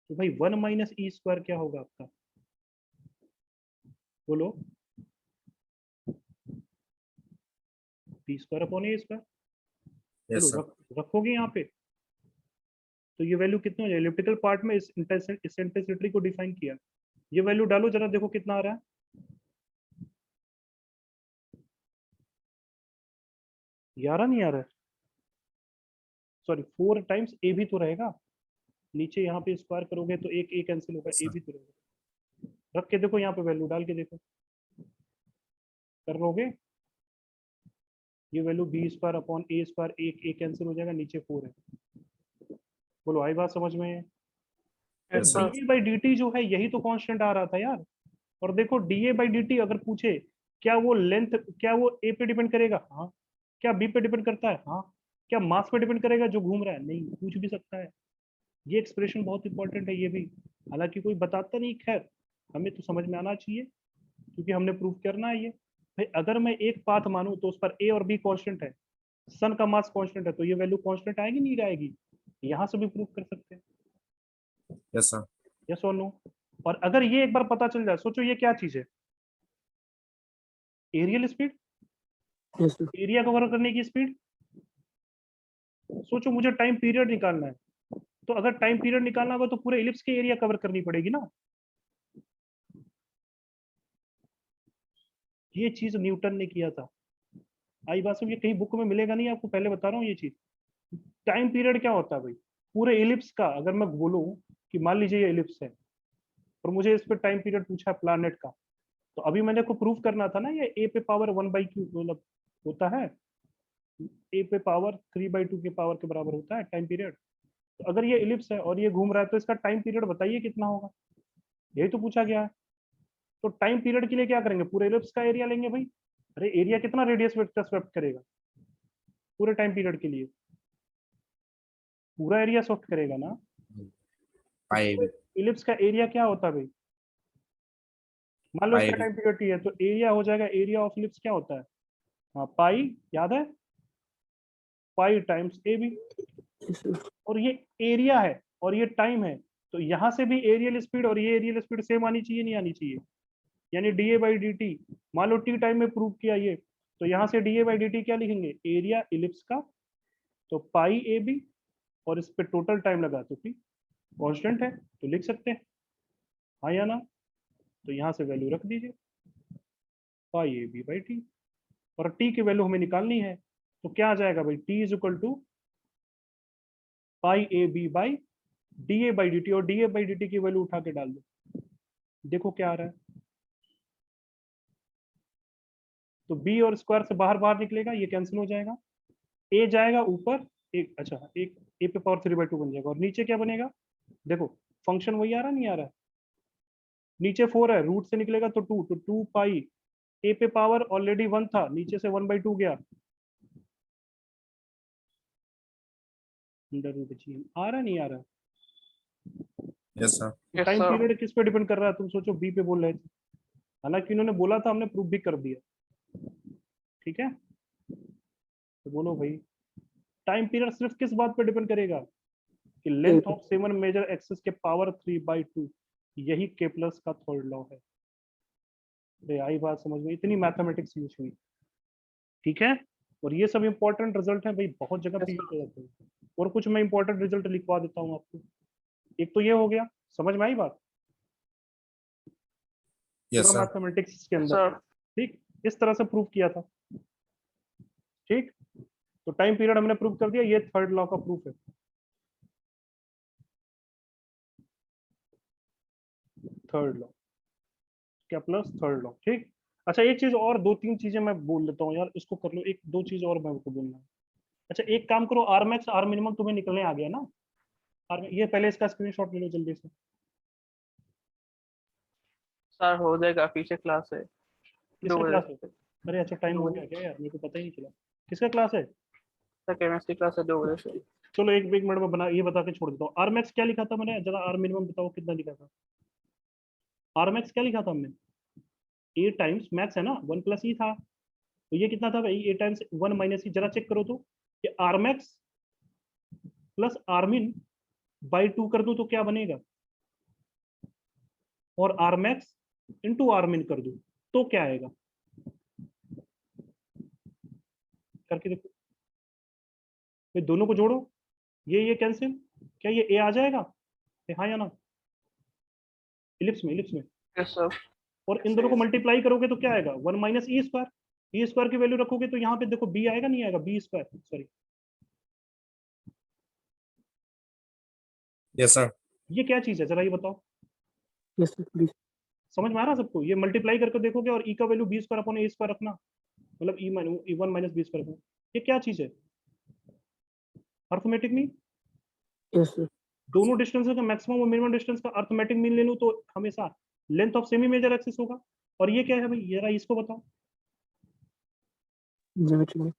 तो भाई 1 माइनस ई स्क्वायर क्या होगा आपका? बोलो, B square upon A square. Yes चलो सर रखोगे यहाँ पे, तो ये वैल्यू कितना हो जाएगा? इलिप्टिकल पार्ट में इस इंटेंसिटी को डिफाइन किया, ये वैल्यू डालो जरा, देखो कितना आ रहा है। ये आ रहा नहीं आ रहा है? सॉरी, 4 टाइम्स ए भी तो रहेगा, नीचे यहाँ पे स्क्वायर करोगे तो एक ए कैंसिल होगा, ए भी तो रहेगा। रख के देखो यहाँ पे वैल्यू डाल के देखो, कर लोगे? ये value B square upon A square, एक ए कैंसिल हो जाएगा, नीचे 4 है। बोलो आई बात समझ में? तो Yes, sir. D A by D T जो है यही तो कांस्टेंट आ रहा था यार। और देखो D A by D T अगर पूछे, क्या वो लेंथ, क्या वो ए पे डिपेंड करेगा? हाँ। क्या बी पे डिपेंड करता है? हाँ। क्या मास पे डिपेंड करेगा जो घूम रहा है? नहीं, पूछ भी सकता है। ये एक्सप्रेशन बहुत इंपॉर्टेंट है ये भी, हालांकि कोई बताता नहीं, खैर हमें तो समझ में आना चाहिए क्योंकि हमने प्रूफ करना है ये। भाई अगर मैं एक पाथ मानूं तो उस पर ए और बी कांस्टेंट है, सन का मास कांस्टेंट है, तो ये वैल्यू कांस्टेंट आएगी नहीं आएगी? यहाँ से भी प्रूफ कर सकते हैं, यस सर यस और नो? और अगर ये एक बार पता चल जाए, सोचो ये क्या चीज है? Aerial speed, Yes, sir. Area cover करने की स्पीड। सोचो मुझे टाइम पीरियड निकालना है, तो अगर टाइम पीरियड निकालना होगा तो पूरे इलिप्स के एरिया कवर करनी पड़ेगी ना। ये चीज न्यूटन ने किया था। आई बात समझ? ये कहीं बुक में मिलेगा नहीं आपको, पहले बता रहा हूँ ये चीज। टाइम पीरियड क्या होता है भाई? पूरे इलिप्स का अगर मैं बोलूँ कि मान लीजिए ये इलिप्स है और मुझे इस पर टाइम पीरियड पूछा है प्लानेट का, तो अभी मैंने को प्रूफ करना था ना, ये ए पे पावर 1/q मतलब होता है, ए पे पावर 3/2 के पावर के बराबर होता है टाइम पीरियड। तो अगर ये इलिप्स है और ये घूम रहा है तो इसका टाइम पीरियड बताइए कितना होगा? यही तो पूछा गया है। तो टाइम पीरियड के लिए क्या करेंगे? पूरे इलिप्स का एरिया लेंगे भाई। अरे एरिया कितना रेडियस वेक्टर स्वेप्ट करेगा पूरे टाइम पीरियड के लिए? पूरा एरिया स्वेप्ट करेगा ना। पाई भी इलिप्स का एरिया क्या होता है भाई? मान लो पाई इसका भी टाइम पीरियड टी है, तो एरिया हो जाएगा, एरिया ऑफ इलिप्स क्या होता है? हाँ, पाई, याद है? Pi times A B. Yes, sir. और ये एरिया है और ये टाइम है, तो यहाँ से भी एरियल स्पीड और ये एरियल स्पीड सेम आनी चाहिए नहीं आनी चाहिए? यानी D A by D T, मान लो टी टाइम में प्रूव किया ये, तो यहाँ से D A by D T क्या लिखेंगे? एरिया इलिप्स का, तो पाई ए बी, और इस पे टोटल टाइम लगा तो टी कॉन्स्टेंट है तो लिख सकते हैं, हाँ या ना? तो यहाँ से वैल्यू रख दीजिए, pi A B by T, और टी की वैल्यू हमें निकालनी है, तो क्या आ जाएगा भाई? T is equal to pi A B by D A by D T, और D A by D T की वैल्यू उठा के डाल दो, देखो क्या आ रहा है। तो बी और स्क्वायर से बाहर बाहर निकलेगा, ये कैंसिल हो जाएगा, ए जाएगा ऊपर, एक अच्छा एक ए पे पावर 3/2 बन जाएगा, और नीचे क्या बनेगा देखो, फंक्शन वही आ रहा नहीं आ रहा है, नीचे 4 है, रूट से निकलेगा तो 2, तो 2 पाई, ए पे पावर ऑलरेडी 1 था, नीचे से 1/2 गया, अंडर रूट जी आ रहा नहीं आ रहा। Yes sir. Yes, time sir. Period किस पे डिपेंड कर रहा है, तुम सोचो बी पे बोल रहे थे, हालांकि इन्होंने बोला था, हमने प्रूफ भी कर दिया, ठीक है। तो बोलो भाई, टाइम पीरियड सिर्फ किस बात पे डिपेंड करेगा कि लेंथ ऑफ 7 मेजर एक्सिस के पावर 3/2, यही केपलर्स का थर्ड लॉ है। अरे आई बात समझ में, इतनी मैथमेटिक्स यूज हुई, ठीक है। और ये सब इंपॉर्टेंट रिजल्ट है भाई, बहुत जगह पे Yes, यूज हो जाते हैं। और कुछ मैं इंपॉर्टेंट रिजल्ट लिखवा देता हूँ आपको। एक तो ये हो गया, समझ में आई बात, यस पूरा सर। मैथमेटिक्स के अंदर, Sir. ठीक, इस तरह से प्रूव किया था, ठीक। तो टाइम पीरियड हमने प्रूव कर दिया, ये थर्ड लॉ का प्रूफ है, थर्ड लॉ, क्या प्लस थर्ड लॉ, ठीक। अच्छा एक चीज और, 2-3 चीजें मैं बोल लेता हूँ यार, इसको कर लो, एक दो चीज और मैं आपको बोलना है। अच्छा एक काम करो, आर मैक्स आर मिनिमम तुम्हें निकलने आ गया ना, ये पहले इसका स्क्रीनशॉट ले लो जल्दी से। सर हो जाएगा, पीछे क्लास है। किसका 2 बजे क्लास है? से। अरे अच्छा टाइम हो 2 गया क्या यार, मेरे को पता ही नहीं चला। किसका क्लास है? सर केमिस्ट्री क्लास है 2 बजे से। चलो एक एक मिनट में बना, ये बता के छोड़ देता हूँ। आर मैक्स क्या लिखा था मैंने, जरा आर मिनिमम बताओ कितना लिखा था। आर मैक्स क्या लिखा था हमने, ए टाइम्स मैक्स है ना, 1 प्लस ई था, तो ये कितना था भाई, ए टाइम्स 1 माइनस ई, जरा चेक करो तो, कि r max plus r min by 2 कर दो तो क्या बनेगा, और आर मैक्स इंटू आर मिन कर दो तो क्या आएगा, करके देखो। फिर दोनों को जोड़ो, ये कैंसिल, क्या ये ए आ जाएगा, हाँ या ना, इलिप्स में, इलिप्स में, यस सर। और इन दोनों को मल्टीप्लाई करोगे तो क्या आएगा, 1 minus e square, e square की वैल्यू रखोगे तो यहाँ पे देखो बी आएगा नहीं आएगा, B square, sorry yes sir. ये क्या चीज है जरा ये बताओ, Yes, sir. Please. समझ में आ रहा सबको, ये मल्टीप्लाई करके देखोगे और ई का value B square upon A square रखना, मतलब ई 1 माइनस बी स्क्वायर, ये क्या चीज है, अर्थमेटिक मीन। Yes, sir. दोनों डिस्टेंस का मैक्सिमम और मिनिमम डिस्टेंस का अर्थमेटिक मीन ले लूं तो हमेशा length of semi major axis होगा, और ये क्या है भाई, जरा इसको बताओ, Geometry में.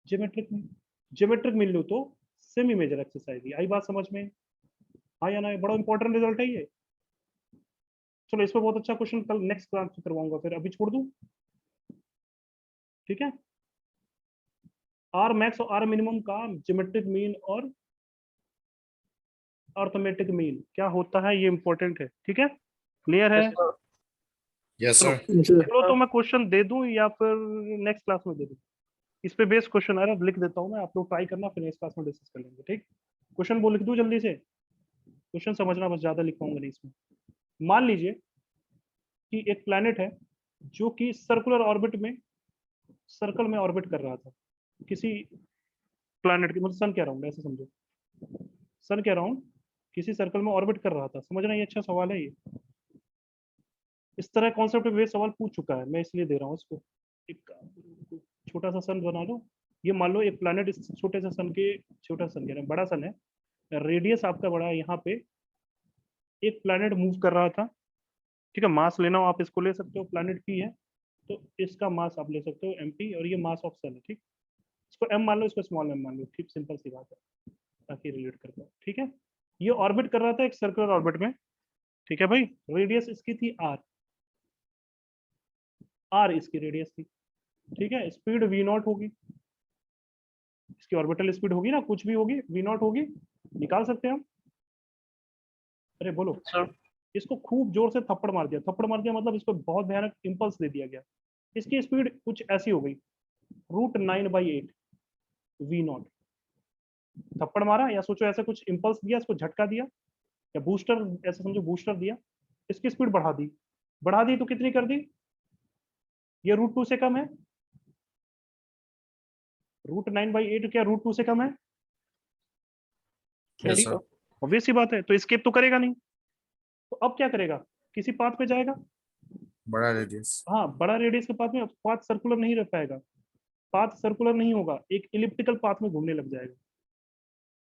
ज्योमेट्रिक मीन, ज्योमेट्रिक मीन लो तो सेमी मेजर एक्सिस आएगी, आई बात समझ में, हाँ या ना, बड़ा इंपॉर्टेंट रिजल्ट है ये। चलो इस पर बहुत अच्छा क्वेश्चन कल नेक्स्ट क्लास में करवाऊंगा, फिर अभी छोड़ दूं, ठीक है। आर मैक्स और आर मिनिमम का ज्योमेट्रिक मीन और अर्थमेटिक मीन क्या होता है, ये इंपॉर्टेंट है, ठीक है, क्लियर है। Yes sir. यस चलो सर। Yes, sir. चलो तो मैं क्वेश्चन दे दूं या फिर नेक्स्ट क्लास में दे दूं, इस पे बेस्ड क्वेश्चन आ रहा है, लिख देता हूं मैं, आप लोग ट्राई करना, फिर नेक्स्ट क्लास में डिस्कस कर लेंगे, ठीक। क्वेश्चन बोल लिख दूं जल्दी से, क्वेश्चन समझना, बस ज्यादा लिख पाऊंगा नहीं इसमें। मान लीजिए कि एक प्लैनेट है जो कि सर्कुलर ऑर्बिट में, सर्कल में ऑर्बिट कर रहा था, किसी प्लैनेट की, मतलब सन के अराउंड, ऐसे समझो सन के अराउंड किसी सर्कल में ऑर्बिट कर रहा था, समझना, ये अच्छा सवाल है ये, इस तरह कॉन्सेप्ट पे सवाल पूछ चुका है, मैं इसलिए दे रहा हूँ इसको। एक छोटा सा सन बना लो, ये मान लो एक प्लैनेट इस छोटे से सन के, छोटा सन कह रहे हैं, बड़ा सन है, रेडियस आपका बड़ा है, यहाँ पे एक प्लैनेट मूव कर रहा था, ठीक है, मास लेना हो आप इसको ले सकते हो, प्लैनेट पी है तो इसका मास आप ले सकते हो एम पी, और ये मास ऑफ सन है, ठीक, इसको एम मान लो, इसको स्मॉल एम मान लो, ठीक, सिंपल सी बात है, ताकि रिलेट कर पाओ, ठीक है। ये ऑर्बिट कर रहा था एक सर्कुलर ऑर्बिट में, ठीक है भाई, रेडियस इसकी थी आर, आर इसकी रेडियस थी, ठीक है, स्पीड वी नॉट होगी, इसकी ऑर्बिटल स्पीड होगी ना, कुछ भी होगी, वी नॉट होगी, निकाल सकते हैं हम, अरे बोलो। सर। इसको खूब जोर से थप्पड़ मार दिया, थप्पड़ मार दिया मतलब इसको बहुत भयानक इंपल्स दे दिया गया, इसकी स्पीड कुछ ऐसी हो गई, √9/8 वी नॉट, थप्पड़ मारा, या सोचो ऐसे कुछ इंपल्स दिया, इसको झटका दिया, या बूस्टर, ऐसे समझो बूस्टर दिया, इसकी स्पीड बढ़ा दी, बढ़ा दी तो कितनी कर दी, ये √2 से कम है, √9/8 क्या √2 से कम है, yes yes sir. Sir. Obvious सी बात है, तो एस्केप तो करेगा नहीं। तो अब क्या करेगा, किसी पाथ पे जाएगा। बड़ा रेडियस। हाँ, बड़ा रेडियस के पाथ में पाथ सर्कुलर नहीं रह पाएगा, पाथ सर्कुलर नहीं होगा, एक इलिप्टिकल पाथ में घूमने लग जाएगा।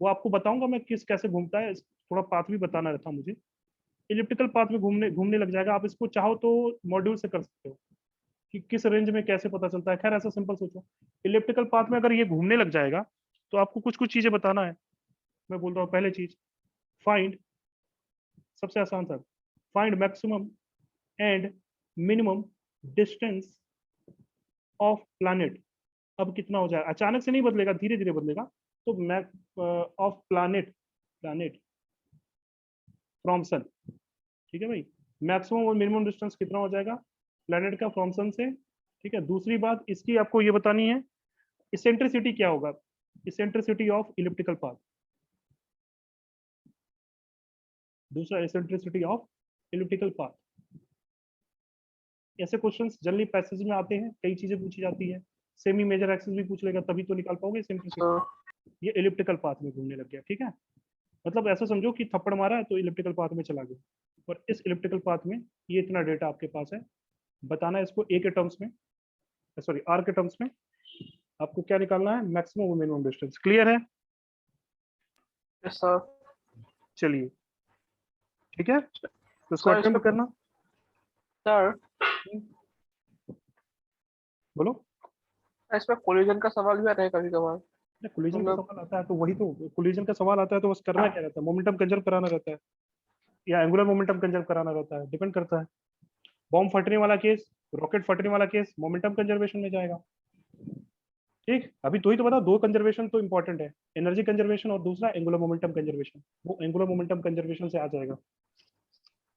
वो आपको बताऊंगा मैं किस कैसे घूमता है, थोड़ा पाथ भी बताना रहता मुझे। इलिप्टिकल पाथ में घूमने घूमने लग जाएगा। आप इसको चाहो तो मॉड्यूल से कर सकते हो कि किस रेंज में कैसे पता चलता है। खैर ऐसा सिंपल सोचो, इलिप्टिकल पाथ में अगर ये घूमने लग जाएगा तो आपको कुछ कुछ चीजें बताना है। मैं बोल रहा हूँ पहले चीज, फाइंड, सबसे आसान था, find maximum and minimum distance of planet. अब कितना हो जाए, अचानक से नहीं बदलेगा, धीरे धीरे बदलेगा। तो मैक of planet, planet from sun, ठीक है भाई। मैक्सिमम और मिनिमम डिस्टेंस कितना हो जाएगा प्लैनेट का फ्रॉम सन से, ठीक है। दूसरी बात इसकी आपको ये बतानी है, इसेंट्रिसिटी क्या होगा, इसेंट्रिसिटी ऑफ इलिप्टिकल पाथ। दूसरा इसेंट्रिसिटी ऑफ इलिप्टिकल पाथ। ऐसे क्वेश्चंस जनरली पैसेज में आते हैं, कई चीजें पूछी जाती है। सेमी मेजर एक्सिस भी पूछ लेगा, तभी तो निकाल पाओगे इसेंट्रिसिटी। सर ये इलिप्टिकल पाथ में घूमने लग गया, ठीक है। मतलब ऐसा समझो कि थप्पड़ मारा है तो इलिप्टिकल पाथ में चला गया, और इस इलिप्टिकल पाथ में ये इतना डेटा आपके पास है। बताना है इसको ए के टर्म्स में, सॉरी आर के टर्म्स में। आपको क्या निकालना है, मैक्सिमम और मिनिमम डिस्टेंस। क्लियर है? Yes sir. चलिए ठीक है, तो इसको सर अटेम्प्ट इसमें करना। सर बोलो। इसमें कोलिजन का सवाल भी आता है कभी कभार। कोलिजन का मतलब सवाल आता है तो वही तो, कोलिजन का सवाल आता है तो बस करना क्या रहता है, मोमेंटम कंजर्व कराना रहता है या एंगुलर मोमेंटम कंजर्व कराना रहता है, डिपेंड करता है। बॉम्ब फटने वाला केस, रॉकेट फटने वाला केस मोमेंटम कंजर्वेशन में जाएगा। ठीक, अभी तो ही तो बता, दो कंजर्वेशन तो इंपॉर्टेंट है, एनर्जी कंजर्वेशन और दूसरा एंगुलर मोमेंटम कंजर्वेशन। वो एंगुलर मोमेंटम कंजर्वेशन से आ जाएगा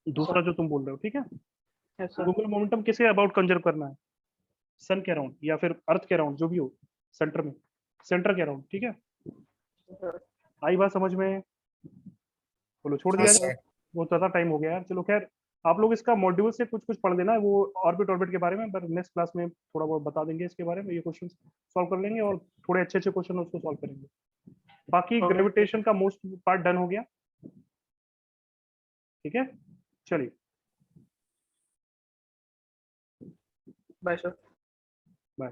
दूसरा जो तुम बोल रहे हो, ठीक है। Yes sir. एंगुलर मोमेंटम किसे अबाउट कंजर्व करना है, सन के अराउंड या फिर अर्थ के अराउंड, जो भी हो, सेंटर में, सेंटर के अराउंड, ठीक है। आई बात समझ में? बोलो छोड़ हाँ दिया जाए, सर। बहुत ज्यादा टाइम हो गया यार। चलो खैर, आप लोग इसका मॉड्यूल से कुछ कुछ पढ़ लेना है, वो ऑर्बिट ऑर्बिट के बारे में, पर नेक्स्ट क्लास में थोड़ा बहुत बता देंगे इसके बारे में, ये क्वेश्चन सॉल्व कर लेंगे और थोड़े अच्छे अच्छे क्वेश्चन उसको सॉल्व करेंगे। बाकी Okay. ग्रेविटेशन का मोस्ट पार्ट डन हो गया, ठीक है। चलिए, बाय सर। बाय।